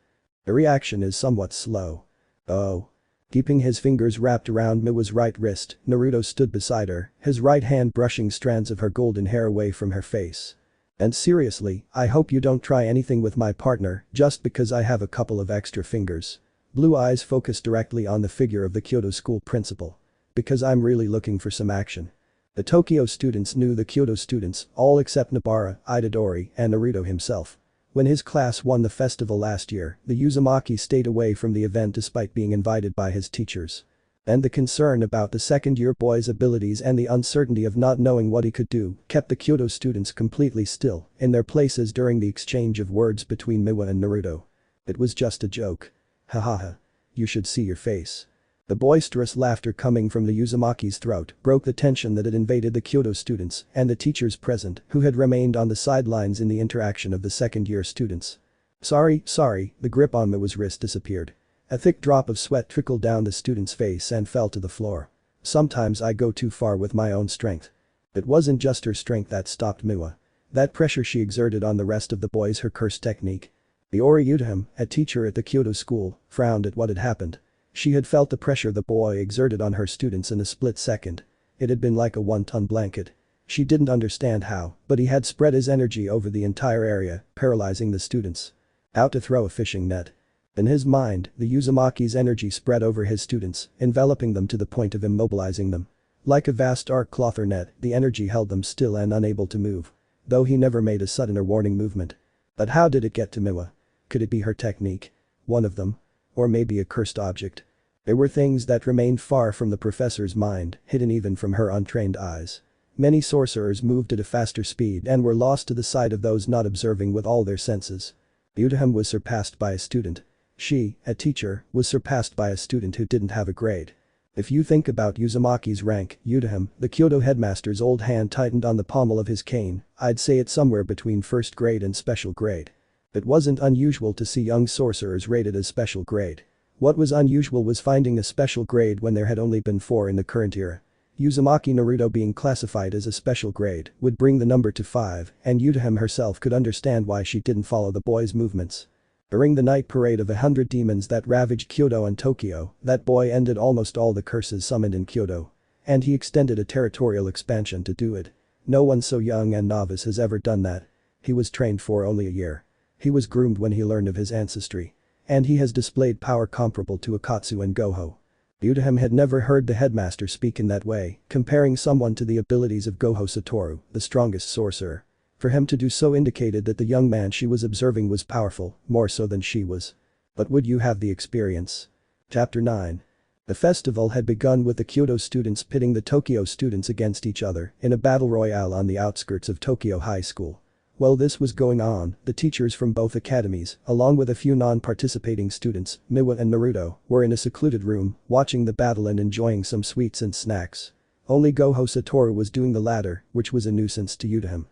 The reaction is somewhat slow. Oh. Keeping his fingers wrapped around Miwa's right wrist, Naruto stood beside her, his right hand brushing strands of her golden hair away from her face. And seriously, I hope you don't try anything with my partner just because I have a couple of extra fingers. Blue eyes focused directly on the figure of the Kyoto school principal. Because I'm really looking for some action. The Tokyo students knew the Kyoto students, all except Nobara, Itadori, and Naruto himself. When his class won the festival last year, the Uzumaki stayed away from the event despite being invited by his teachers. And the concern about the second-year boy's abilities and the uncertainty of not knowing what he could do kept the Kyoto students completely still in their places during the exchange of words between Miwa and Naruto. It was just a joke. Hahaha. You should see your face. The boisterous laughter coming from the Uzumaki's throat broke the tension that had invaded the Kyoto students and the teachers present who had remained on the sidelines in the interaction of the second-year students. Sorry, the grip on Miwa's wrist disappeared. A thick drop of sweat trickled down the student's face and fell to the floor. Sometimes I go too far with my own strength. It wasn't just her strength that stopped Miwa. That pressure she exerted on the rest of the boys, her curse technique. Iori Uchiha, a teacher at the Kyoto school, frowned at what had happened. She had felt the pressure the boy exerted on her students in a split second. It had been like a one-ton blanket. She didn't understand how, but he had spread his energy over the entire area, paralyzing the students. Out to throw a fishing net. In his mind, the Uzumaki's energy spread over his students, enveloping them to the point of immobilizing them. Like a vast dark cloth or net, the energy held them still and unable to move. Though he never made a sudden or warning movement. But how did it get to Miwa? Could it be her technique? One of them? Or maybe a cursed object? There were things that remained far from the professor's mind, hidden even from her untrained eyes. Many sorcerers moved at a faster speed and were lost to the sight of those not observing with all their senses. Uchiha was surpassed by a student. She, a teacher, was surpassed by a student who didn't have a grade. If you think about Uzumaki's rank, Uchiha, the Kyoto headmaster's old hand tightened on the pommel of his cane, I'd say it's somewhere between first grade and special grade. It wasn't unusual to see young sorcerers rated as special grade. What was unusual was finding a special grade when there had only been 4 in the current era. Uzumaki Naruto being classified as a special grade would bring the number to 5, and Uchiha herself could understand why she didn't follow the boy's movements. During the night parade of 100 demons that ravaged Kyoto and Tokyo, that boy ended almost all the curses summoned in Kyoto. And he extended a territorial expansion to do it. No one so young and novice has ever done that. He was trained for only a year. He was groomed when he learned of his ancestry. And he has displayed power comparable to Akatsuki and Gojo. Uchiha had never heard the headmaster speak in that way, comparing someone to the abilities of Gojo Saturo, the strongest sorcerer. For him to do so indicated that the young man she was observing was powerful, more so than she was. But would you have the experience? Chapter 9. The festival had begun with the Kyoto students pitting the Tokyo students against each other in a battle royale on the outskirts of Tokyo High School. While this was going on, the teachers from both academies, along with a few non-participating students, Miwa and Naruto, were in a secluded room, watching the battle and enjoying some sweets and snacks. Only Gojo Saturo was doing the latter, which was a nuisance to Uchiha.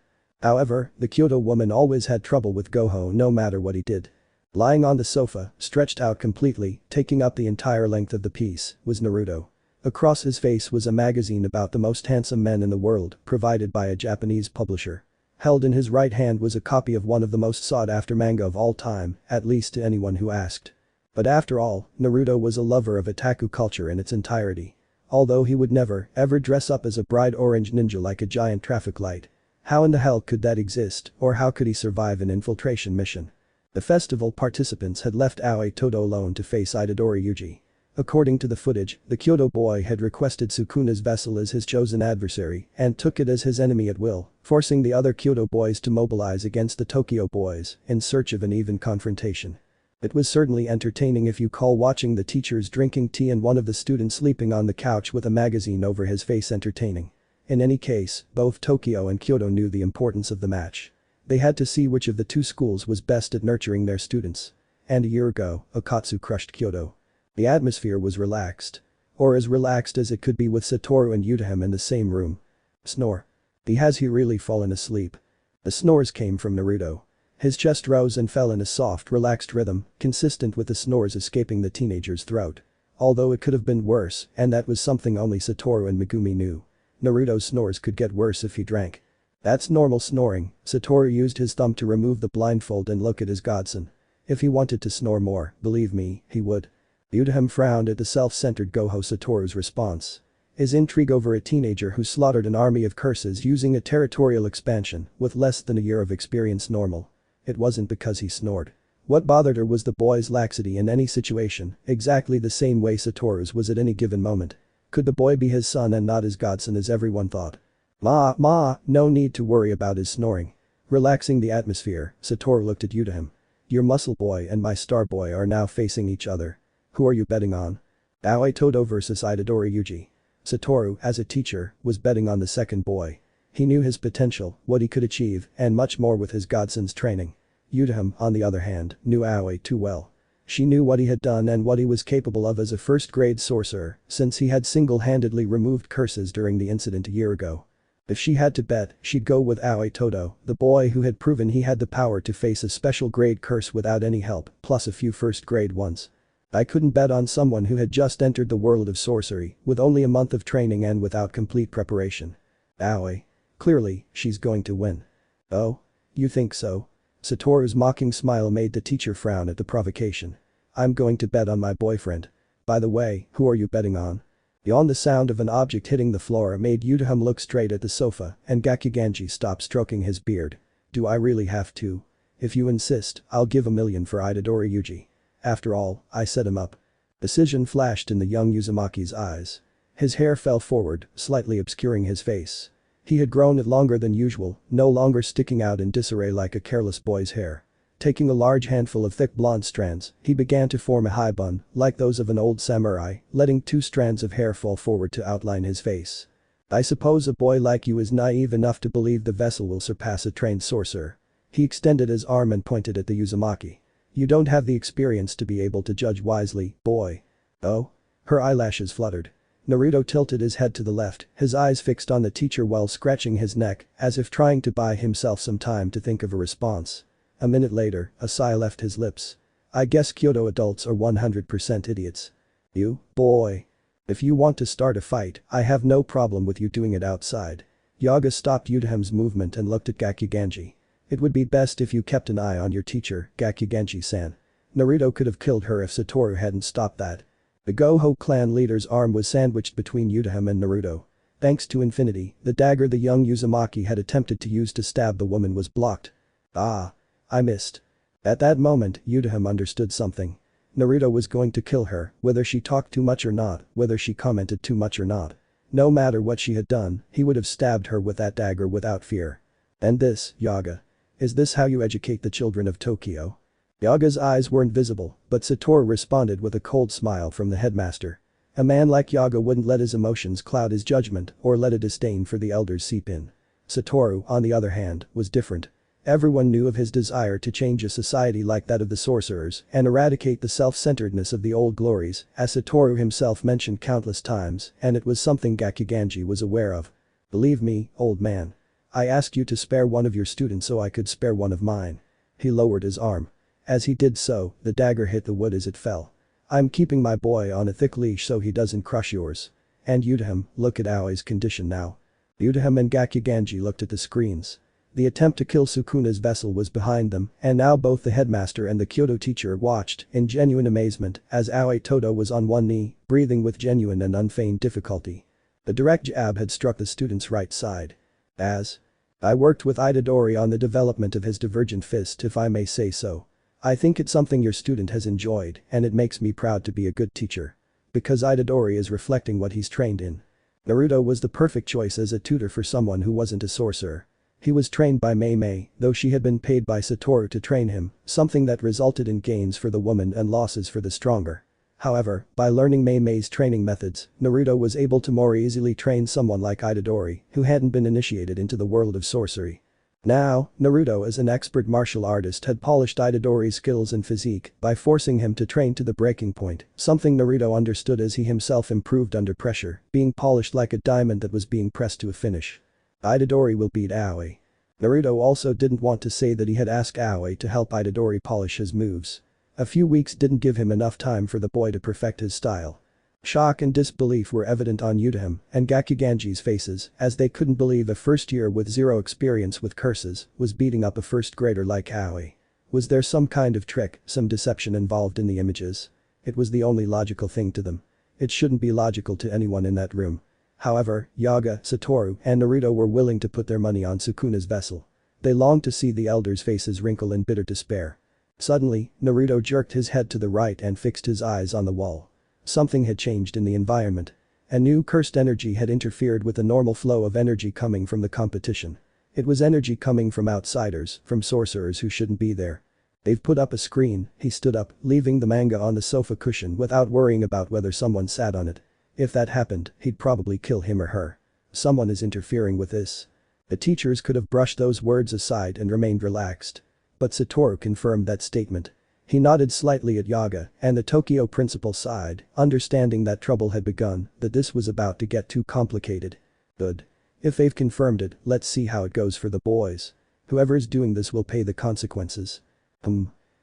However, the Kyoto woman always had trouble with Gojo no matter what he did. Lying on the sofa, stretched out completely, taking up the entire length of the piece, was Naruto. Across his face was a magazine about the most handsome men in the world, provided by a Japanese publisher. Held in his right hand was a copy of one of the most sought-after manga of all time, at least to anyone who asked. But after all, Naruto was a lover of otaku culture in its entirety. Although he would never, ever dress up as a bright orange ninja like a giant traffic light. How in the hell could that exist, or how could he survive an infiltration mission? The festival participants had left Aoi Todo alone to face Itadori Yuji. According to the footage, the Kyoto boy had requested Sukuna's vessel as his chosen adversary and took it as his enemy at will, forcing the other Kyoto boys to mobilize against the Tokyo boys in search of an even confrontation. It was certainly entertaining if you call watching the teachers drinking tea and one of the students sleeping on the couch with a magazine over his face entertaining. In any case, both Tokyo and Kyoto knew the importance of the match. They had to see which of the two schools was best at nurturing their students. And a year ago, Akatsuki crushed Kyoto. The atmosphere was relaxed. Or as relaxed as it could be with Saturo and Uchiha in the same room. Snore. Has he really fallen asleep? The snores came from Naruto. His chest rose and fell in a soft, relaxed rhythm, consistent with the snores escaping the teenager's throat. Although it could have been worse, and that was something only Saturo and Megumi knew. Naruto's snores could get worse if he drank. That's normal snoring. Saturo used his thumb to remove the blindfold and look at his godson. If he wanted to snore more, believe me, he would. Uchiha frowned at the self-centered Gojo Satoru's response. His intrigue over a teenager who slaughtered an army of curses using a territorial expansion with less than a year of experience normal. It wasn't because he snored. What bothered her was the boy's laxity in any situation, exactly the same way Satoru's was at any given moment. Could the boy be his son and not his godson as everyone thought? Ma, no need to worry about his snoring. Relaxing the atmosphere, Satoru looked at Uchiha. Your muscle boy and my star boy are now facing each other. Who are you betting on? Aoi Todo versus Itadori Yuji. Satoru, as a teacher, was betting on the second boy. He knew his potential, what he could achieve, and much more with his godson's training. Uchiha, on the other hand, knew Aoi too well. She knew what he had done and what he was capable of as a first-grade sorcerer, since he had single-handedly removed curses during the incident a year ago. If she had to bet, she'd go with Aoi Todo, the boy who had proven he had the power to face a special-grade curse without any help, plus a few first-grade ones. I couldn't bet on someone who had just entered the world of sorcery, with only a month of training and without complete preparation. Aoi. Clearly, she's going to win. Oh? You think so? Satoru's mocking smile made the teacher frown at the provocation. I'm going to bet on my boyfriend. By the way, who are you betting on? Beyond the sound of an object hitting the floor made Uchiha look straight at the sofa and Gakuganji stopped stroking his beard. Do I really have to? If you insist, I'll give $1 million for Itadori Yuji. After all, I set him up. Decision flashed in the young Uzumaki's eyes. His hair fell forward, slightly obscuring his face. He had grown it longer than usual, no longer sticking out in disarray like a careless boy's hair. Taking a large handful of thick blonde strands, he began to form a high bun, like those of an old samurai, letting 2 strands of hair fall forward to outline his face. I suppose a boy like you is naive enough to believe the vessel will surpass a trained sorcerer. He extended his arm and pointed at the Uzumaki. You don't have the experience to be able to judge wisely, boy. Oh? Her eyelashes fluttered. Naruto tilted his head to the left, his eyes fixed on the teacher while scratching his neck, as if trying to buy himself some time to think of a response. A minute later, a sigh left his lips. I guess Kyoto adults are 100% idiots. You, boy. If you want to start a fight, I have no problem with you doing it outside. Yaga stopped Uchiha's movement and looked at Gakuganji. It would be best if you kept an eye on your teacher, Gakuganji-san. Naruto could have killed her if Satoru hadn't stopped that. The Gojo clan leader's arm was sandwiched between Uchiha and Naruto. Thanks to Infinity, the dagger the young Uzumaki had attempted to use to stab the woman was blocked. Ah. I missed. At that moment, Uchiha understood something. Naruto was going to kill her, whether she talked too much or not, whether she commented too much or not. No matter what she had done, he would have stabbed her with that dagger without fear. And this, Yaga. Is this how you educate the children of Tokyo? Yaga's eyes weren't visible, but Satoru responded with a cold smile from the headmaster. A man like Yaga wouldn't let his emotions cloud his judgment or let a disdain for the elders seep in. Satoru, on the other hand, was different. Everyone knew of his desire to change a society like that of the sorcerers and eradicate the self-centeredness of the old glories, as Satoru himself mentioned countless times, and it was something Gakuganji was aware of. Believe me, old man. I asked you to spare one of your students so I could spare one of mine. He lowered his arm. As he did so, the dagger hit the wood as it fell. I'm keeping my boy on a thick leash so he doesn't crush yours. And Uchiha, look at Aoi's condition now. Uchiha and Gakuganji looked at the screens. The attempt to kill Sukuna's vessel was behind them, and now both the headmaster and the Kyoto teacher watched in genuine amazement as Aoi Todo was on one knee, breathing with genuine and unfeigned difficulty. The direct jab had struck the student's right side. I worked with Itadori on the development of his divergent fist, if I may say so. I think it's something your student has enjoyed, and it makes me proud to be a good teacher. Because Itadori is reflecting what he's trained in. Naruto was the perfect choice as a tutor for someone who wasn't a sorcerer. He was trained by Mei, though she had been paid by Saturo to train him, something that resulted in gains for the woman and losses for the stronger. However, by learning Mei's training methods, Naruto was able to more easily train someone like Itadori, who hadn't been initiated into the world of sorcery. Now, Naruto as an expert martial artist had polished Itadori's skills and physique by forcing him to train to the breaking point, something Naruto understood as he himself improved under pressure, being polished like a diamond that was being pressed to a finish. Itadori will beat Aoi. Naruto also didn't want to say that he had asked Aoi to help Itadori polish his moves. A few weeks didn't give him enough time for the boy to perfect his style. Shock and disbelief were evident on Utahim and Gakuganji's faces as they couldn't believe a first year with zero experience with curses was beating up a first grader like Aoi. Was there some kind of trick, some deception involved in the images? It was the only logical thing to them. It shouldn't be logical to anyone in that room. However, Yaga, Satoru, and Naruto were willing to put their money on Sukuna's vessel. They longed to see the elders' faces wrinkle in bitter despair. Suddenly, Naruto jerked his head to the right and fixed his eyes on the wall. Something had changed in the environment. A new cursed energy had interfered with the normal flow of energy coming from the competition. It was energy coming from outsiders, from sorcerers who shouldn't be there. They've put up a screen, he stood up, leaving the manga on the sofa cushion without worrying about whether someone sat on it. If that happened, he'd probably kill him or her. Someone is interfering with this. The teachers could have brushed those words aside and remained relaxed. But Saturo confirmed that statement. He nodded slightly at Yaga, and the Tokyo principal sighed, understanding that trouble had begun, that this was about to get too complicated. Good. If they've confirmed it, let's see how it goes for the boys. Whoever's doing this will pay the consequences.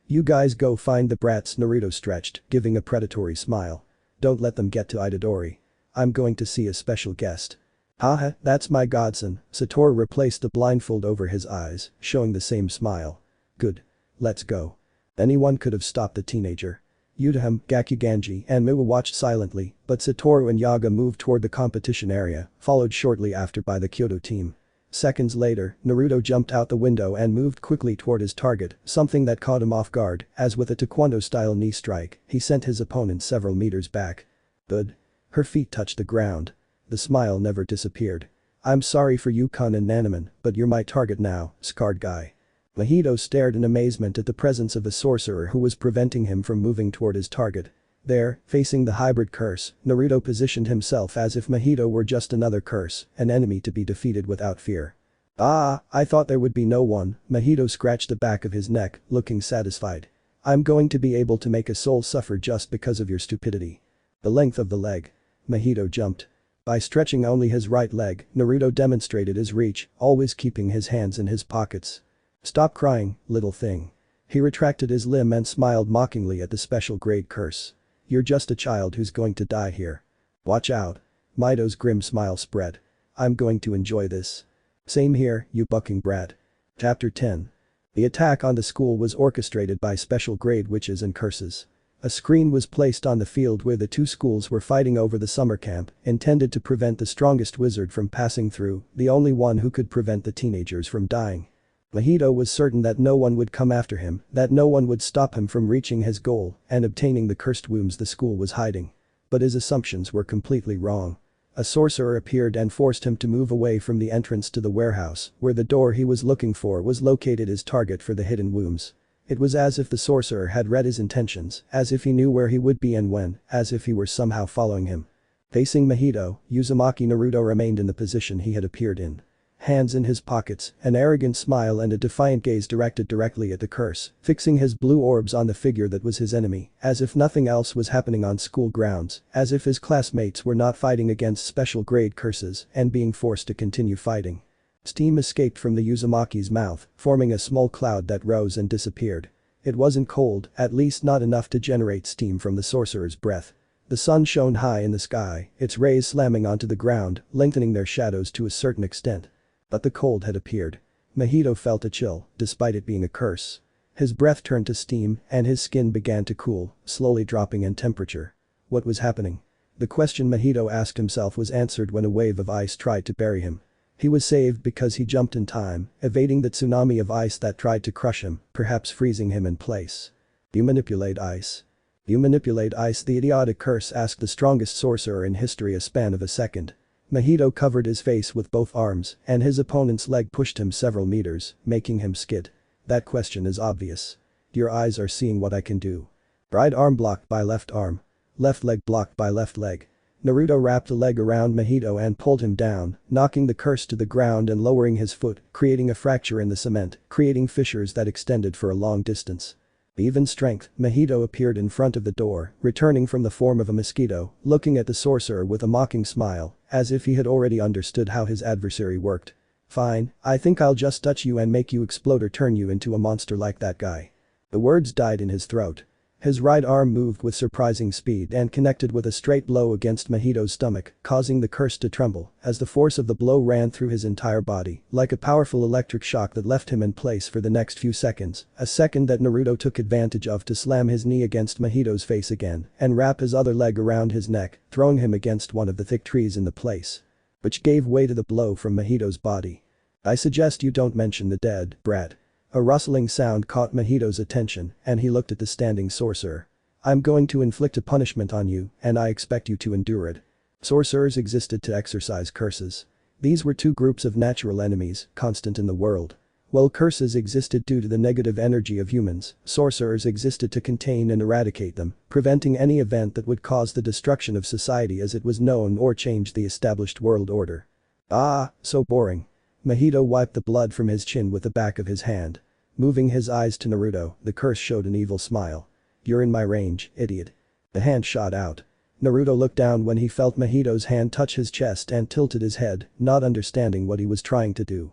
You guys go find the brats, Naruto stretched, giving a predatory smile. Don't let them get to Itadori. I'm going to see a special guest. Haha, that's my godson, Saturo replaced the blindfold over his eyes, showing the same smile. Good. Let's go. Anyone could have stopped the teenager. Utahim, Gakuganji, and Miwa watched silently, but Satoru and Yaga moved toward the competition area, followed shortly after by the Kyoto team. Seconds later, Naruto jumped out the window and moved quickly toward his target, something that caught him off guard, as with a taekwondo-style knee strike, he sent his opponent several meters back. Good. Her feet touched the ground. The smile never disappeared. I'm sorry for you, Kun and Nanaman, but you're my target now, scarred guy. Mahito stared in amazement at the presence of a sorcerer who was preventing him from moving toward his target. There, facing the hybrid curse, Naruto positioned himself as if Mahito were just another curse, an enemy to be defeated without fear. Ah, I thought there would be no one, Mahito scratched the back of his neck, looking satisfied. I'm going to be able to make a soul suffer just because of your stupidity. The length of the leg. Mahito jumped. By stretching only his right leg, Naruto demonstrated his reach, always keeping his hands in his pockets. Stop crying, little thing. He retracted his limb and smiled mockingly at the special grade curse. You're just a child who's going to die here. Watch out. Mahito's grim smile spread. I'm going to enjoy this. Same here, you bucking brat. Chapter 10. The attack on the school was orchestrated by special grade witches and curses. A screen was placed on the field where the two schools were fighting over the summer camp, intended to prevent the strongest wizard from passing through, the only one who could prevent the teenagers from dying. Mahito was certain that no one would come after him, that no one would stop him from reaching his goal and obtaining the cursed wombs the school was hiding. But his assumptions were completely wrong. A sorcerer appeared and forced him to move away from the entrance to the warehouse, where the door he was looking for was located as target for the hidden wombs. It was as if the sorcerer had read his intentions, as if he knew where he would be and when, as if he were somehow following him. Facing Mahito, Uzumaki Naruto remained in the position he had appeared in. Hands in his pockets, an arrogant smile and a defiant gaze directed directly at the curse, fixing his blue orbs on the figure that was his enemy, as if nothing else was happening on school grounds, as if his classmates were not fighting against special grade curses and being forced to continue fighting. Steam escaped from the Uzumaki's mouth, forming a small cloud that rose and disappeared. It wasn't cold, at least not enough to generate steam from the sorcerer's breath. The sun shone high in the sky, its rays slamming onto the ground, lengthening their shadows to a certain extent. But the cold had appeared. Mahito felt a chill, despite it being a curse. His breath turned to steam, and his skin began to cool, slowly dropping in temperature. What was happening? The question Mahito asked himself was answered when a wave of ice tried to bury him. He was saved because he jumped in time, evading the tsunami of ice that tried to crush him, perhaps freezing him in place. You manipulate ice. You manipulate ice, the idiotic curse asked the strongest sorcerer in history a span of a second. Mahito covered his face with both arms, and his opponent's leg pushed him several meters, making him skid. That question is obvious. Your eyes are seeing what I can do. Right arm blocked by left arm. Left leg blocked by left leg. Naruto wrapped a leg around Mahito and pulled him down, knocking the curse to the ground and lowering his foot, creating a fracture in the cement, creating fissures that extended for a long distance. Even strength, Mahito appeared in front of the door, returning from the form of a mosquito, looking at the sorcerer with a mocking smile, as if he had already understood how his adversary worked. Fine, I think I'll just touch you and make you explode or turn you into a monster like that guy. The words died in his throat. His right arm moved with surprising speed and connected with a straight blow against Mahito's stomach, causing the curse to tremble, as the force of the blow ran through his entire body, like a powerful electric shock that left him in place for the next few seconds, a second that Naruto took advantage of to slam his knee against Mahito's face again, and wrap his other leg around his neck, throwing him against one of the thick trees in the place. Which gave way to the blow from Mahito's body. I suggest you don't mention the dead, brat. A rustling sound caught Mahito's attention, and he looked at the standing sorcerer. I'm going to inflict a punishment on you, and I expect you to endure it. Sorcerers existed to exercise curses. These were two groups of natural enemies, constant in the world. While curses existed due to the negative energy of humans, sorcerers existed to contain and eradicate them, preventing any event that would cause the destruction of society as it was known or change the established world order. Ah, so boring. Mahito wiped the blood from his chin with the back of his hand. Moving his eyes to Naruto, the curse showed an evil smile. You're in my range, idiot. The hand shot out. Naruto looked down when he felt Mahito's hand touch his chest and tilted his head, not understanding what he was trying to do.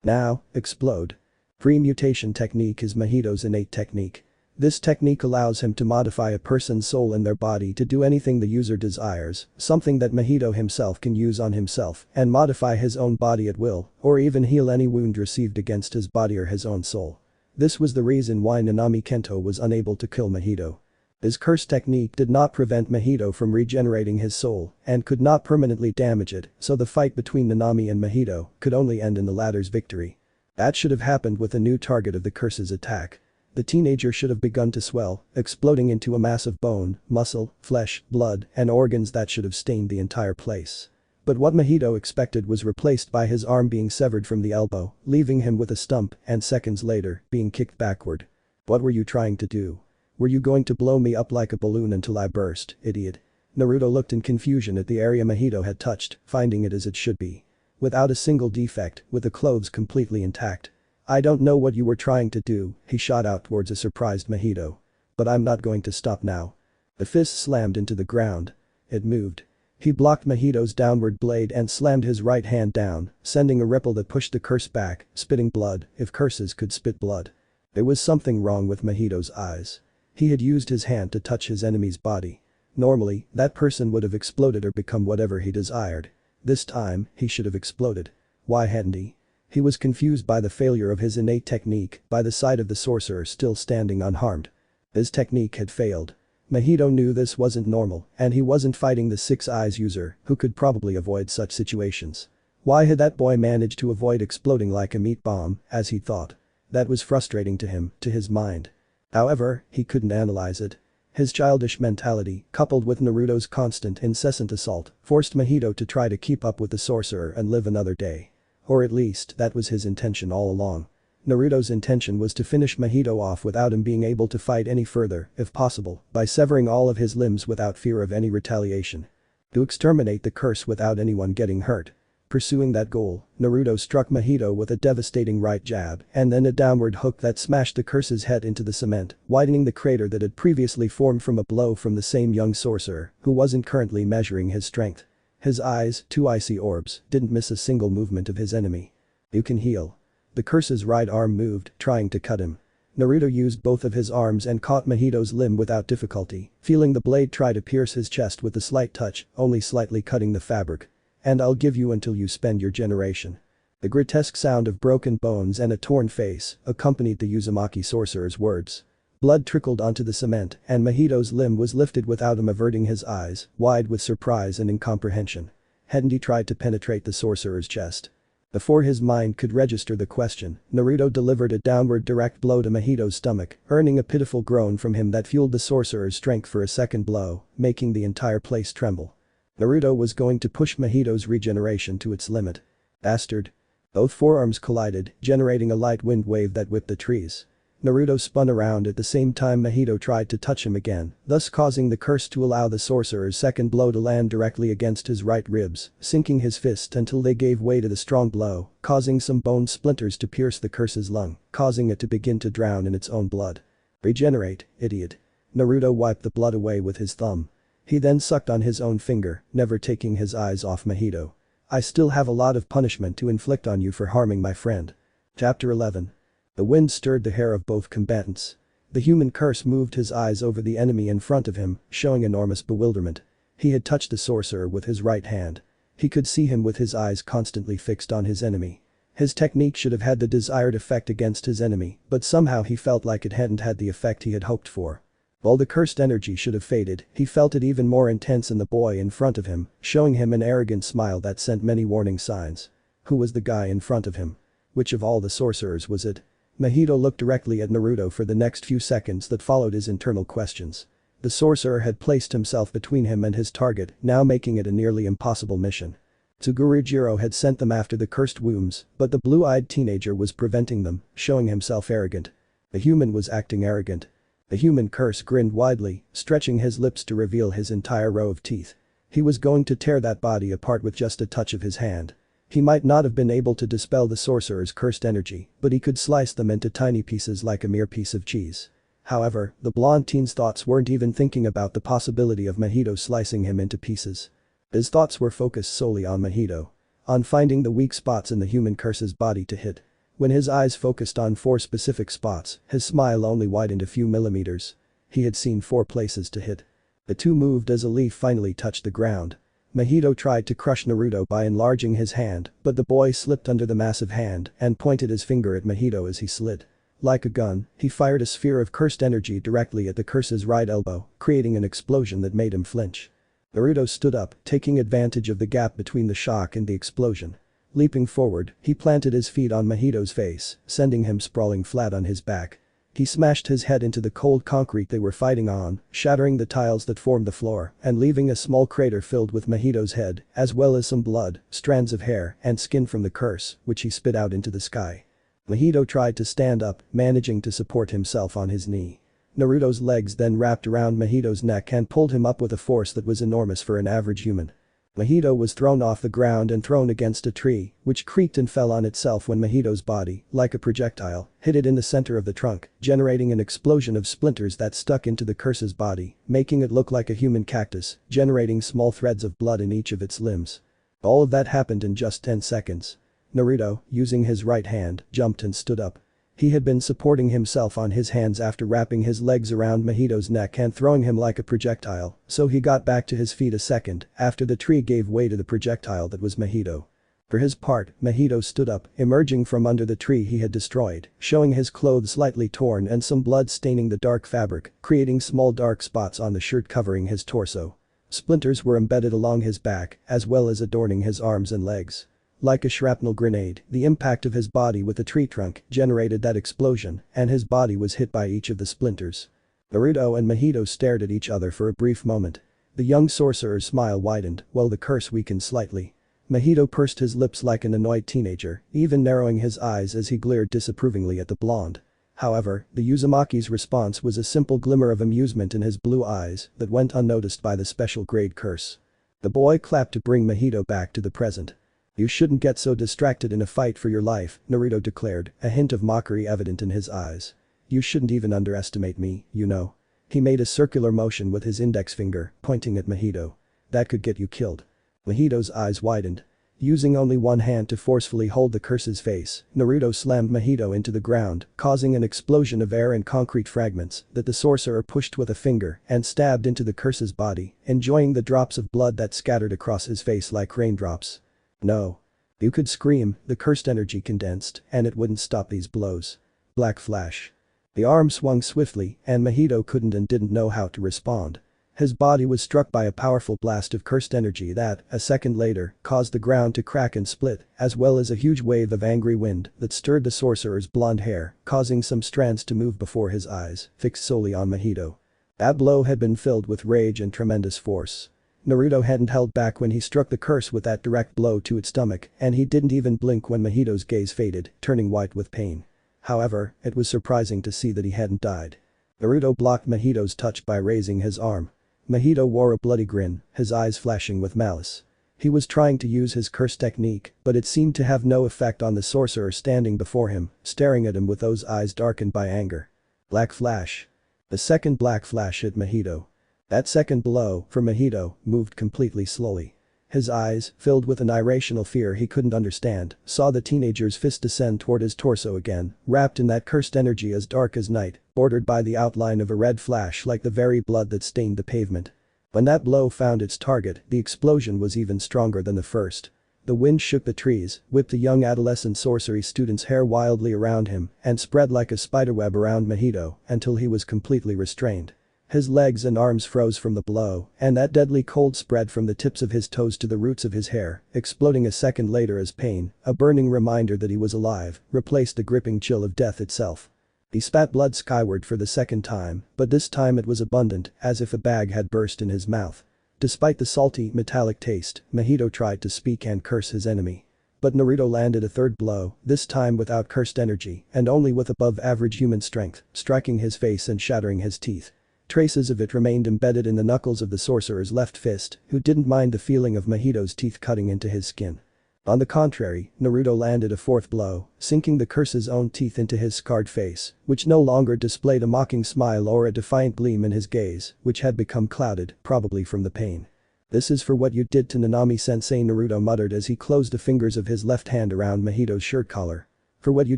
Now, explode. Pre-mutation technique is Mahito's innate technique. This technique allows him to modify a person's soul in their body to do anything the user desires, something that Mahito himself can use on himself and modify his own body at will, or even heal any wound received against his body or his own soul. This was the reason why Nanami Kento was unable to kill Mahito. His curse technique did not prevent Mahito from regenerating his soul and could not permanently damage it, so the fight between Nanami and Mahito could only end in the latter's victory. That should have happened with a new target of the curse's attack. The teenager should have begun to swell, exploding into a mass of bone, muscle, flesh, blood, and organs that should have stained the entire place. But what Mahito expected was replaced by his arm being severed from the elbow, leaving him with a stump and seconds later, being kicked backward. What were you trying to do? Were you going to blow me up like a balloon until I burst, idiot? Naruto looked in confusion at the area Mahito had touched, finding it as it should be. Without a single defect, with the clothes completely intact. I don't know what you were trying to do, he shot out towards a surprised Mahito. But I'm not going to stop now. The fist slammed into the ground. It moved. He blocked Mahito's downward blade and slammed his right hand down, sending a ripple that pushed the curse back, spitting blood, if curses could spit blood. There was something wrong with Mahito's eyes. He had used his hand to touch his enemy's body. Normally, that person would have exploded or become whatever he desired. This time, he should have exploded. Why hadn't he? He was confused by the failure of his innate technique, by the sight of the sorcerer still standing unharmed. His technique had failed. Mahito knew this wasn't normal, and he wasn't fighting the Six Eyes user, who could probably avoid such situations. Why had that boy managed to avoid exploding like a meat bomb, as he thought? That was frustrating to him, to his mind. However, he couldn't analyze it. His childish mentality, coupled with Naruto's constant, incessant assault, forced Mahito to try to keep up with the sorcerer and live another day. Or at least, that was his intention all along. Naruto's intention was to finish Mahito off without him being able to fight any further, if possible, by severing all of his limbs without fear of any retaliation. To exterminate the curse without anyone getting hurt. Pursuing that goal, Naruto struck Mahito with a devastating right jab and then a downward hook that smashed the curse's head into the cement, widening the crater that had previously formed from a blow from the same young sorcerer, who wasn't currently measuring his strength. His eyes, two icy orbs, didn't miss a single movement of his enemy. You can heal. The curse's right arm moved, trying to cut him. Naruto used both of his arms and caught Mahito's limb without difficulty, feeling the blade try to pierce his chest with a slight touch, only slightly cutting the fabric. And I'll give you until you spend your generation. The grotesque sound of broken bones and a torn face accompanied the Uzumaki sorcerer's words. Blood trickled onto the cement and Mahito's limb was lifted without him averting his eyes, wide with surprise and incomprehension. Hadn't he tried to penetrate the sorcerer's chest? Before his mind could register the question, Naruto delivered a downward direct blow to Mahito's stomach, earning a pitiful groan from him that fueled the sorcerer's strength for a second blow, making the entire place tremble. Naruto was going to push Mahito's regeneration to its limit. Bastard. Both forearms collided, generating a light wind wave that whipped the trees. Naruto spun around at the same time Mahito tried to touch him again, thus causing the curse to allow the sorcerer's second blow to land directly against his right ribs, sinking his fist until they gave way to the strong blow, causing some bone splinters to pierce the curse's lung, causing it to begin to drown in its own blood. Regenerate, idiot. Naruto wiped the blood away with his thumb. He then sucked on his own finger, never taking his eyes off Mahito. I still have a lot of punishment to inflict on you for harming my friend. Chapter 11. The wind stirred the hair of both combatants. The human curse moved his eyes over the enemy in front of him, showing enormous bewilderment. He had touched the sorcerer with his right hand. He could see him with his eyes constantly fixed on his enemy. His technique should have had the desired effect against his enemy, but somehow he felt like it hadn't had the effect he had hoped for. While the cursed energy should have faded, he felt it even more intense in the boy in front of him, showing him an arrogant smile that sent many warning signs. Who was the guy in front of him? Which of all the sorcerers was it? Mahito looked directly at Naruto for the next few seconds that followed his internal questions. The sorcerer had placed himself between him and his target, now making it a nearly impossible mission. Tsugurujiro had sent them after the cursed wombs, but the blue-eyed teenager was preventing them, showing himself arrogant. The human was acting arrogant. The human curse grinned widely, stretching his lips to reveal his entire row of teeth. He was going to tear that body apart with just a touch of his hand. He might not have been able to dispel the sorcerer's cursed energy, but he could slice them into tiny pieces like a mere piece of cheese. However, the blonde teen's thoughts weren't even thinking about the possibility of Mahito slicing him into pieces. His thoughts were focused solely on Mahito. On finding the weak spots in the human curse's body to hit. When his eyes focused on 4 specific spots, his smile only widened a few millimeters. He had seen 4 places to hit. The two moved as a leaf finally touched the ground. Mahito tried to crush Naruto by enlarging his hand, but the boy slipped under the massive hand and pointed his finger at Mahito as he slid. Like a gun, he fired a sphere of cursed energy directly at the curse's right elbow, creating an explosion that made him flinch. Naruto stood up, taking advantage of the gap between the shock and the explosion. Leaping forward, he planted his feet on Mahito's face, sending him sprawling flat on his back. He smashed his head into the cold concrete they were fighting on, shattering the tiles that formed the floor and leaving a small crater filled with Mahito's head, as well as some blood, strands of hair, and skin from the curse, which he spit out into the sky. Mahito tried to stand up, managing to support himself on his knee. Naruto's legs then wrapped around Mahito's neck and pulled him up with a force that was enormous for an average human. Mahito was thrown off the ground and thrown against a tree, which creaked and fell on itself when Mahito's body, like a projectile, hit it in the center of the trunk, generating an explosion of splinters that stuck into the curse's body, making it look like a human cactus, generating small threads of blood in each of its limbs. All of that happened in just 10 seconds. Naruto, using his right hand, jumped and stood up. He had been supporting himself on his hands after wrapping his legs around Mahito's neck and throwing him like a projectile, so he got back to his feet a second after the tree gave way to the projectile that was Mahito. For his part, Mahito stood up, emerging from under the tree he had destroyed, showing his clothes slightly torn and some blood staining the dark fabric, creating small dark spots on the shirt covering his torso. Splinters were embedded along his back, as well as adorning his arms and legs. Like a shrapnel grenade, the impact of his body with the tree trunk generated that explosion, and his body was hit by each of the splinters. Naruto and Mahito stared at each other for a brief moment. The young sorcerer's smile widened, while the curse weakened slightly. Mahito pursed his lips like an annoyed teenager, even narrowing his eyes as he glared disapprovingly at the blonde. However, the Uzumaki's response was a simple glimmer of amusement in his blue eyes that went unnoticed by the special grade curse. The boy clapped to bring Mahito back to the present. "You shouldn't get so distracted in a fight for your life," Naruto declared, a hint of mockery evident in his eyes. "You shouldn't even underestimate me, you know." He made a circular motion with his index finger, pointing at Mahito. "That could get you killed." Mahito's eyes widened. Using only one hand to forcefully hold the curse's face, Naruto slammed Mahito into the ground, causing an explosion of air and concrete fragments that the sorcerer pushed with a finger and stabbed into the curse's body, enjoying the drops of blood that scattered across his face like raindrops. No. You could scream, the cursed energy condensed, and it wouldn't stop these blows. Black flash. The arm swung swiftly, and Mahito couldn't and didn't know how to respond. His body was struck by a powerful blast of cursed energy that, a second later, caused the ground to crack and split, as well as a huge wave of angry wind that stirred the sorcerer's blonde hair, causing some strands to move before his eyes, fixed solely on Mahito. That blow had been filled with rage and tremendous force. Naruto hadn't held back when he struck the curse with that direct blow to its stomach, and he didn't even blink when Mahito's gaze faded, turning white with pain. However, it was surprising to see that he hadn't died. Naruto blocked Mahito's touch by raising his arm. Mahito wore a bloody grin, his eyes flashing with malice. He was trying to use his curse technique, but it seemed to have no effect on the sorcerer standing before him, staring at him with those eyes darkened by anger. Black flash. The second black flash hit Mahito. That second blow, for Mahito, moved completely slowly. His eyes, filled with an irrational fear he couldn't understand, saw the teenager's fist descend toward his torso again, wrapped in that cursed energy as dark as night, bordered by the outline of a red flash like the very blood that stained the pavement. When that blow found its target, the explosion was even stronger than the first. The wind shook the trees, whipped the young adolescent sorcery student's hair wildly around him, and spread like a spiderweb around Mahito until he was completely restrained. His legs and arms froze from the blow, and that deadly cold spread from the tips of his toes to the roots of his hair, exploding a second later as pain, a burning reminder that he was alive, replaced the gripping chill of death itself. He spat blood skyward for the second time, but this time it was abundant, as if a bag had burst in his mouth. Despite the salty, metallic taste, Mahito tried to speak and curse his enemy. But Naruto landed a third blow, this time without cursed energy, and only with above-average human strength, striking his face and shattering his teeth. Traces of it remained embedded in the knuckles of the sorcerer's left fist, who didn't mind the feeling of Mahito's teeth cutting into his skin. On the contrary, Naruto landed a fourth blow, sinking the curse's own teeth into his scarred face, which no longer displayed a mocking smile or a defiant gleam in his gaze, which had become clouded, probably from the pain. "This is for what you did to Nanami-sensei," Naruto muttered as he closed the fingers of his left hand around Mahito's shirt collar. "For what you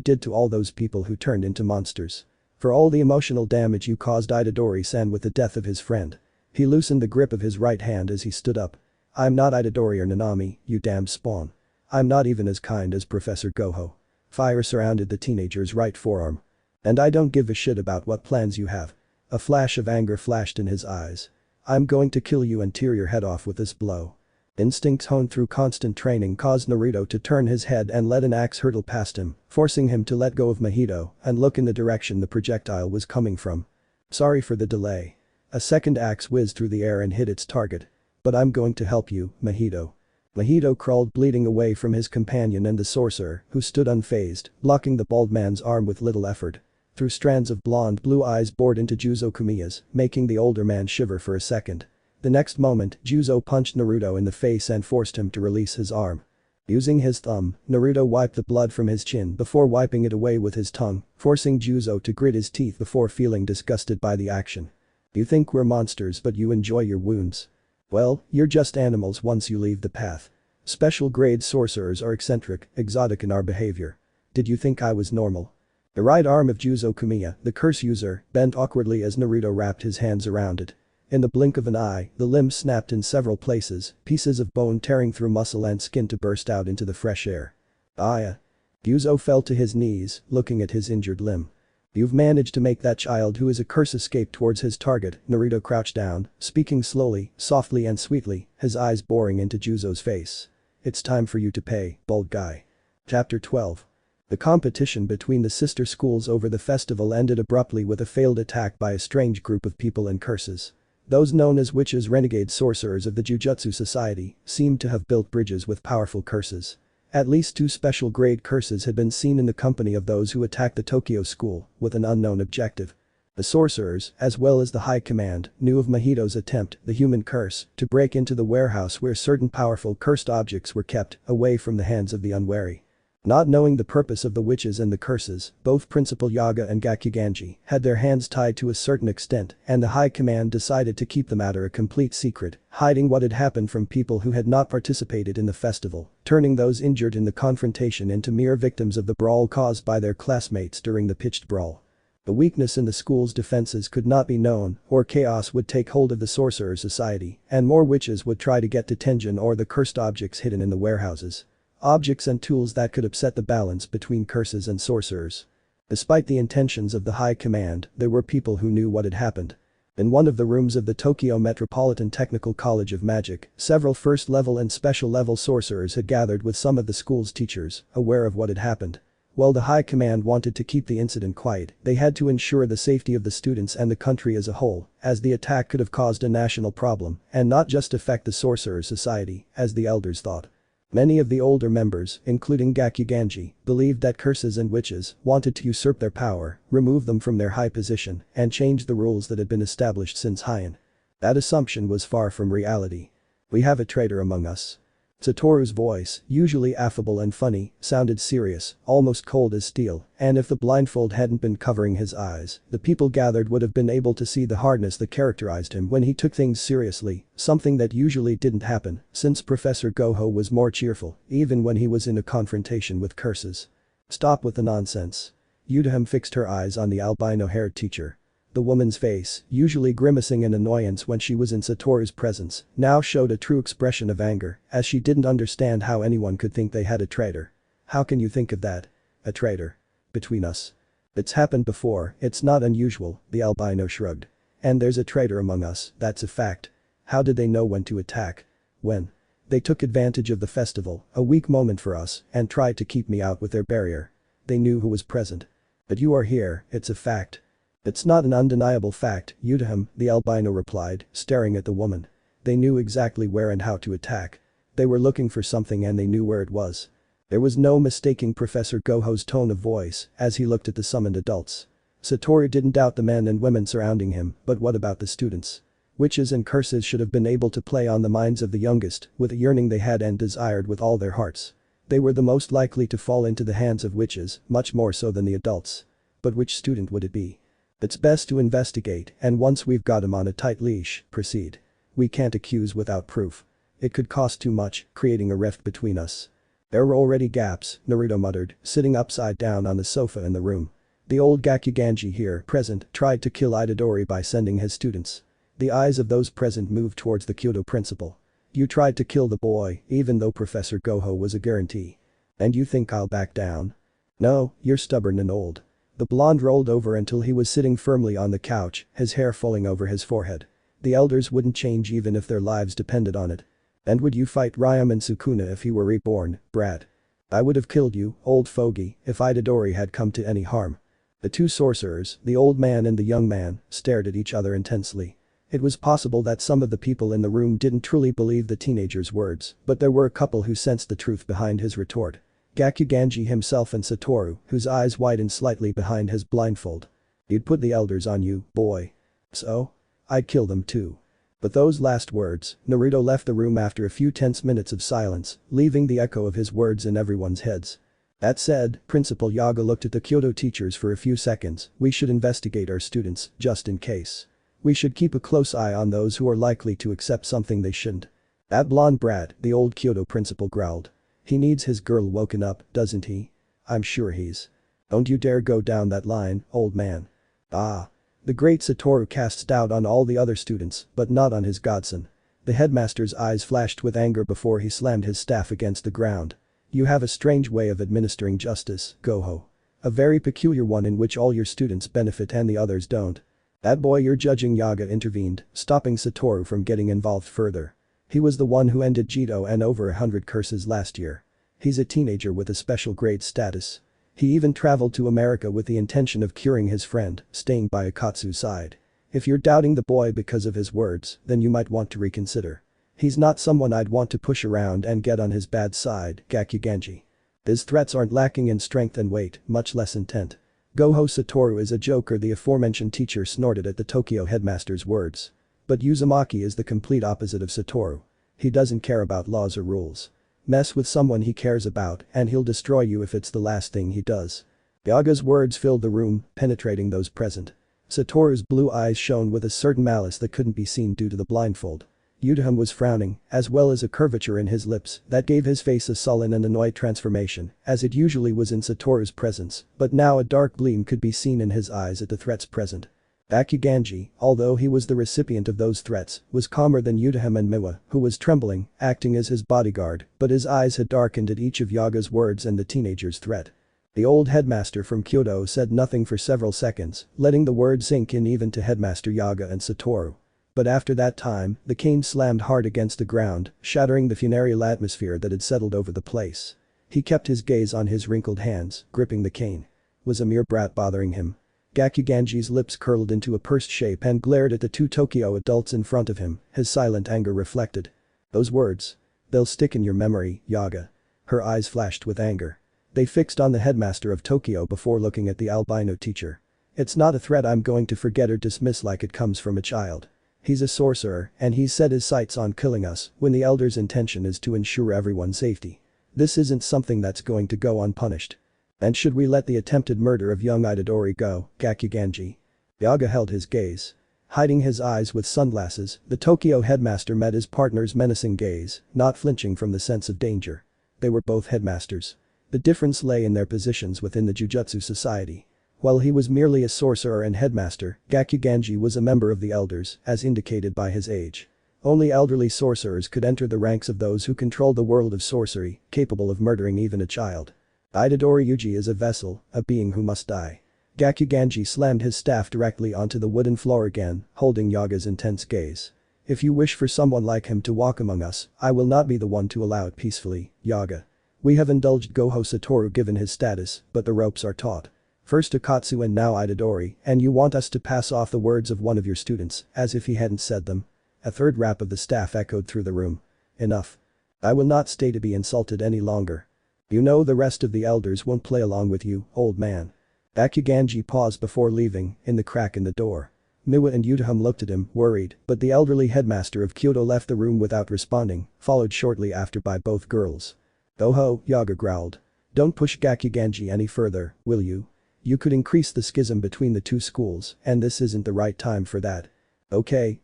did to all those people who turned into monsters. For all the emotional damage you caused Itadori-san with the death of his friend." He loosened the grip of his right hand as he stood up. "I'm not Itadori or Nanami, you damn spawn. I'm not even as kind as Professor Gojo." Fire surrounded the teenager's right forearm. "And I don't give a shit about what plans you have." A flash of anger flashed in his eyes. "I'm going to kill you and tear your head off with this blow." Instincts honed through constant training caused Naruto to turn his head and let an axe hurtle past him, forcing him to let go of Mahito and look in the direction the projectile was coming from. "Sorry for the delay." A second axe whizzed through the air and hit its target. "But I'm going to help you, Mahito." Mahito crawled bleeding away from his companion and the sorcerer, who stood unfazed, blocking the bald man's arm with little effort. Through strands of blonde blue eyes bored into Juzo Kumiya's, making the older man shiver for a second. The next moment, Juzo punched Naruto in the face and forced him to release his arm. Using his thumb, Naruto wiped the blood from his chin before wiping it away with his tongue, forcing Juzo to grit his teeth before feeling disgusted by the action. "You think we're monsters but you enjoy your wounds. Well, you're just animals once you leave the path. Special grade sorcerers are eccentric, exotic in our behavior. Did you think I was normal?" The right arm of Juzo Kumiya, the curse user, bent awkwardly as Naruto wrapped his hands around it. In the blink of an eye, the limb snapped in several places, pieces of bone tearing through muscle and skin to burst out into the fresh air. "Aya." Juzo fell to his knees, looking at his injured limb. "You've managed to make that child who is a curse escape towards his target." Naruto crouched down, speaking slowly, softly and sweetly, his eyes boring into Juzo's face. "It's time for you to pay, bald guy." Chapter 12. The competition between the sister schools over the festival ended abruptly with a failed attack by a strange group of people and curses. Those known as witches, renegade sorcerers of the Jujutsu Society, seemed to have built bridges with powerful curses. At least 2 special grade curses had been seen in the company of those who attacked the Tokyo school, with an unknown objective. The sorcerers, as well as the high command, knew of Mahito's attempt, the human curse, to break into the warehouse where certain powerful cursed objects were kept, away from the hands of the unwary. Not knowing the purpose of the witches and the curses, both Principal Yaga and Gakuganji had their hands tied to a certain extent, and the high command decided to keep the matter a complete secret, hiding what had happened from people who had not participated in the festival, turning those injured in the confrontation into mere victims of the brawl caused by their classmates during the pitched brawl. The weakness in the school's defenses could not be known, or chaos would take hold of the Sorcerer Society, and more witches would try to get to Tenjin or the cursed objects hidden in the warehouses. Objects and tools that could upset the balance between curses and sorcerers. Despite the intentions of the high command, there were people who knew what had happened. In one of the rooms of the Tokyo Metropolitan Technical College of Magic, several first-level and special-level sorcerers had gathered with some of the school's teachers, aware of what had happened. While the high command wanted to keep the incident quiet, they had to ensure the safety of the students and the country as a whole, as the attack could have caused a national problem and not just affect the Sorcerer Society, as the elders thought. Many of the older members, including Gakuganji, believed that curses and witches wanted to usurp their power, remove them from their high position, and change the rules that had been established since Heian. That assumption was far from reality. "We have a traitor among us." Satoru's voice, usually affable and funny, sounded serious, almost cold as steel, and if the blindfold hadn't been covering his eyes, the people gathered would have been able to see the hardness that characterized him when he took things seriously, something that usually didn't happen, since Professor Gojo was more cheerful, even when he was in a confrontation with curses. "Stop with the nonsense." Uchiha fixed her eyes on the albino-haired teacher. The woman's face, usually grimacing in annoyance when she was in Satoru's presence, now showed a true expression of anger, as she didn't understand how anyone could think they had a traitor. "How can you think of that? A traitor? Between us? It's happened before, it's not unusual," the albino shrugged. "And there's a traitor among us, that's a fact. How did they know when to attack? When? They took advantage of the festival, a weak moment for us, and tried to keep me out with their barrier. They knew who was present. But you are here, it's a fact." "It's not an undeniable fact, Uchiha," the albino replied, staring at the woman. "They knew exactly where and how to attack. They were looking for something and they knew where it was." There was no mistaking Professor Gojo's tone of voice as he looked at the summoned adults. Satoru didn't doubt the men and women surrounding him, but what about the students? Witches and curses should have been able to play on the minds of the youngest with a yearning they had and desired with all their hearts. They were the most likely to fall into the hands of witches, much more so than the adults. But which student would it be? "It's best to investigate, and once we've got him on a tight leash, proceed. We can't accuse without proof. It could cost too much, creating a rift between us." "There were already gaps," Naruto muttered, sitting upside down on the sofa in the room. "The old Gakuganji here present tried to kill Itadori by sending his students." The eyes of those present moved towards the Kyoto principal. "You tried to kill the boy, even though Professor Gojo was a guarantee. And you think I'll back down? No, you're stubborn and old." The blonde rolled over until he was sitting firmly on the couch, his hair falling over his forehead. "The elders wouldn't change even if their lives depended on it. And would you fight Rayam and Sukuna if he were reborn, brat? I would have killed you, old fogey, if Itadori had come to any harm." The two sorcerers, the old man and the young man, stared at each other intensely. It was possible that some of the people in the room didn't truly believe the teenager's words, but there were a couple who sensed the truth behind his retort. Gakuganji himself and Satoru, whose eyes widened slightly behind his blindfold. "You'd put the elders on you, boy. So? I'd kill them too." With those last words, Naruto left the room after a few tense minutes of silence, leaving the echo of his words in everyone's heads. That said, Principal Yaga looked at the Kyoto teachers for a few seconds. "We should investigate our students, just in case. We should keep a close eye on those who are likely to accept something they shouldn't." "That blonde brat," the old Kyoto principal growled. "He needs his girl woken up, doesn't he? I'm sure he's. Don't you dare go down that line, old man." "Ah." The great Satoru cast doubt on all the other students, but not on his godson. The headmaster's eyes flashed with anger before he slammed his staff against the ground. "You have a strange way of administering justice, Gojo. A very peculiar one in which all your students benefit and the others don't." "That boy you're judging," Yaga intervened, stopping Satoru from getting involved further. "He was the one who ended Jito and over 100 curses last year. He's a teenager with a special grade status. He even traveled to America with the intention of curing his friend, staying by Akatsu's side. If you're doubting the boy because of his words, then you might want to reconsider. He's not someone I'd want to push around and get on his bad side, Gakuganji. His threats aren't lacking in strength and weight, much less intent." "Gojo Satoru is a joker," the aforementioned teacher snorted at the Tokyo headmaster's words. "But Uzumaki is the complete opposite of Satoru. He doesn't care about laws or rules. Mess with someone he cares about and he'll destroy you if it's the last thing he does." Yaga's words filled the room, penetrating those present. Satoru's blue eyes shone with a certain malice that couldn't be seen due to the blindfold. Uchiha was frowning, as well as a curvature in his lips that gave his face a sullen and annoyed transformation, as it usually was in Satoru's presence, but now a dark gleam could be seen in his eyes at the threats present. Gakuganji, although he was the recipient of those threats, was calmer than Uchiha and Miwa, who was trembling, acting as his bodyguard, but his eyes had darkened at each of Yaga's words and the teenager's threat. The old headmaster from Kyoto said nothing for several seconds, letting the words sink in even to Headmaster Yaga and Satoru. But after that time, the cane slammed hard against the ground, shattering the funereal atmosphere that had settled over the place. He kept his gaze on his wrinkled hands, gripping the cane. Was a mere brat bothering him? Gakuganji's lips curled into a pursed shape and glared at the two Tokyo adults in front of him, his silent anger reflected. Those words. They'll stick in your memory, Yaga. Her eyes flashed with anger. They fixed on the headmaster of Tokyo before looking at the albino teacher. It's not a threat I'm going to forget or dismiss like it comes from a child. He's a sorcerer and he's set his sights on killing us when the elder's intention is to ensure everyone's safety. This isn't something that's going to go unpunished. And should we let the attempted murder of young Itadori go, Gakuganji? Yaga held his gaze. Hiding his eyes with sunglasses, the Tokyo headmaster met his partner's menacing gaze, not flinching from the sense of danger. They were both headmasters. The difference lay in their positions within the Jujutsu society. While he was merely a sorcerer and headmaster, Gakuganji was a member of the elders, as indicated by his age. Only elderly sorcerers could enter the ranks of those who controlled the world of sorcery, capable of murdering even a child. Itadori Yuji is a vessel, a being who must die. Gakuganji slammed his staff directly onto the wooden floor again, holding Yaga's intense gaze. If you wish for someone like him to walk among us, I will not be the one to allow it peacefully, Yaga. We have indulged Gojo Saturo given his status, but the ropes are taut. First Akatsuki and now Itadori, and you want us to pass off the words of one of your students, as if he hadn't said them. A third rap of the staff echoed through the room. Enough. I will not stay to be insulted any longer. You know the rest of the elders won't play along with you, old man. Gakuganji paused before leaving, in the crack in the door. Miwa and Utaham looked at him, worried, but the elderly headmaster of Kyoto left the room without responding, followed shortly after by both girls. "Oh-ho," Yaga growled. "Don't push Gakuganji any further, will you? You could increase the schism between the two schools, and this isn't the right time for that." Okay.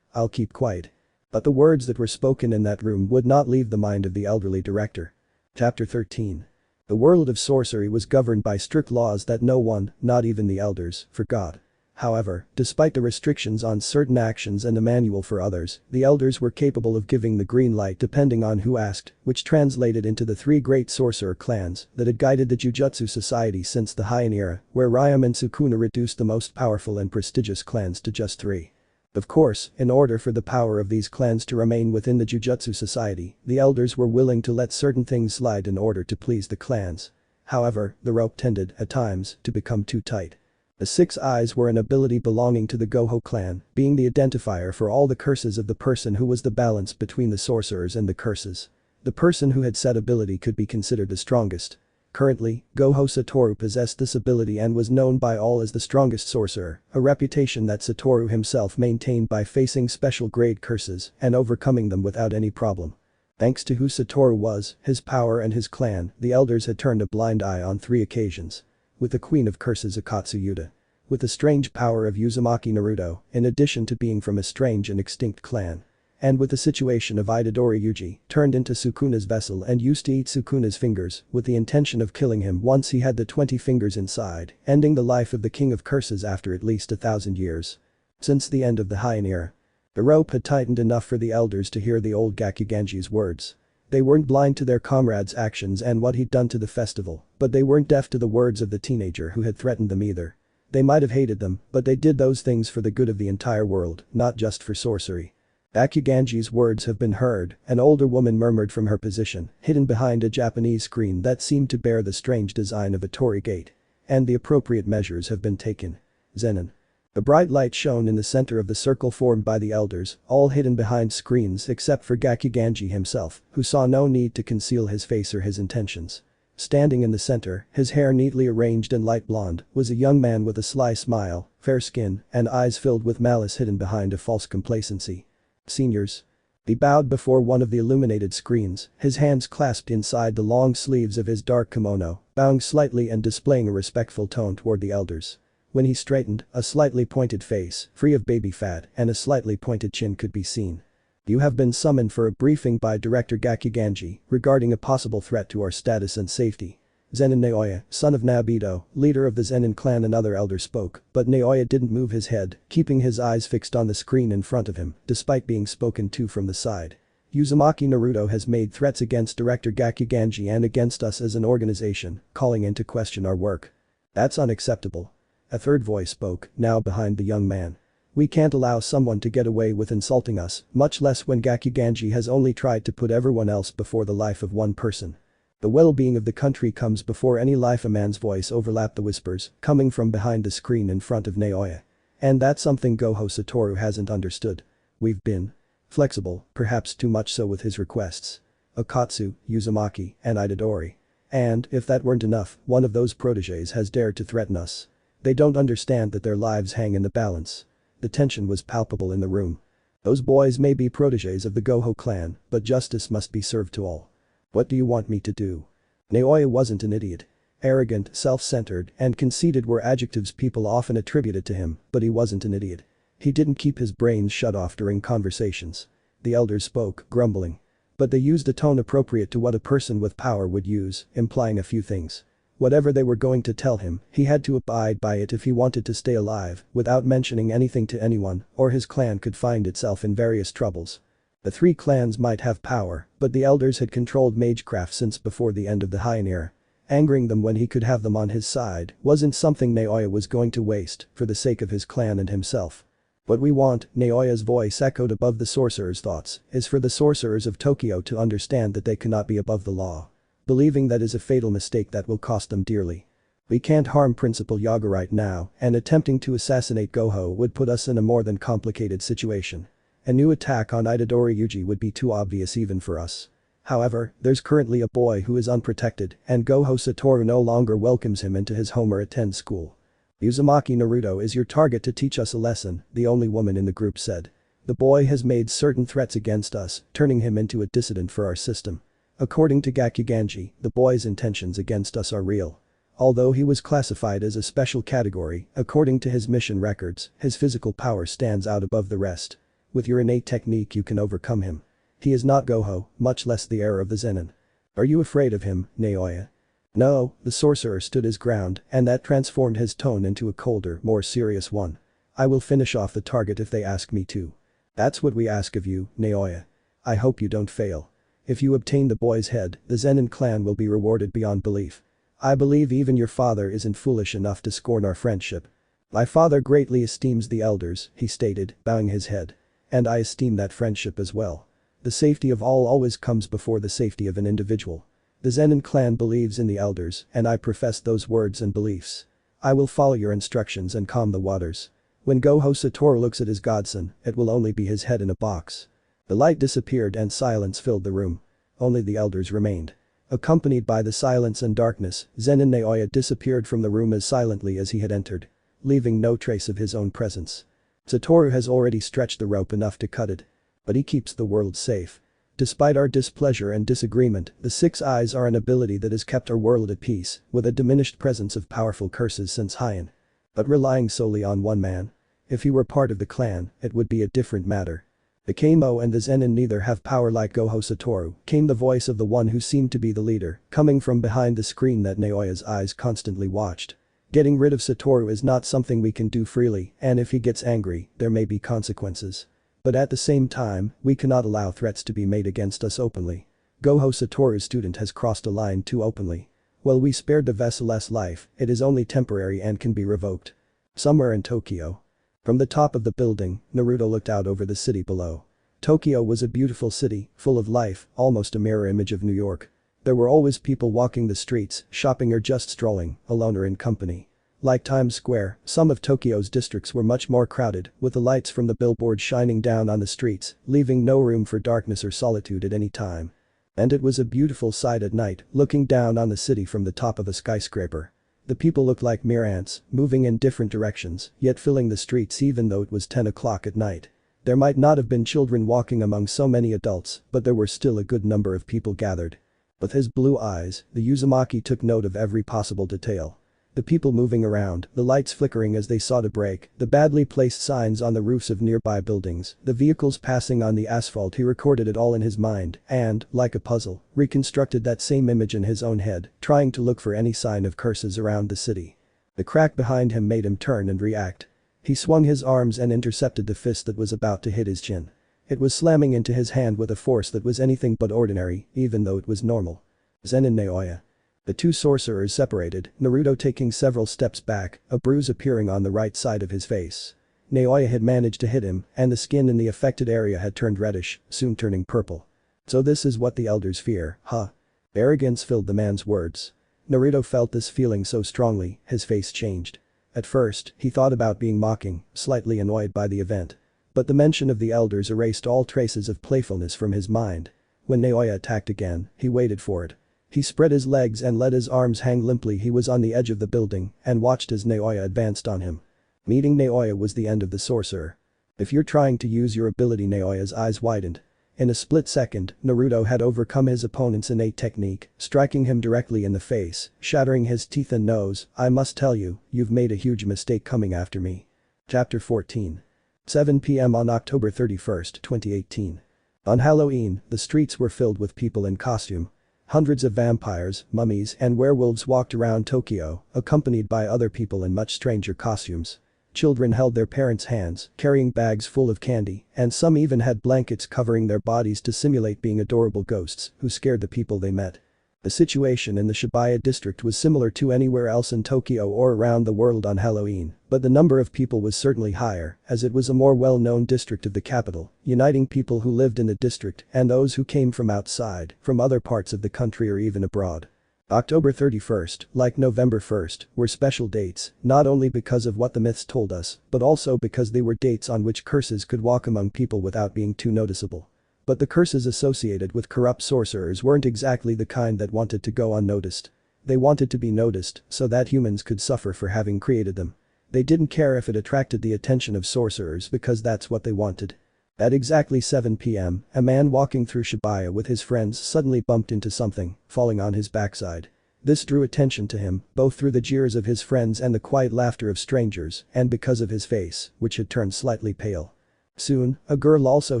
I'll keep quiet." But the words that were spoken in that room would not leave the mind of the elderly director. Chapter 13. The world of sorcery was governed by strict laws that no one, not even the elders, forgot. However, despite the restrictions on certain actions and the manual for others, the elders were capable of giving the green light depending on who asked, which translated into the three great sorcerer clans that had guided the Jujutsu society since the Heian era, where Harem and Sukuna reduced the most powerful and prestigious clans to just three. Of course, in order for the power of these clans to remain within the Jujutsu society, the elders were willing to let certain things slide in order to please the clans. However, the rope tended, at times, to become too tight. The six eyes were an ability belonging to the Gojo clan, being the identifier for all the curses of the person who was the balance between the sorcerers and the curses. The person who had said ability could be considered the strongest. Currently, Gojo Satoru possessed this ability and was known by all as the strongest sorcerer, a reputation that Satoru himself maintained by facing special grade curses and overcoming them without any problem. Thanks to who Satoru was, his power and his clan, the elders had turned a blind eye on 3 occasions. With the queen of curses Akatsuki. With the strange power of Uzumaki Naruto, in addition to being from a strange and extinct clan. And with the situation of Itadori Yuji, turned into Sukuna's vessel and used to eat Sukuna's fingers, with the intention of killing him once he had the 20 fingers inside, ending the life of the king of curses after at least 1,000 years. Since the end of the Heian era. The rope had tightened enough for the elders to hear the old Gakuganji's words. They weren't blind to their comrade's actions and what he'd done to the festival, but they weren't deaf to the words of the teenager who had threatened them either. They might have hated them, but they did those things for the good of the entire world, not just for sorcery. Gakuganji's words have been heard, an older woman murmured from her position, hidden behind a Japanese screen that seemed to bear the strange design of a torii gate. And the appropriate measures have been taken. Zenin. A bright light shone in the center of the circle formed by the elders, all hidden behind screens except for Gakuganji himself, who saw no need to conceal his face or his intentions. Standing in the center, his hair neatly arranged and light blonde, was a young man with a sly smile, fair skin, and eyes filled with malice hidden behind a false complacency. "Seniors." He bowed before one of the illuminated screens, his hands clasped inside the long sleeves of his dark kimono, bowing slightly and displaying a respectful tone toward the elders. When he straightened, a slightly pointed face, free of baby fat, and a slightly pointed chin could be seen. "You have been summoned for a briefing by Director Gakuganji regarding a possible threat to our status and safety." Zenin Naoya, son of Nabito, leader of the Zenin clan, another elder spoke, but Naoya didn't move his head, keeping his eyes fixed on the screen in front of him, despite being spoken to from the side. "Uzumaki Naruto has made threats against Director Gakuganji and against us as an organization, calling into question our work. That's unacceptable." A third voice spoke, now behind the young man. "We can't allow someone to get away with insulting us, much less when Gakuganji has only tried to put everyone else before the life of one person. The well-being of the country comes before any life." A man's voice overlapped the whispers, coming from behind the screen in front of Naoya. "And that's something Gojo Satoru hasn't understood. We've been Flexible, perhaps too much so with his requests. Akatsuki, Uzumaki, and Itadori. And, if that weren't enough, one of those protégés has dared to threaten us. They don't understand that their lives hang in the balance. The tension was palpable in the room. Those boys may be protégés of the Gojo clan, but justice must be served to all. What do you want me to do? Naoya wasn't an idiot. Arrogant, self-centered, and conceited were adjectives people often attributed to him, but he wasn't an idiot. He didn't keep his brains shut off during conversations. The elders spoke, grumbling. But they used a tone appropriate to what a person with power would use, implying a few things. Whatever they were going to tell him, he had to abide by it if he wanted to stay alive, without mentioning anything to anyone, or his clan could find itself in various troubles. The three clans might have power, but the elders had controlled magecraft since before the end of the Heian era. Angering them when he could have them on his side wasn't something Naoya was going to waste for the sake of his clan and himself. What we want, Naoya's voice echoed above the sorcerer's thoughts, is for the sorcerers of Tokyo to understand that they cannot be above the law. Believing that is a fatal mistake that will cost them dearly. We can't harm Principal Yaga right now, and attempting to assassinate Gojo would put us in a more than complicated situation. A new attack on Itadori Yuji would be too obvious even for us. However, there's currently a boy who is unprotected, and Gojo Saturo no longer welcomes him into his home or attends school. Uzumaki Naruto is your target to teach us a lesson, the only woman in the group said. The boy has made certain threats against us, turning him into a dissident for our system. According to Gakuganji, the boy's intentions against us are real. Although he was classified as a special category, according to his mission records, his physical power stands out above the rest. With your innate technique you can overcome him. He is not Gojo, much less the heir of the Zenin. Are you afraid of him, Naoya? No, the sorcerer stood his ground, and that transformed his tone into a colder, more serious one. I will finish off the target if they ask me to. That's what we ask of you, Naoya. I hope you don't fail. If you obtain the boy's head, the Zenin clan will be rewarded beyond belief. I believe even your father isn't foolish enough to scorn our friendship. My father greatly esteems the elders, he stated, bowing his head. And I esteem that friendship as well. The safety of all always comes before the safety of an individual. The Zenin clan believes in the elders, and I profess those words and beliefs. I will follow your instructions and calm the waters. When Gojo Saturo looks at his godson, it will only be his head in a box. The light disappeared and silence filled the room. Only the elders remained. Accompanied by the silence and darkness, Zenin Naoya disappeared from the room as silently as he had entered, leaving no trace of his own presence. Saturo has already stretched the rope enough to cut it. But he keeps the world safe. Despite our displeasure and disagreement, the Six Eyes are an ability that has kept our world at peace, with a diminished presence of powerful curses since Heian. But relying solely on one man? If he were part of the clan, it would be a different matter. The Kamo and the Zenin neither have power like Gojo Saturo, came the voice of the one who seemed to be the leader, coming from behind the screen that Naoya's eyes constantly watched. Getting rid of Saturo is not something we can do freely, and if he gets angry, there may be consequences. But at the same time, we cannot allow threats to be made against us openly. Gojo Satoru's student has crossed a line too openly. While we spared the vessel's life, it is only temporary and can be revoked. Somewhere in Tokyo. From the top of the building, Naruto looked out over the city below. Tokyo was a beautiful city, full of life, almost a mirror image of New York. There were always people walking the streets, shopping or just strolling, alone or in company. Like Times Square, some of Tokyo's districts were much more crowded, with the lights from the billboards shining down on the streets, leaving no room for darkness or solitude at any time. And it was a beautiful sight at night, looking down on the city from the top of a skyscraper. The people looked like mere ants, moving in different directions, yet filling the streets even though it was 10 o'clock at night. There might not have been children walking among so many adults, but there were still a good number of people gathered. With his blue eyes, the Uzumaki took note of every possible detail. The people moving around, the lights flickering as they sought a break, the badly placed signs on the roofs of nearby buildings, the vehicles passing on the asphalt. He recorded it all in his mind and, like a puzzle, reconstructed that same image in his own head, trying to look for any sign of curses around the city. The crack behind him made him turn and react. He swung his arms and intercepted the fist that was about to hit his chin. It was slamming into his hand with a force that was anything but ordinary, even though it was normal. Zenin Naoya. The two sorcerers separated, Naruto taking several steps back, a bruise appearing on the right side of his face. Naoya had managed to hit him, and the skin in the affected area had turned reddish, soon turning purple. So this is what the elders fear, huh? Arrogance filled the man's words. Naruto felt this feeling so strongly, his face changed. At first, he thought about being mocking, slightly annoyed by the event. But the mention of the elders erased all traces of playfulness from his mind. When Naoya attacked again, he waited for it. He spread his legs and let his arms hang limply. He was on the edge of the building and watched as Naoya advanced on him. Meeting Naoya was the end of the sorcerer. If you're trying to use your ability, Naoya's eyes widened. In a split second, Naruto had overcome his opponent's innate technique, striking him directly in the face, shattering his teeth and nose. I must tell you, you've made a huge mistake coming after me. Chapter 14. 7 p.m. on October 31, 2018. On Halloween, the streets were filled with people in costume. Hundreds of vampires, mummies, and werewolves walked around Tokyo, accompanied by other people in much stranger costumes. Children held their parents' hands, carrying bags full of candy, and some even had blankets covering their bodies to simulate being adorable ghosts who scared the people they met. The situation in the Shibuya district was similar to anywhere else in Tokyo or around the world on Halloween, but the number of people was certainly higher, as it was a more well-known district of the capital, uniting people who lived in the district and those who came from outside, from other parts of the country or even abroad. October 31st, like November 1st, were special dates, not only because of what the myths told us, but also because they were dates on which curses could walk among people without being too noticeable. But the curses associated with corrupt sorcerers weren't exactly the kind that wanted to go unnoticed. They wanted to be noticed so that humans could suffer for having created them. They didn't care if it attracted the attention of sorcerers because that's what they wanted. At exactly 7 p.m., a man walking through Shibuya with his friends suddenly bumped into something, falling on his backside. This drew attention to him, both through the jeers of his friends and the quiet laughter of strangers, and because of his face, which had turned slightly pale. Soon, a girl also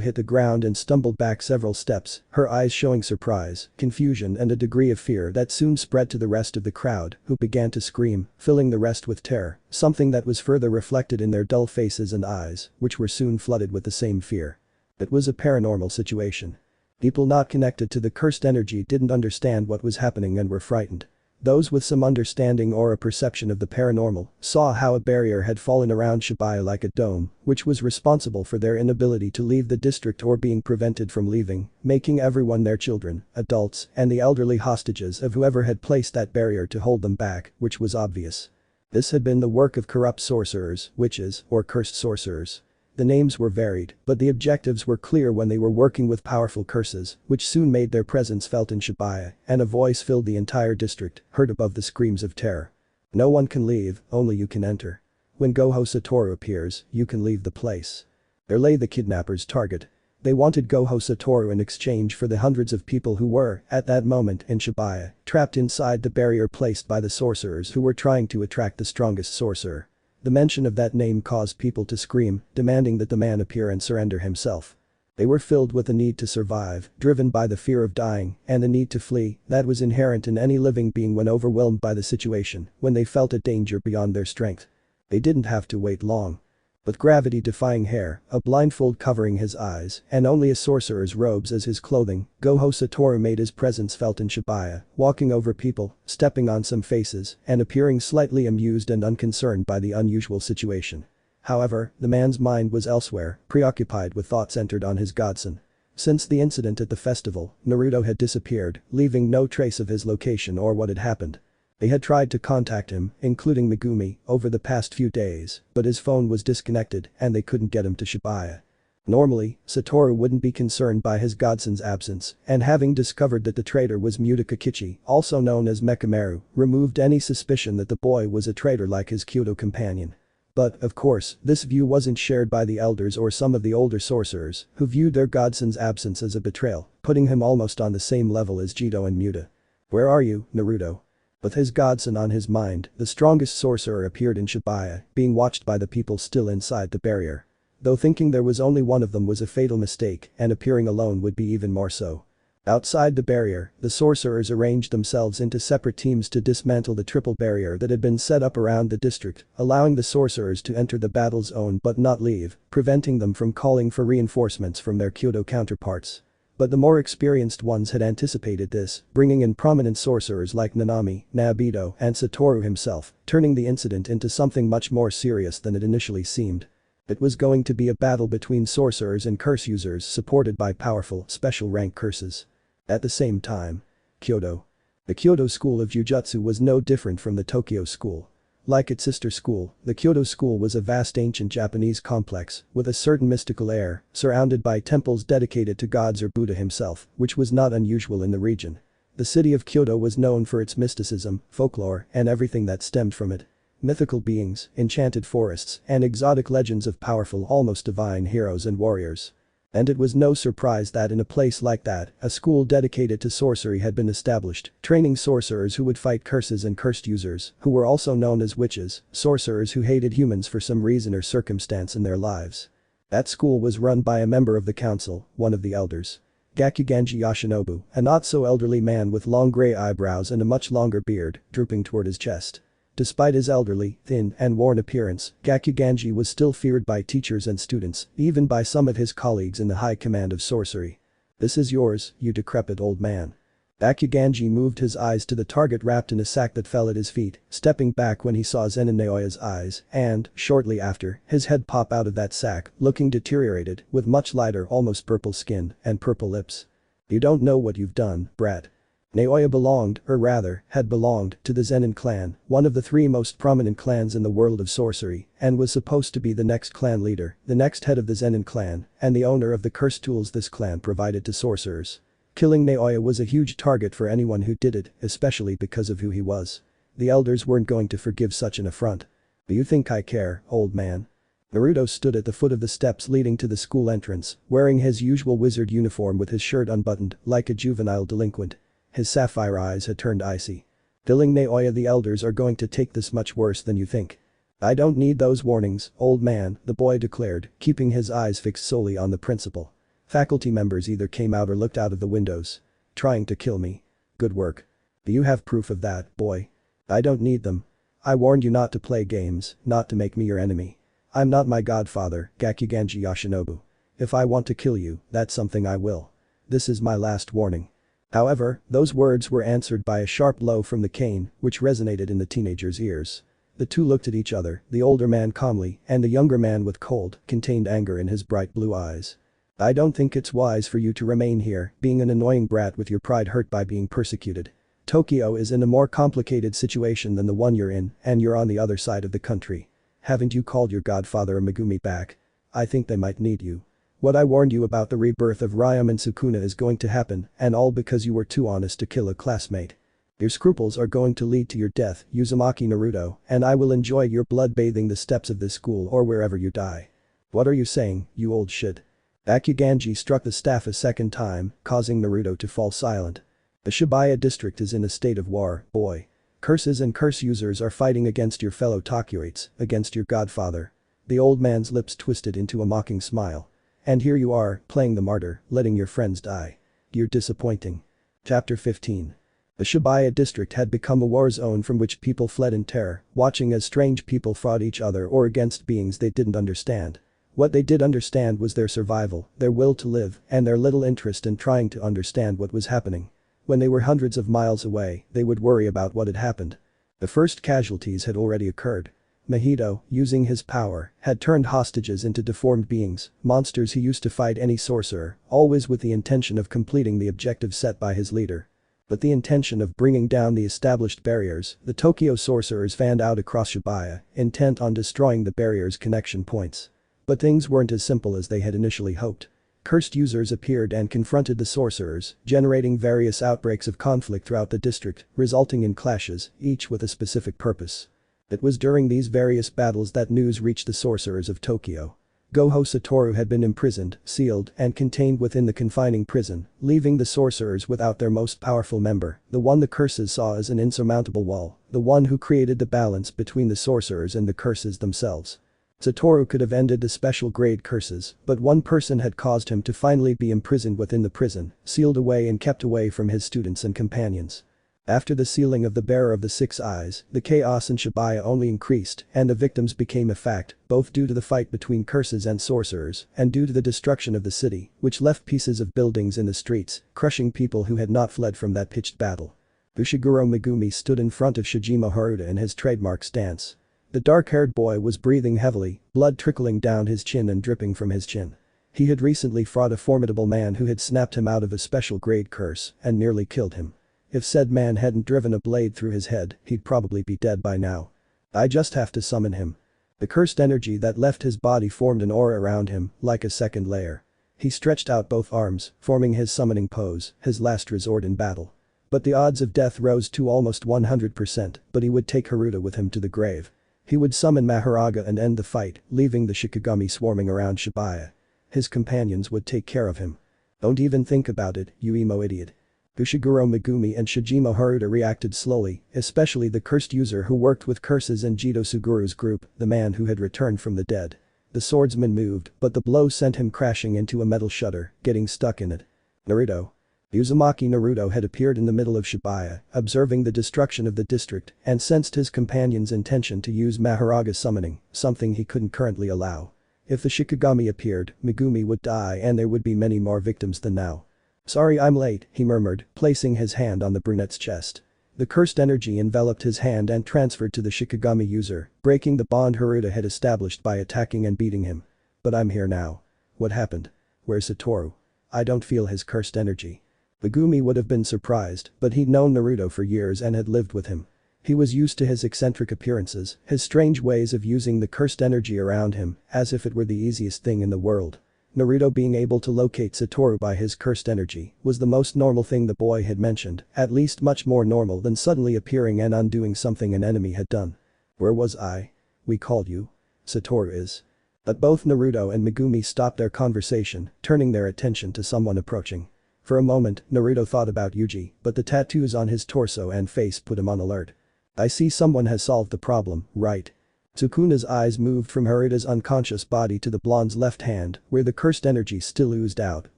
hit the ground and stumbled back several steps, her eyes showing surprise, confusion and a degree of fear that soon spread to the rest of the crowd, who began to scream, filling the rest with terror, something that was further reflected in their dull faces and eyes, which were soon flooded with the same fear. It was a paranormal situation. People not connected to the cursed energy didn't understand what was happening and were frightened. Those with some understanding or a perception of the paranormal saw how a barrier had fallen around Shibuya like a dome, which was responsible for their inability to leave the district or being prevented from leaving, making everyone their children, adults, and the elderly hostages of whoever had placed that barrier to hold them back, which was obvious. This had been the work of corrupt sorcerers, witches, or cursed sorcerers. The names were varied, but the objectives were clear when they were working with powerful curses, which soon made their presence felt in Shibuya, and a voice filled the entire district, heard above the screams of terror. No one can leave, only you can enter. When Gojo Satoru appears, you can leave the place. There lay the kidnappers' target. They wanted Gojo Satoru in exchange for the hundreds of people who were, at that moment in Shibuya, trapped inside the barrier placed by the sorcerers who were trying to attract the strongest sorcerer. The mention of that name caused people to scream, demanding that the man appear and surrender himself. They were filled with the need to survive, driven by the fear of dying, and the need to flee that was inherent in any living being when overwhelmed by the situation, when they felt a danger beyond their strength. They didn't have to wait long. With gravity-defying hair, a blindfold covering his eyes, and only a sorcerer's robes as his clothing, Gojo Satoru made his presence felt in Shibuya, walking over people, stepping on some faces, and appearing slightly amused and unconcerned by the unusual situation. However, the man's mind was elsewhere, preoccupied with thoughts centered on his godson. Since the incident at the festival, Naruto had disappeared, leaving no trace of his location or what had happened. They had tried to contact him, including Megumi, over the past few days, but his phone was disconnected and they couldn't get him to Shibuya. Normally, Satoru wouldn't be concerned by his godson's absence, and having discovered that the traitor was Mutakichi, also known as Mekamaru, removed any suspicion that the boy was a traitor like his Kyoto companion. But, of course, this view wasn't shared by the elders or some of the older sorcerers, who viewed their godson's absence as a betrayal, putting him almost on the same level as Jito and Muta. "Where are you, Naruto?" With his godson on his mind, the strongest sorcerer appeared in Shibuya, being watched by the people still inside the barrier. Though thinking there was only one of them was a fatal mistake, and appearing alone would be even more so. Outside the barrier, the sorcerers arranged themselves into separate teams to dismantle the triple barrier that had been set up around the district, allowing the sorcerers to enter the battle zone but not leave, preventing them from calling for reinforcements from their Kyoto counterparts. But the more experienced ones had anticipated this, bringing in prominent sorcerers like Nanami, Nabito, and Satoru himself, turning the incident into something much more serious than it initially seemed. It was going to be a battle between sorcerers and curse users supported by powerful, special rank curses. At the same time, Kyoto. The Kyoto school of Jujutsu was no different from the Tokyo school. Like its sister school, the Kyoto school was a vast ancient Japanese complex with a certain mystical air, surrounded by temples dedicated to gods or Buddha himself, which was not unusual in the region. The city of Kyoto was known for its mysticism, folklore, and everything that stemmed from it. Mythical beings, enchanted forests, and exotic legends of powerful, almost divine heroes and warriors. And it was no surprise that in a place like that, a school dedicated to sorcery had been established, training sorcerers who would fight curses and cursed users, who were also known as witches, sorcerers who hated humans for some reason or circumstance in their lives. That school was run by a member of the council, one of the elders. Gakuganji Yoshinobu, a not-so-elderly man with long gray eyebrows and a much longer beard, drooping toward his chest. Despite his elderly, thin, and worn appearance, Gakuganji was still feared by teachers and students, even by some of his colleagues in the high command of sorcery. "This is yours, you decrepit old man." Gakuganji moved his eyes to the target wrapped in a sack that fell at his feet, stepping back when he saw Zenin Naoya's eyes, and, shortly after, his head pop out of that sack, looking deteriorated, with much lighter almost purple skin, and purple lips. "You don't know what you've done, brat." Naoya belonged, or rather, had belonged, to the Zenin clan, one of the three most prominent clans in the world of sorcery, and was supposed to be the next clan leader, the next head of the Zenin clan, and the owner of the cursed tools this clan provided to sorcerers. Killing Naoya was a huge target for anyone who did it, especially because of who he was. The elders weren't going to forgive such an affront. "Do you think I care, old man?" Naruto stood at the foot of the steps leading to the school entrance, wearing his usual wizard uniform with his shirt unbuttoned, like a juvenile delinquent. His sapphire eyes had turned icy. "Killing Naoya, the elders are going to take this much worse than you think." "I don't need those warnings, old man," the boy declared, keeping his eyes fixed solely on the principal. Faculty members either came out or looked out of the windows. "Trying to kill me. Good work. Do you have proof of that, boy?" "I don't need them. I warned you not to play games, not to make me your enemy. I'm not my godfather, Gakuganji Yoshinobu. If I want to kill you, that's something I will. This is my last warning." However, those words were answered by a sharp blow from the cane, which resonated in the teenager's ears. The two looked at each other, the older man calmly, and the younger man with cold, contained anger in his bright blue eyes. "I don't think it's wise for you to remain here, being an annoying brat with your pride hurt by being persecuted. Tokyo is in a more complicated situation than the one you're in, and you're on the other side of the country. Haven't you called your godfather and Megumi back? I think they might need you. What I warned you about the rebirth of Ryam and Sukuna is going to happen, and all because you were too honest to kill a classmate. Your scruples are going to lead to your death, Uzumaki Naruto, and I will enjoy your blood bathing the steps of this school or wherever you die. What are you saying, you old shit?" Gakuganji struck the staff a second time, causing Naruto to fall silent. "The Shibuya district is in a state of war, boy. Curses and curse users are fighting against your fellow Tokyoites, against your godfather." The old man's lips twisted into a mocking smile. "And here you are, playing the martyr, letting your friends die. You're disappointing." Chapter 15. The Shibuya district had become a war zone from which people fled in terror, watching as strange people fought each other or against beings they didn't understand. What they did understand was their survival, their will to live, and their little interest in trying to understand what was happening. When they were hundreds of miles away, they would worry about what had happened. The first casualties had already occurred. Mahito, using his power, had turned hostages into deformed beings, monsters he used to fight any sorcerer, always with the intention of completing the objective set by his leader. But the intention of bringing down the established barriers, the Tokyo sorcerers fanned out across Shibuya, intent on destroying the barrier's connection points. But things weren't as simple as they had initially hoped. Cursed users appeared and confronted the sorcerers, generating various outbreaks of conflict throughout the district, resulting in clashes, each with a specific purpose. It was during these various battles that news reached the sorcerers of Tokyo. Gojo Saturo had been imprisoned, sealed, and contained within the confining prison, leaving the sorcerers without their most powerful member, the one the curses saw as an insurmountable wall, the one who created the balance between the sorcerers and the curses themselves. Saturo could have ended the special grade curses, but one person had caused him to finally be imprisoned within the prison, sealed away and kept away from his students and companions. After the sealing of the Bearer of the Six Eyes, the chaos in Shibuya only increased and the victims became a fact, both due to the fight between curses and sorcerers and due to the destruction of the city, which left pieces of buildings in the streets, crushing people who had not fled from that pitched battle. Ushiguro Megumi stood in front of Shijima Haruta in his trademark stance. The dark-haired boy was breathing heavily, blood trickling down his chin and dripping from his chin. He had recently fought a formidable man who had snapped him out of a special grade curse and nearly killed him. If said man hadn't driven a blade through his head, he'd probably be dead by now. I just have to summon him. The cursed energy that left his body formed an aura around him, like a second layer. He stretched out both arms, forming his summoning pose, his last resort in battle. But the odds of death rose to almost 100%, but he would take Haruta with him to the grave. He would summon Mahoraga and end the fight, leaving the Shikigami swarming around Shibuya. His companions would take care of him. Don't even think about it, you emo idiot. Ushiguro Megumi and Shijimo Haruta reacted slowly, especially the cursed user who worked with curses in Jito Suguru's group, the man who had returned from the dead. The swordsman moved, but the blow sent him crashing into a metal shutter, getting stuck in it. Naruto. Uzumaki Naruto had appeared in the middle of Shibuya, observing the destruction of the district, and sensed his companion's intention to use Mahoraga's summoning, something he couldn't currently allow. If the Shikigami appeared, Megumi would die and there would be many more victims than now. "Sorry I'm late," he murmured, placing his hand on the brunette's chest. The cursed energy enveloped his hand and transferred to the Shikigami user, breaking the bond Haruta had established by attacking and beating him. "But I'm here now. What happened? Where's Saturo? I don't feel his cursed energy." Megumi would have been surprised, but he'd known Naruto for years and had lived with him. He was used to his eccentric appearances, his strange ways of using the cursed energy around him, as if it were the easiest thing in the world. Naruto being able to locate Saturo by his cursed energy was the most normal thing the boy had mentioned, at least much more normal than suddenly appearing and undoing something an enemy had done. "Where was I? We called you. Saturo is." But both Naruto and Megumi stopped their conversation, turning their attention to someone approaching. For a moment, Naruto thought about Yuji, but the tattoos on his torso and face put him on alert. "I see someone has solved the problem, right?" Sukuna's eyes moved from Haruta's unconscious body to the blonde's left hand, where the cursed energy still oozed out,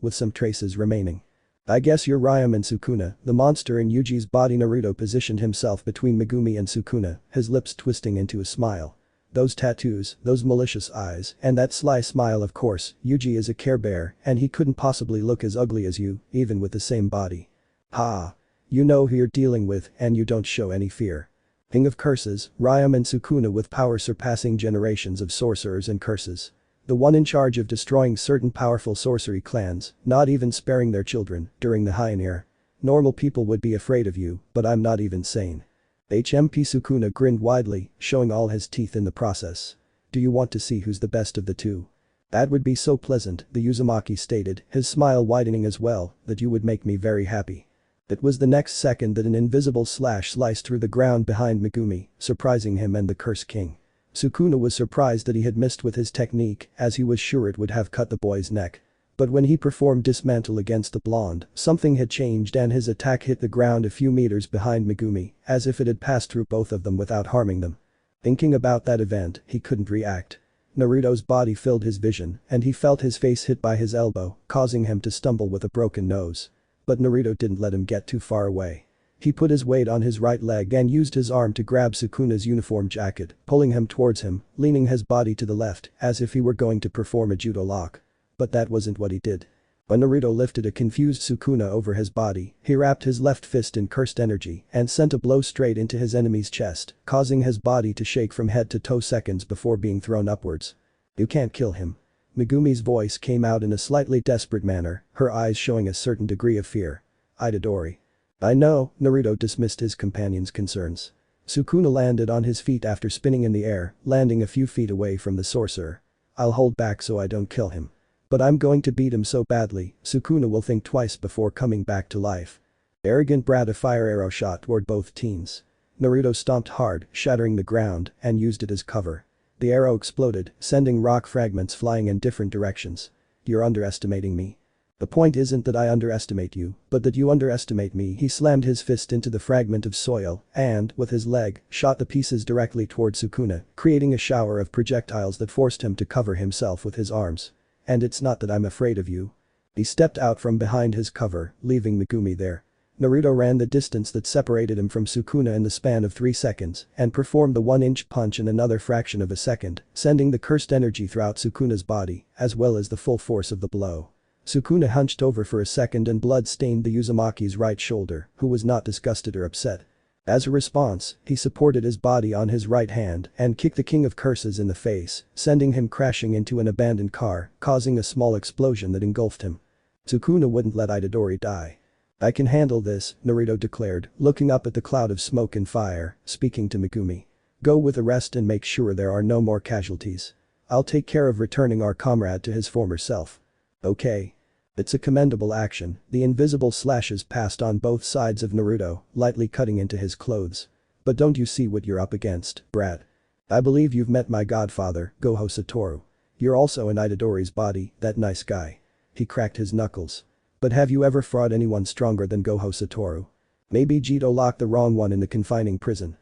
with some traces remaining. "I guess you're Rayam and Sukuna, the monster in Yuji's body." Naruto positioned himself between Megumi and Sukuna, his lips twisting into a smile. "Those tattoos, those malicious eyes, and that sly smile, of course, Yuji is a Care Bear and he couldn't possibly look as ugly as you, even with the same body. Ha! You know who you're dealing with and you don't show any fear. King of curses, Rayam and Sukuna with power surpassing generations of sorcerers and curses. The one in charge of destroying certain powerful sorcery clans, not even sparing their children, during the Heian era. Normal people would be afraid of you, but I'm not even sane." HMP Sukuna grinned widely, showing all his teeth in the process. "Do you want to see who's the best of the two?" "That would be so pleasant," the Uzumaki stated, his smile widening as well, "that you would make me very happy." It was the next second that an invisible slash sliced through the ground behind Megumi, surprising him and the Curse King. Sukuna was surprised that he had missed with his technique, as he was sure it would have cut the boy's neck. But when he performed dismantle against the blonde, something had changed and his attack hit the ground a few meters behind Megumi, as if it had passed through both of them without harming them. Thinking about that event, he couldn't react. Naruto's body filled his vision, and he felt his face hit by his elbow, causing him to stumble with a broken nose. But Naruto didn't let him get too far away. He put his weight on his right leg and used his arm to grab Sukuna's uniform jacket, pulling him towards him, leaning his body to the left, as if he were going to perform a judo lock. But that wasn't what he did. When Naruto lifted a confused Sukuna over his body, he wrapped his left fist in cursed energy and sent a blow straight into his enemy's chest, causing his body to shake from head to toe seconds before being thrown upwards. "You can't kill him." Megumi's voice came out in a slightly desperate manner, her eyes showing a certain degree of fear. "Itadori." "I know," Naruto dismissed his companion's concerns. Sukuna landed on his feet after spinning in the air, landing a few feet away from the sorcerer. "I'll hold back so I don't kill him. But I'm going to beat him so badly, Sukuna will think twice before coming back to life." Arrogant brat, a fire arrow shot toward both teens. Naruto stomped hard, shattering the ground, and used it as cover. The arrow exploded, sending rock fragments flying in different directions. "You're underestimating me. The point isn't that I underestimate you, but that you underestimate me." He slammed his fist into the fragment of soil and, with his leg, shot the pieces directly toward Sukuna, creating a shower of projectiles that forced him to cover himself with his arms. "And it's not that I'm afraid of you." He stepped out from behind his cover, leaving Megumi there. Naruto ran the distance that separated him from Sukuna in the span of 3 seconds and performed the 1-inch punch in another fraction of a second, sending the cursed energy throughout Sukuna's body, as well as the full force of the blow. Sukuna hunched over for a second and blood stained the Uzumaki's right shoulder, who was not disgusted or upset. As a response, he supported his body on his right hand and kicked the King of Curses in the face, sending him crashing into an abandoned car, causing a small explosion that engulfed him. Sukuna wouldn't let Itadori die. "I can handle this," Naruto declared, looking up at the cloud of smoke and fire, speaking to Megumi. Go with the rest and make sure there are no more casualties. I'll take care of returning our comrade to his former self. Okay. It's a commendable action, the invisible slashes passed on both sides of Naruto, lightly cutting into his clothes. But don't you see what you're up against, brat? I believe you've met my godfather, Gojo Satoru. You're also in Itadori's body, that nice guy. He cracked his knuckles. But have you ever fought anyone stronger than Gojo Satoru? Maybe Jito locked the wrong one in the confining prison.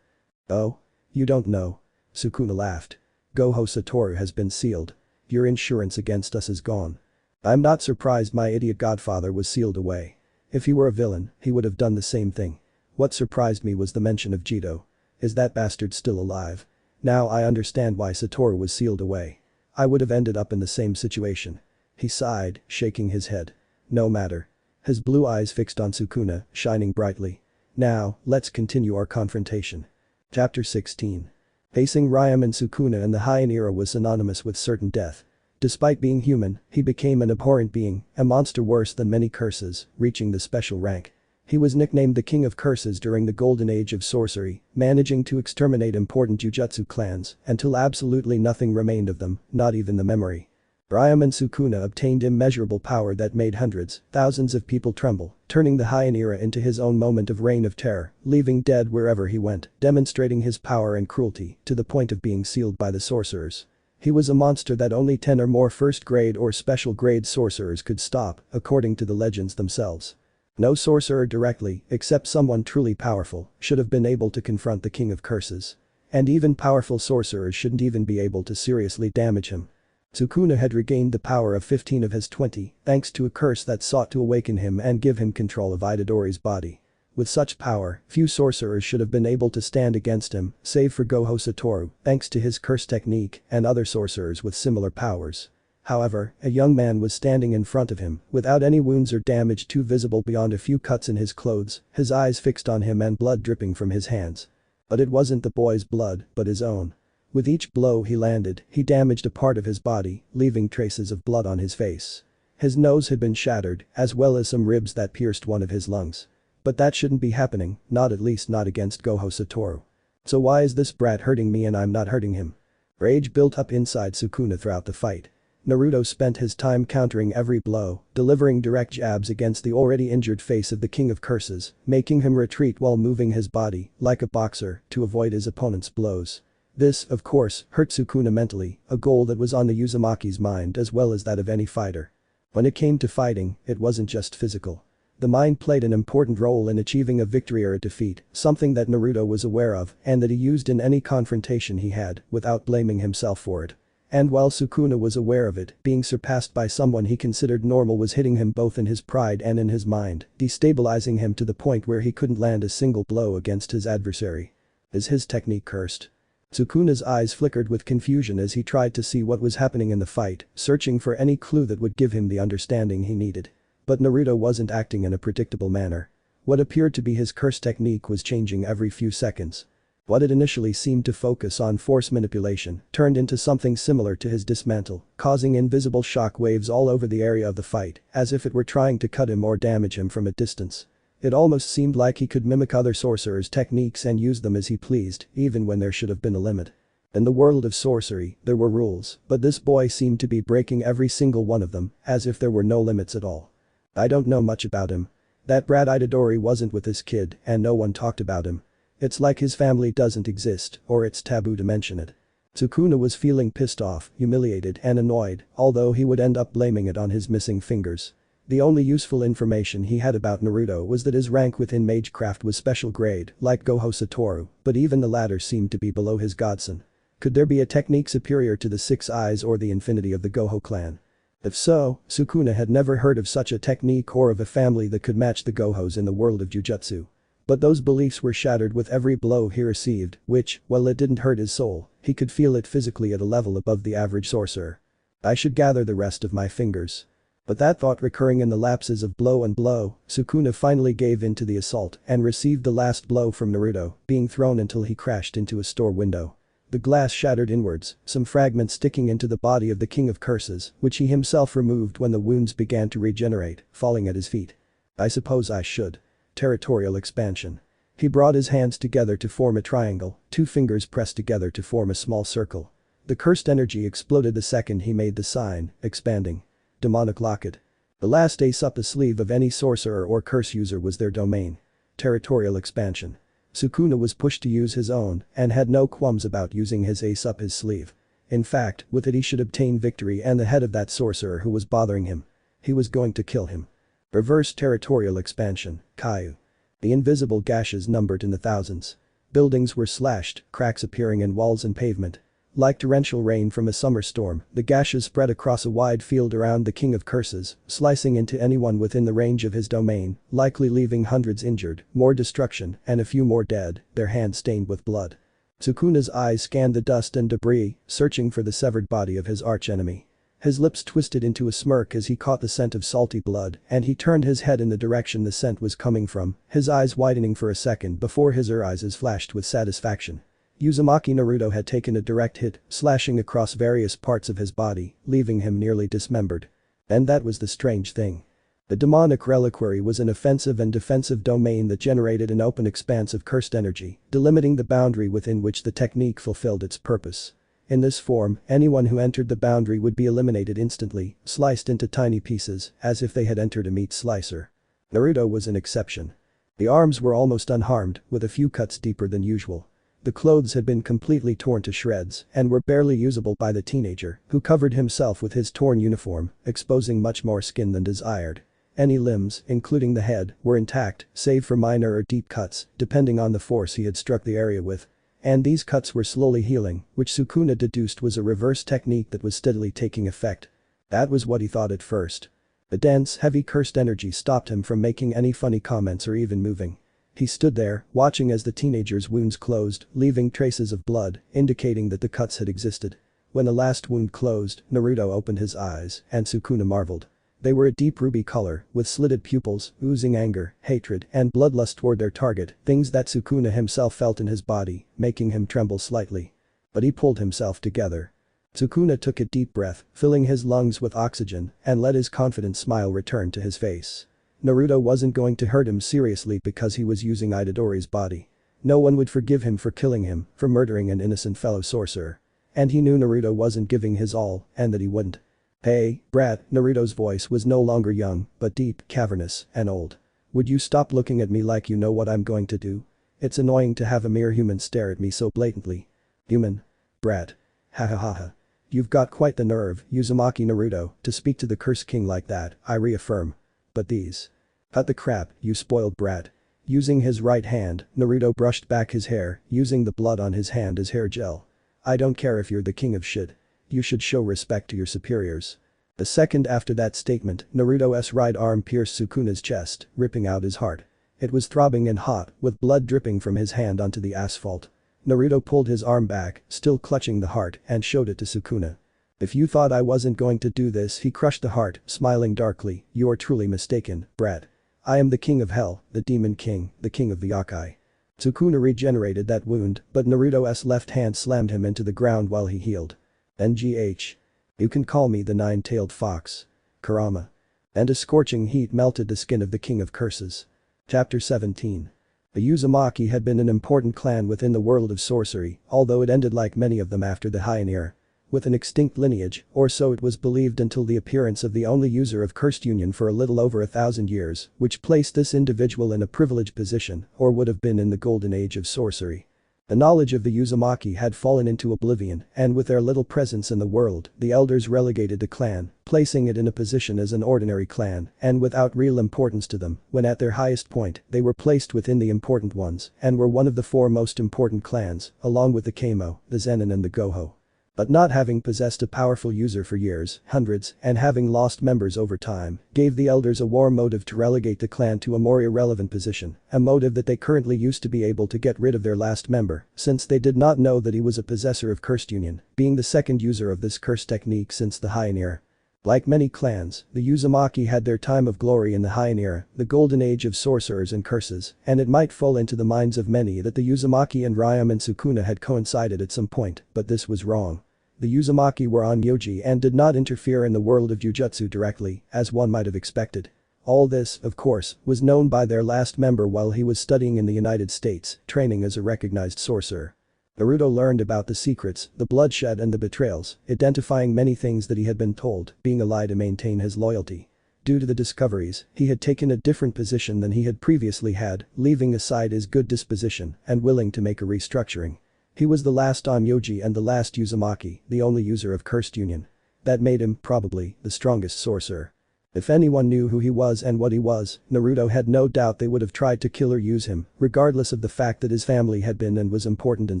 Oh? You don't know. Sukuna laughed. Gojo Satoru has been sealed. Your insurance against us is gone. I'm not surprised my idiot godfather was sealed away. If he were a villain, he would have done the same thing. What surprised me was the mention of Jito. Is that bastard still alive? Now I understand why Satoru was sealed away. I would have ended up in the same situation. He sighed, shaking his head. No matter. His blue eyes fixed on Sukuna, shining brightly. Now, let's continue our confrontation. Chapter 16. Facing Harem and Sukuna in the Heian era was synonymous with certain death. Despite being human, he became an abhorrent being, a monster worse than many curses, reaching the special rank. He was nicknamed the King of Curses during the Golden Age of Sorcery, managing to exterminate important Jujutsu clans until absolutely nothing remained of them, not even the memory. Harem and Sukuna obtained immeasurable power that made hundreds, thousands of people tremble, turning the Heian era into his own moment of reign of terror, leaving dead wherever he went, demonstrating his power and cruelty to the point of being sealed by the sorcerers. He was a monster that only 10 or more first-grade or special-grade sorcerers could stop, according to the legends themselves. No sorcerer directly, except someone truly powerful, should have been able to confront the King of Curses. And even powerful sorcerers shouldn't even be able to seriously damage him. Sukuna had regained the power of 15 of his 20, thanks to a curse that sought to awaken him and give him control of Itadori's body. With such power, few sorcerers should have been able to stand against him, save for Gojo Satoru, thanks to his curse technique and other sorcerers with similar powers. However, a young man was standing in front of him, without any wounds or damage too visible beyond a few cuts in his clothes, his eyes fixed on him and blood dripping from his hands. But it wasn't the boy's blood, but his own. With each blow he landed, he damaged a part of his body, leaving traces of blood on his face. His nose had been shattered, as well as some ribs that pierced one of his lungs. But that shouldn't be happening, at least not against Gojo Satoru. So why is this brat hurting me and I'm not hurting him? Rage built up inside Sukuna throughout the fight. Naruto spent his time countering every blow, delivering direct jabs against the already injured face of the King of Curses, making him retreat while moving his body, like a boxer, to avoid his opponent's blows. This, of course, hurt Sukuna mentally, a goal that was on the Uzumaki's mind as well as that of any fighter. When it came to fighting, it wasn't just physical. The mind played an important role in achieving a victory or a defeat, something that Naruto was aware of and that he used in any confrontation he had, without blaming himself for it. And while Sukuna was aware of it, being surpassed by someone he considered normal was hitting him both in his pride and in his mind, destabilizing him to the point where he couldn't land a single blow against his adversary. Is his technique cursed? Sukuna's eyes flickered with confusion as he tried to see what was happening in the fight, searching for any clue that would give him the understanding he needed. But Naruto wasn't acting in a predictable manner. What appeared to be his curse technique was changing every few seconds. What had initially seemed to focus on force manipulation turned into something similar to his dismantle, causing invisible shock waves all over the area of the fight, as if it were trying to cut him or damage him from a distance. It almost seemed like he could mimic other sorcerers' techniques and use them as he pleased, even when there should have been a limit. In the world of sorcery, there were rules, but this boy seemed to be breaking every single one of them, as if there were no limits at all. I don't know much about him. That brat Itadori wasn't with this kid and no one talked about him. It's like his family doesn't exist, or it's taboo to mention it. Sukuna was feeling pissed off, humiliated and annoyed, although he would end up blaming it on his missing fingers. The only useful information he had about Naruto was that his rank within Magecraft was special grade, like Gojo Satoru, but even the latter seemed to be below his godson. Could there be a technique superior to the Six Eyes or the Infinity of the Gojo clan? If so, Sukuna had never heard of such a technique or of a family that could match the Gojos in the world of Jujutsu. But those beliefs were shattered with every blow he received, which, while it didn't hurt his soul, he could feel it physically at a level above the average sorcerer. I should gather the rest of my fingers. But that thought recurring in the lapses of blow and blow, Sukuna finally gave in to the assault and received the last blow from Naruto, being thrown until he crashed into a store window. The glass shattered inwards, some fragments sticking into the body of the King of Curses, which he himself removed when the wounds began to regenerate, falling at his feet. I suppose I should. Territorial expansion. He brought his hands together to form a triangle, 2 fingers pressed together to form a small circle. The cursed energy exploded the second he made the sign, expanding. Demonic Locket. The last ace up the sleeve of any sorcerer or curse user was their domain. Territorial expansion. Sukuna was pushed to use his own and had no qualms about using his ace up his sleeve. In fact, with it he should obtain victory and the head of that sorcerer who was bothering him. He was going to kill him. Reverse territorial expansion, Kaiu. The invisible gashes numbered in the thousands. Buildings were slashed, cracks appearing in walls and pavement. Like torrential rain from a summer storm, the gashes spread across a wide field around the King of Curses, slicing into anyone within the range of his domain, likely leaving hundreds injured, more destruction, and a few more dead, their hands stained with blood. Sukuna's eyes scanned the dust and debris, searching for the severed body of his archenemy. His lips twisted into a smirk as he caught the scent of salty blood, and he turned his head in the direction the scent was coming from, his eyes widening for a second before his eyes flashed with satisfaction. Uzumaki Naruto had taken a direct hit, slashing across various parts of his body, leaving him nearly dismembered. And that was the strange thing. The demonic reliquary was an offensive and defensive domain that generated an open expanse of cursed energy, delimiting the boundary within which the technique fulfilled its purpose. In this form, anyone who entered the boundary would be eliminated instantly, sliced into tiny pieces, as if they had entered a meat slicer. Naruto was an exception. The arms were almost unharmed, with a few cuts deeper than usual. The clothes had been completely torn to shreds and were barely usable by the teenager, who covered himself with his torn uniform, exposing much more skin than desired. Any limbs, including the head, were intact, save for minor or deep cuts, depending on the force he had struck the area with. And these cuts were slowly healing, which Sukuna deduced was a reverse technique that was steadily taking effect. That was what he thought at first. The dense, heavy cursed energy stopped him from making any funny comments or even moving. He stood there, watching as the teenager's wounds closed, leaving traces of blood, indicating that the cuts had existed. When the last wound closed, Naruto opened his eyes, and Sukuna marveled. They were a deep ruby color, with slitted pupils, oozing anger, hatred, and bloodlust toward their target, things that Sukuna himself felt in his body, making him tremble slightly. But he pulled himself together. Sukuna took a deep breath, filling his lungs with oxygen, and let his confident smile return to his face. Naruto wasn't going to hurt him seriously because he was using Itadori's body. No one would forgive him for killing him, for murdering an innocent fellow sorcerer. And he knew Naruto wasn't giving his all, and that he wouldn't. Hey, brat, Naruto's voice was no longer young, but deep, cavernous, and old. Would you stop looking at me like you know what I'm going to do? It's annoying to have a mere human stare at me so blatantly. Human? Brat. Ha ha ha ha. You've got quite the nerve, Uzumaki Naruto, to speak to the Curse King like that, I reaffirm. But these. Cut the crap, you spoiled brat. Using his right hand, Naruto brushed back his hair, using the blood on his hand as hair gel. I don't care if you're the king of shit. You should show respect to your superiors. The second after that statement, Naruto's right arm pierced Sukuna's chest, ripping out his heart. It was throbbing and hot, with blood dripping from his hand onto the asphalt. Naruto pulled his arm back, still clutching the heart, and showed it to Sukuna. If you thought I wasn't going to do this, he crushed the heart, smiling darkly, you're truly mistaken, brat. I am the king of hell, the demon king, the king of the yokai. Sukuna regenerated that wound, but Naruto's left hand slammed him into the ground while he healed. NGH. You can call me the nine-tailed fox. Kurama. And a scorching heat melted the skin of the king of curses. Chapter 17. The Uzumaki had been an important clan within the world of sorcery, although it ended like many of them after the Heian era. With an extinct lineage, or so it was believed until the appearance of the only user of Cursed Union for a little over 1,000 years, which placed this individual in a privileged position, or would have been in the golden age of sorcery. The knowledge of the Uzumaki had fallen into oblivion, and with their little presence in the world, the elders relegated the clan, placing it in a position as an ordinary clan, and without real importance to them. When at their highest point, they were placed within the important ones, and were one of the 4 most important clans, along with the Kamo, the Zenin and the Gojo. But not having possessed a powerful user for years, hundreds, and having lost members over time, gave the elders a war motive to relegate the clan to a more irrelevant position, a motive that they currently used to be able to get rid of their last member, since they did not know that he was a possessor of Cursed Union, being the second user of this curse technique since the Heian era. Like many clans, the Uzumaki had their time of glory in the Heian era, the golden age of sorcerers and curses, and it might fall into the minds of many that the Uzumaki and Ryam and Sukuna had coincided at some point, but this was wrong. The Uzumaki were on Myoji and did not interfere in the world of Jujutsu directly, as one might have expected. All this, of course, was known by their last member while he was studying in the United States, training as a recognized sorcerer. Naruto learned about the secrets, the bloodshed and the betrayals, identifying many things that he had been told, being a lie to maintain his loyalty. Due to the discoveries, he had taken a different position than he had previously had, leaving aside his good disposition and willing to make a restructuring. He was the last Onmyoji and the last Uzumaki, the only user of Cursed Union. That made him, probably, the strongest sorcerer. If anyone knew who he was and what he was, Naruto had no doubt they would have tried to kill or use him, regardless of the fact that his family had been and was important in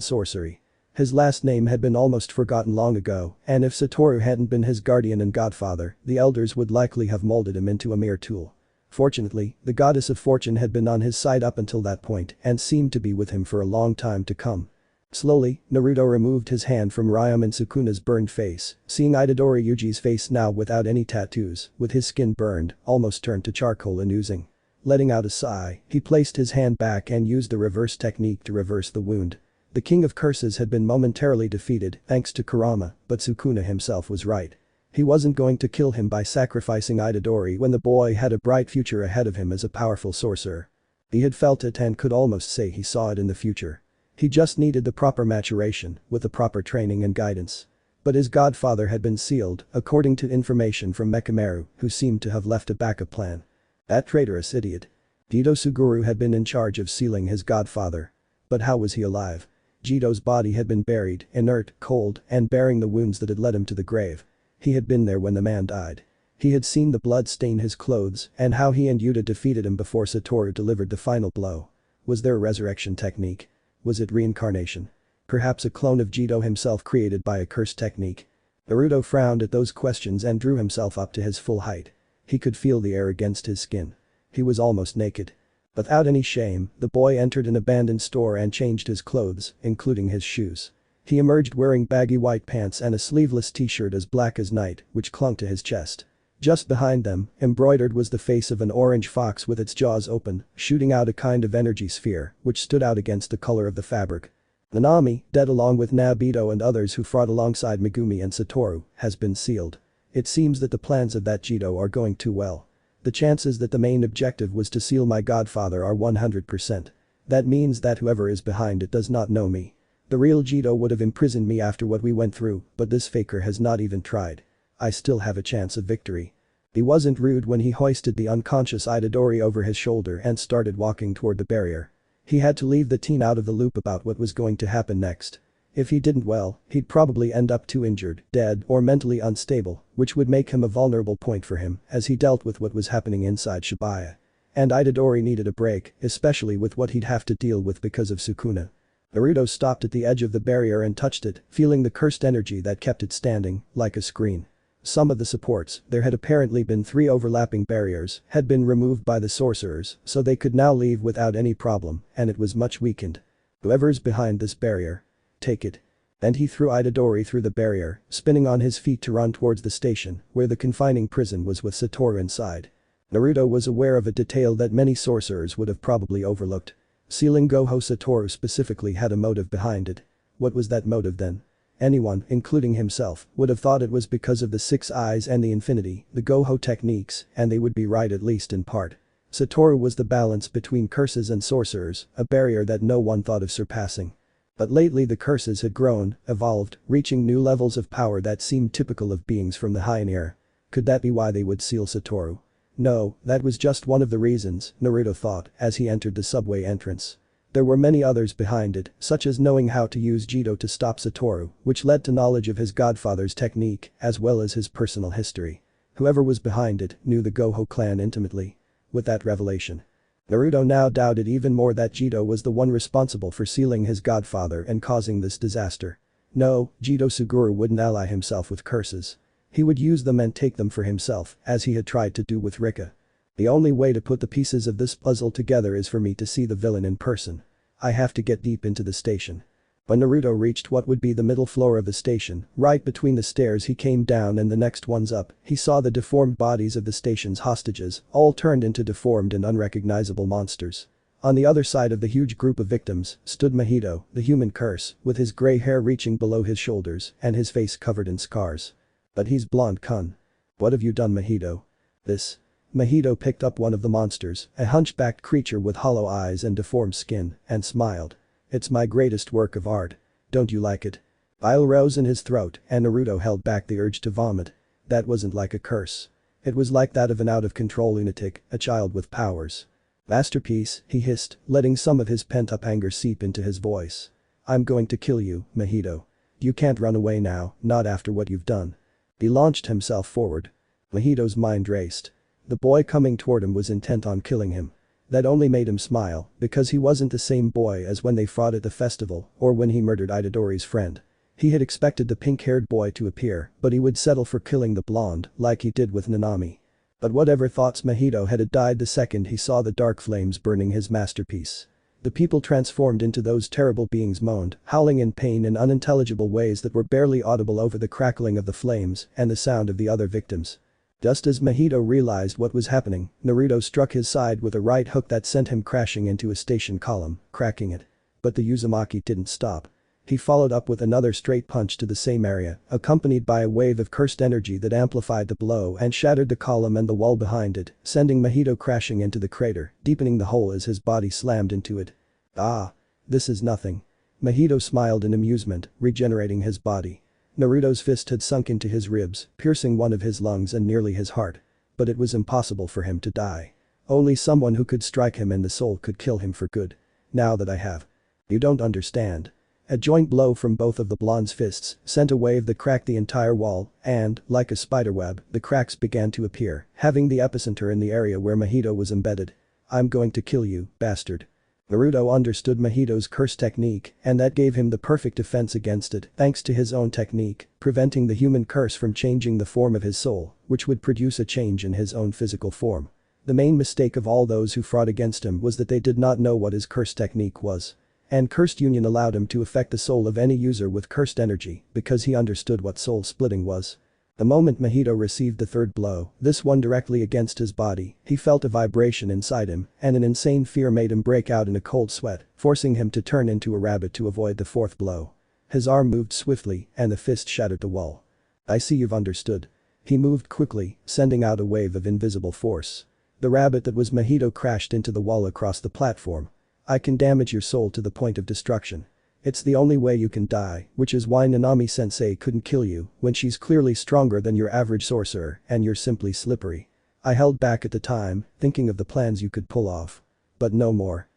sorcery. His last name had been almost forgotten long ago, and if Saturo hadn't been his guardian and godfather, the elders would likely have molded him into a mere tool. Fortunately, the goddess of fortune had been on his side up until that point and seemed to be with him for a long time to come. Slowly, Naruto removed his hand from Ryam and Sukuna's burned face, seeing Itadori Yuji's face now without any tattoos, with his skin burned, almost turned to charcoal and oozing. Letting out a sigh, he placed his hand back and used the reverse technique to reverse the wound. The King of Curses had been momentarily defeated thanks to Kurama, but Sukuna himself was right. He wasn't going to kill him by sacrificing Itadori when the boy had a bright future ahead of him as a powerful sorcerer. He had felt it and could almost say he saw it in the future. He just needed the proper maturation, with the proper training and guidance. But his godfather had been sealed, according to information from Mekamaru, who seemed to have left a backup plan. That traitorous idiot. Jito Suguru had been in charge of sealing his godfather. But how was he alive? Jito's body had been buried, inert, cold, and bearing the wounds that had led him to the grave. He had been there when the man died. He had seen the blood stain his clothes and how he and Yuta defeated him before Satoru delivered the final blow. Was there a resurrection technique? Was it reincarnation? Perhaps a clone of Jito himself created by a curse technique? Naruto frowned at those questions and drew himself up to his full height. He could feel the air against his skin. He was almost naked. Without any shame, the boy entered an abandoned store and changed his clothes, including his shoes. He emerged wearing baggy white pants and a sleeveless t-shirt as black as night, which clung to his chest. Just behind them, embroidered was the face of an orange fox with its jaws open, shooting out a kind of energy sphere, which stood out against the color of the fabric. Nanami, dead along with Nabito and others who fought alongside Megumi and Satoru, has been sealed. It seems that the plans of that Jito are going too well. The chances that the main objective was to seal my godfather are 100%. That means that whoever is behind it does not know me. The real Jito would have imprisoned me after what we went through, but this faker has not even tried. I still have a chance of victory. He wasn't rude when he hoisted the unconscious Itadori over his shoulder and started walking toward the barrier. He had to leave the teen out of the loop about what was going to happen next. If he didn't well, he'd probably end up too injured, dead, or mentally unstable, which would make him a vulnerable point for him as he dealt with what was happening inside Shibuya. And Itadori needed a break, especially with what he'd have to deal with because of Sukuna. Naruto stopped at the edge of the barrier and touched it, feeling the cursed energy that kept it standing, like a screen. Some of the supports, there had apparently been 3 overlapping barriers, had been removed by the sorcerers, so they could now leave without any problem, and it was much weakened. Whoever's behind this barrier. Take it. And he threw Itadori through the barrier, spinning on his feet to run towards the station, where the confining prison was with Satoru inside. Naruto was aware of a detail that many sorcerers would have probably overlooked. Sealing Gojo Satoru specifically had a motive behind it. What was that motive then? Anyone, including himself, would have thought it was because of the 6 eyes and the infinity, the Gojo techniques, and they would be right at least in part. Satoru was the balance between curses and sorcerers, a barrier that no one thought of surpassing. But lately the curses had grown, evolved, reaching new levels of power that seemed typical of beings from the High-Air. Could that be why they would seal Satoru? No, that was just one of the reasons, Naruto thought, as he entered the subway entrance. There were many others behind it, such as knowing how to use Jito to stop Satoru, which led to knowledge of his godfather's technique, as well as his personal history. Whoever was behind it knew the Gojo clan intimately. With that revelation, Naruto now doubted even more that Jito was the one responsible for sealing his godfather and causing this disaster. No, Jito Suguru wouldn't ally himself with curses. He would use them and take them for himself, as he had tried to do with Rika. The only way to put the pieces of this puzzle together is for me to see the villain in person. I have to get deep into the station. When Naruto reached what would be the middle floor of the station, right between the stairs he came down and the next ones up, he saw the deformed bodies of the station's hostages, all turned into deformed and unrecognizable monsters. On the other side of the huge group of victims stood Mahito, the human curse, with his gray hair reaching below his shoulders and his face covered in scars. But he's blonde kun. What have you done, Mahito? This Mahito picked up one of the monsters, a hunchbacked creature with hollow eyes and deformed skin, and smiled. "It's my greatest work of art. Don't you like it?" Bile rose in his throat and Naruto held back the urge to vomit. That wasn't like a curse. It was like that of an out-of-control lunatic, a child with powers. "Masterpiece," he hissed, letting some of his pent-up anger seep into his voice. "I'm going to kill you, Mahito. You can't run away now, not after what you've done." He launched himself forward. Mahito's mind raced. The boy coming toward him was intent on killing him. That only made him smile, because he wasn't the same boy as when they fought at the festival or when he murdered Itadori's friend. He had expected the pink-haired boy to appear, but he would settle for killing the blonde, like he did with Nanami. But whatever thoughts Mahito had died the second he saw the dark flames burning his masterpiece. The people transformed into those terrible beings moaned, howling in pain in unintelligible ways that were barely audible over the crackling of the flames and the sound of the other victims. Just as Mahito realized what was happening, Naruto struck his side with a right hook that sent him crashing into a station column, cracking it. But the Uzumaki didn't stop. He followed up with another straight punch to the same area, accompanied by a wave of cursed energy that amplified the blow and shattered the column and the wall behind it, sending Mahito crashing into the crater, deepening the hole as his body slammed into it. "Ah. This is nothing." Mahito smiled in amusement, regenerating his body. Naruto's fist had sunk into his ribs, piercing one of his lungs and nearly his heart. But it was impossible for him to die. Only someone who could strike him in the soul could kill him for good. "Now that I have." "You don't understand." A joint blow from both of the blonde's fists sent a wave that cracked the entire wall and, like a spiderweb, the cracks began to appear, having the epicenter in the area where Mahito was embedded. "I'm going to kill you, bastard." Naruto understood Mahito's curse technique and that gave him the perfect defense against it thanks to his own technique, preventing the human curse from changing the form of his soul, which would produce a change in his own physical form. The main mistake of all those who fought against him was that they did not know what his curse technique was. And Cursed Union allowed him to affect the soul of any user with cursed energy because he understood what soul splitting was. The moment Mahito received the third blow, this one directly against his body, he felt a vibration inside him and an insane fear made him break out in a cold sweat, forcing him to turn into a rabbit to avoid the fourth blow. His arm moved swiftly and the fist shattered the wall. "I see you've understood." He moved quickly, sending out a wave of invisible force. The rabbit that was Mahito crashed into the wall across the platform. "I can damage your soul to the point of destruction. It's the only way you can die, which is why Nanami-sensei couldn't kill you when she's clearly stronger than your average sorcerer and you're simply slippery. I held back at the time, thinking of the plans you could pull off. But no more."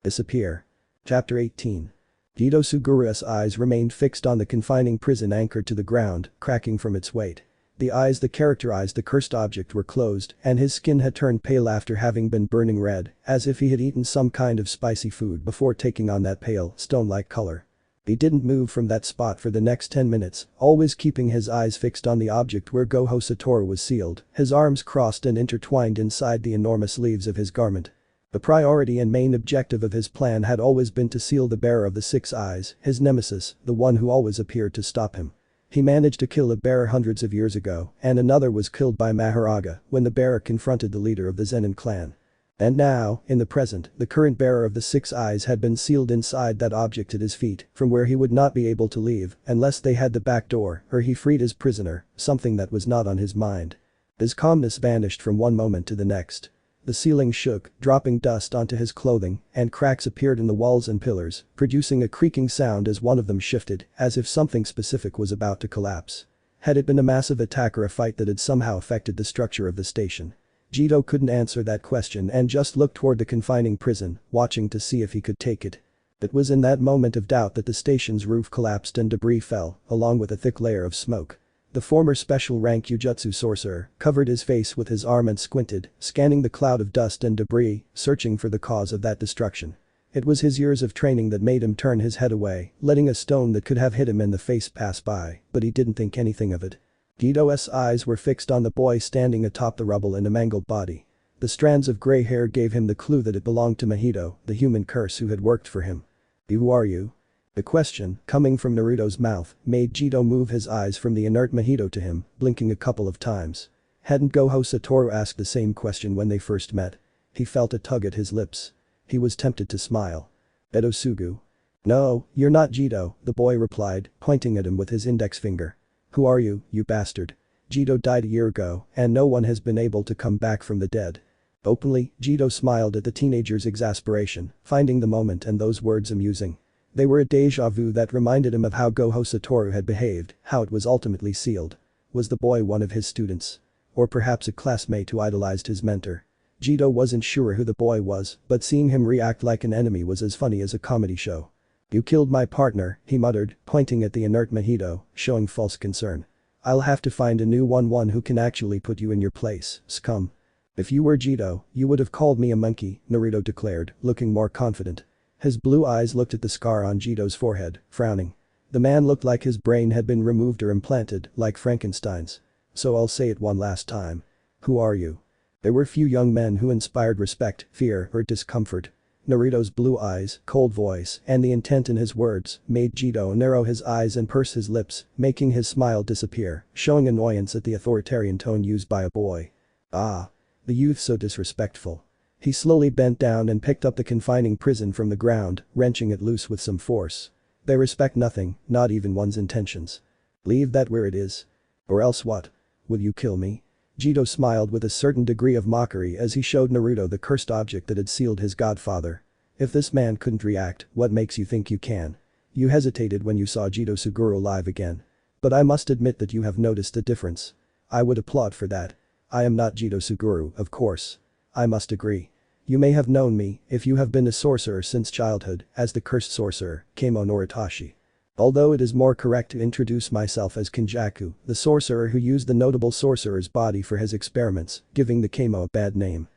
Disappear. Chapter 18. Jito Sugura's eyes remained fixed on the confining prison anchored to the ground, cracking from its weight. The eyes that characterized the cursed object were closed and his skin had turned pale after having been burning red, as if he had eaten some kind of spicy food before taking on that pale, stone-like color. He didn't move from that spot for the next 10 minutes, always keeping his eyes fixed on the object where Gojo Saturo was sealed, his arms crossed and intertwined inside the enormous sleeves of his garment. The priority and main objective of his plan had always been to seal the bearer of the six eyes, his nemesis, the one who always appeared to stop him. He managed to kill a bearer hundreds of years ago and another was killed by Mahoraga when the bearer confronted the leader of the Zenin clan. And now, in the present, the current bearer of the six eyes had been sealed inside that object at his feet, from where he would not be able to leave unless they had the back door or he freed his prisoner, something that was not on his mind. His calmness vanished from one moment to the next. The ceiling shook, dropping dust onto his clothing, and cracks appeared in the walls and pillars, producing a creaking sound as one of them shifted, as if something specific was about to collapse. Had it been a massive attack or a fight that had somehow affected the structure of the station? Jito couldn't answer that question and just looked toward the confining prison, watching to see if he could take it. It was in that moment of doubt that the station's roof collapsed and debris fell, along with a thick layer of smoke. The former special rank Jujutsu sorcerer covered his face with his arm and squinted, scanning the cloud of dust and debris, searching for the cause of that destruction. It was his years of training that made him turn his head away, letting a stone that could have hit him in the face pass by, but he didn't think anything of it. Jito's eyes were fixed on the boy standing atop the rubble in a mangled body. The strands of gray hair gave him the clue that it belonged to Mahito, the human curse who had worked for him. "Who are you?" The question, coming from Naruto's mouth, made Jito move his eyes from the inert Mahito to him, blinking a couple of times. Hadn't Gojo Saturo asked the same question when they first met? He felt a tug at his lips. He was tempted to smile. "Edosugu." "No, you're not Jito," the boy replied, pointing at him with his index finger. "Who are you, you bastard?" Jito died a year ago, and no one has been able to come back from the dead. Openly, Jito smiled at the teenager's exasperation, finding the moment and those words amusing. They were a déjà vu that reminded him of how Gojo Saturo had behaved, how it was ultimately sealed. Was the boy one of his students? Or perhaps a classmate who idolized his mentor? Jito wasn't sure who the boy was, but seeing him react like an enemy was as funny as a comedy show. "You killed my partner," he muttered, pointing at the inert Mahito, showing false concern. "I'll have to find a new one who can actually put you in your place, scum." "If you were Jito, you would have called me a monkey," Naruto declared, looking more confident. His blue eyes looked at the scar on Jito's forehead, frowning. The man looked like his brain had been removed or implanted, like Frankenstein's. "So I'll say it one last time. Who are you?" There were few young men who inspired respect, fear, or discomfort. Naruto's blue eyes, cold voice, and the intent in his words made Jito narrow his eyes and purse his lips, making his smile disappear, showing annoyance at the authoritarian tone used by a boy. Ah. The youth so disrespectful. He slowly bent down and picked up the confining prison from the ground, wrenching it loose with some force. They respect nothing, not even one's intentions. Leave that where it is. Or else what? Will you kill me? Jito smiled with a certain degree of mockery as he showed Naruto the cursed object that had sealed his godfather. If this man couldn't react, what makes you think you can? You hesitated when you saw Jito Suguru live again. But I must admit that you have noticed a difference. I would applaud for that. I am not Jito Suguru, of course. I must agree. You may have known me, if you have been a sorcerer since childhood, as the cursed sorcerer, Kamo Noritashi. Although it is more correct to introduce myself as Kenjaku, the sorcerer who used the notable sorcerer's body for his experiments, giving the Kamo a bad name.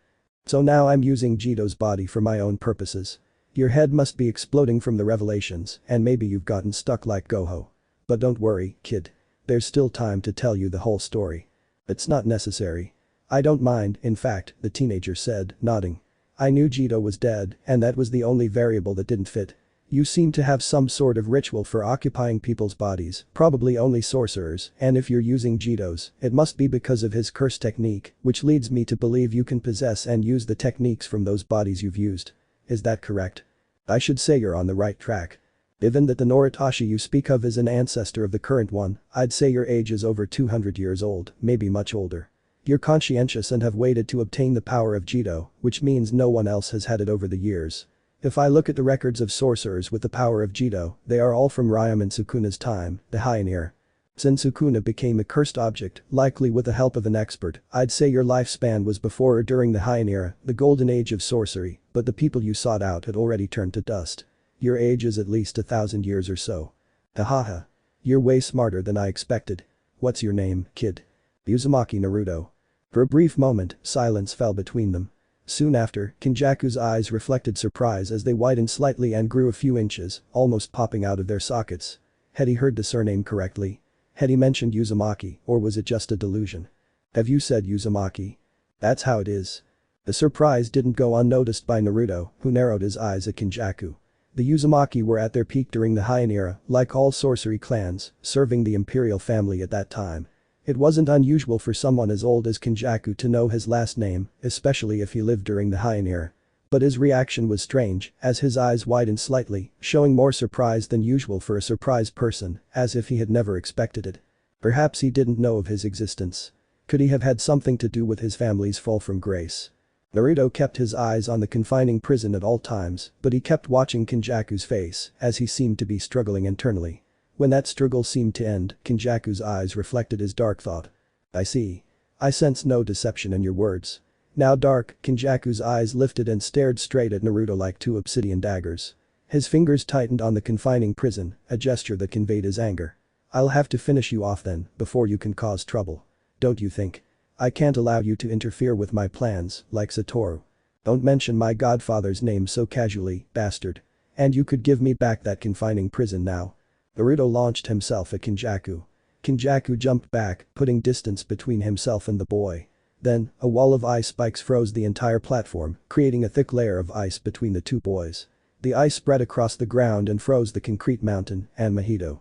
So now I'm using Jito's body for my own purposes. Your head must be exploding from the revelations, and maybe you've gotten stuck like Gojo. But don't worry, kid. There's still time to tell you the whole story. It's not necessary. I don't mind, in fact, the teenager said, nodding. I knew Jito was dead, and that was the only variable that didn't fit. You seem to have some sort of ritual for occupying people's bodies, probably only sorcerers, and if you're using Jito's, it must be because of his curse technique, which leads me to believe you can possess and use the techniques from those bodies you've used. Is that correct? I should say you're on the right track. Given that the Noritashi you speak of is an ancestor of the current one, I'd say your age is over 200 years old, maybe much older. You're conscientious and have waited to obtain the power of Jito, which means no one else has had it over the years. If I look at the records of sorcerers with the power of Jito, they are all from Rayam and Sukuna's time, the Heian era. Since Sukuna became a cursed object, likely with the help of an expert, I'd say your lifespan was before or during the Heian era, the golden age of sorcery, but the people you sought out had already turned to dust. Your age is at least 1,000 years or so. Hahaha. You're way smarter than I expected. What's your name, kid? Uzumaki Naruto. For a brief moment, silence fell between them. Soon after, Kenjaku's eyes reflected surprise as they widened slightly and grew a few inches, almost popping out of their sockets. Had he heard the surname correctly? Had he mentioned Uzumaki, or was it just a delusion? Have you said Uzumaki? That's how it is. The surprise didn't go unnoticed by Naruto, who narrowed his eyes at Kenjaku. The Uzumaki were at their peak during the Heian era, like all sorcery clans, serving the imperial family at that time. It wasn't unusual for someone as old as Kenjaku to know his last name, especially if he lived during the Heian era. But his reaction was strange, as his eyes widened slightly, showing more surprise than usual for a surprised person, as if he had never expected it. Perhaps he didn't know of his existence. Could he have had something to do with his family's fall from grace? Naruto kept his eyes on the confining prison at all times, but he kept watching Kenjaku's face, as he seemed to be struggling internally. When that struggle seemed to end, Kenjaku's eyes reflected his dark thought. I see. I sense no deception in your words. Now dark, Kenjaku's eyes lifted and stared straight at Naruto like two obsidian daggers. His fingers tightened on the confining prison, a gesture that conveyed his anger. I'll have to finish you off then, before you can cause trouble. Don't you think? I can't allow you to interfere with my plans, like Saturo. Don't mention my godfather's name so casually, bastard. And you could give me back that confining prison now. Naruto launched himself at Kenjaku. Kenjaku jumped back, putting distance between himself and the boy. Then, a wall of ice spikes froze the entire platform, creating a thick layer of ice between the two boys. The ice spread across the ground and froze the concrete mountain and Mahito.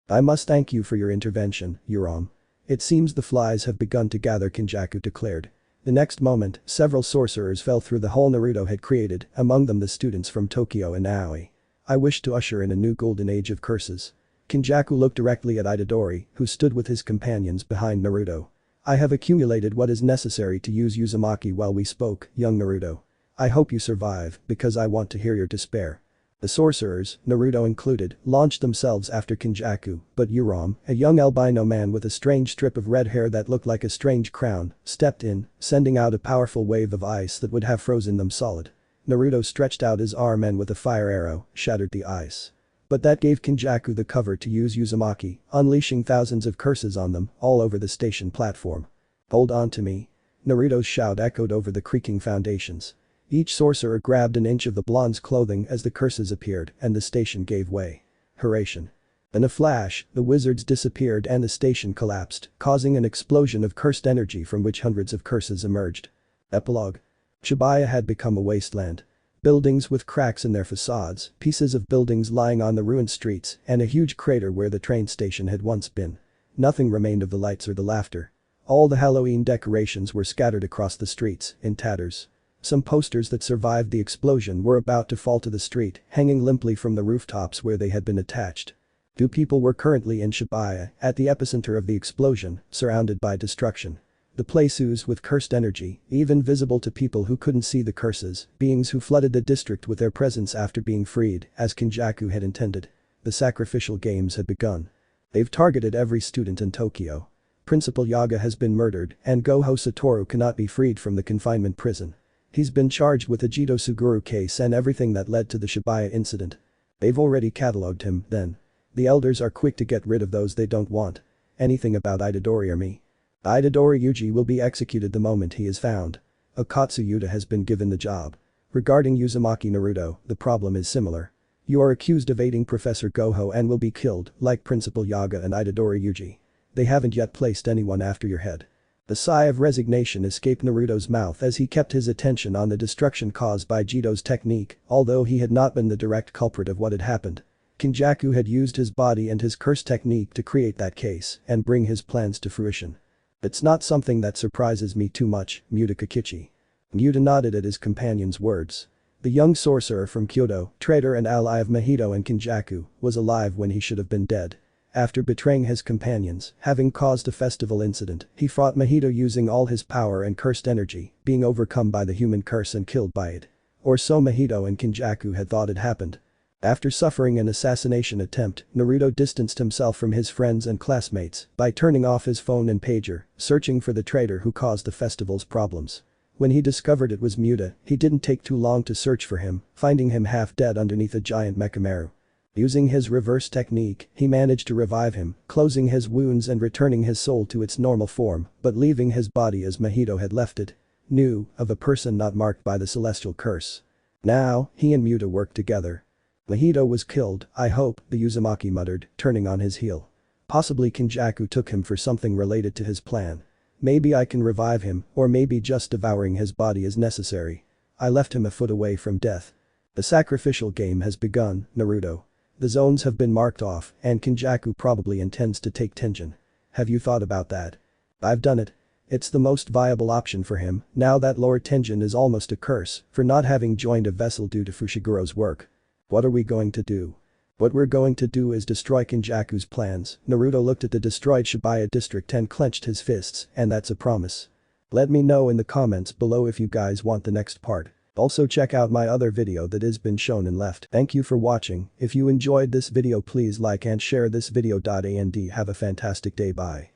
I must thank you for your intervention, Uram. It seems the flies have begun to gather, Kenjaku declared. The next moment, several sorcerers fell through the hole Naruto had created, among them the students from Tokyo and Aoi. I wish to usher in a new golden age of curses. Kenjaku looked directly at Itadori, who stood with his companions behind Naruto. I have accumulated what is necessary to use Uzumaki while we spoke, young Naruto. I hope you survive, because I want to hear your despair. The sorcerers, Naruto included, launched themselves after Kenjaku, but Uram, a young albino man with a strange strip of red hair that looked like a strange crown, stepped in, sending out a powerful wave of ice that would have frozen them solid. Naruto stretched out his arm and with a fire arrow, shattered the ice. But that gave Kenjaku the cover to use Uzumaki, unleashing thousands of curses on them, all over the station platform. Hold on to me. Naruto's shout echoed over the creaking foundations. Each sorcerer grabbed an inch of the blonde's clothing as the curses appeared and the station gave way. Harem. In a flash, the wizards disappeared and the station collapsed, causing an explosion of cursed energy from which hundreds of curses emerged. Epilogue. Shibuya had become a wasteland. Buildings with cracks in their facades, pieces of buildings lying on the ruined streets, and a huge crater where the train station had once been. Nothing remained of the lights or the laughter. All the Halloween decorations were scattered across the streets, in tatters. Some posters that survived the explosion were about to fall to the street, hanging limply from the rooftops where they had been attached. Two people were currently in Shibuya, at the epicenter of the explosion, surrounded by destruction. The place oozed with cursed energy, even visible to people who couldn't see the curses, beings who flooded the district with their presence after being freed, as Kenjaku had intended. The sacrificial games had begun. They've targeted every student in Tokyo. Principal Yaga has been murdered, and Gojo Saturo cannot be freed from the confinement prison. He's been charged with the Jito Suguru case and everything that led to the Shibuya incident. They've already catalogued him, then. The elders are quick to get rid of those they don't want. Anything about Itadori or me? Itadori Yuji will be executed the moment he is found. Akatsuki has been given the job. Regarding Uzumaki Naruto, the problem is similar. You are accused of aiding Professor Gojo and will be killed, like Principal Yaga and Itadori Yuji. They haven't yet placed anyone after your head. The sigh of resignation escaped Naruto's mouth as he kept his attention on the destruction caused by Jito's technique, although he had not been the direct culprit of what had happened. Kenjaku had used his body and his curse technique to create that case and bring his plans to fruition. It's not something that surprises me too much, Muta Kikichi. Muta nodded at his companion's words. The young sorcerer from Kyoto, traitor and ally of Mahito and Kenjaku, was alive when he should have been dead. After betraying his companions, having caused a festival incident, he fought Mahito using all his power and cursed energy, being overcome by the human curse and killed by it. Or so Mahito and Kenjaku had thought had happened. After suffering an assassination attempt, Naruto distanced himself from his friends and classmates by turning off his phone and pager, searching for the traitor who caused the festival's problems. When he discovered it was Muta, he didn't take too long to search for him, finding him half dead underneath a giant mechamaru. Using his reverse technique, he managed to revive him, closing his wounds and returning his soul to its normal form, but leaving his body as Mahito had left it. New, of a person not marked by the celestial curse. Now, he and Muta worked together. Mahito was killed, I hope, the Uzumaki muttered, turning on his heel. Possibly Kenjaku took him for something related to his plan. Maybe I can revive him, or maybe just devouring his body is necessary. I left him a foot away from death. The sacrificial game has begun, Naruto. The zones have been marked off, and Kenjaku probably intends to take Tenjin. Have you thought about that? I've done it. It's the most viable option for him, now that Lord Tenjin is almost a curse for not having joined a vessel due to Fushiguro's work. What are we going to do? What we're going to do is destroy Kenjaku's plans. Naruto looked at the destroyed Shibuya district and clenched his fists, and that's a promise. Let me know in the comments below if you guys want the next part. Also check out my other video that has been shown and left. Thank you for watching. If you enjoyed this video please like and share this video. And have a fantastic day. Bye.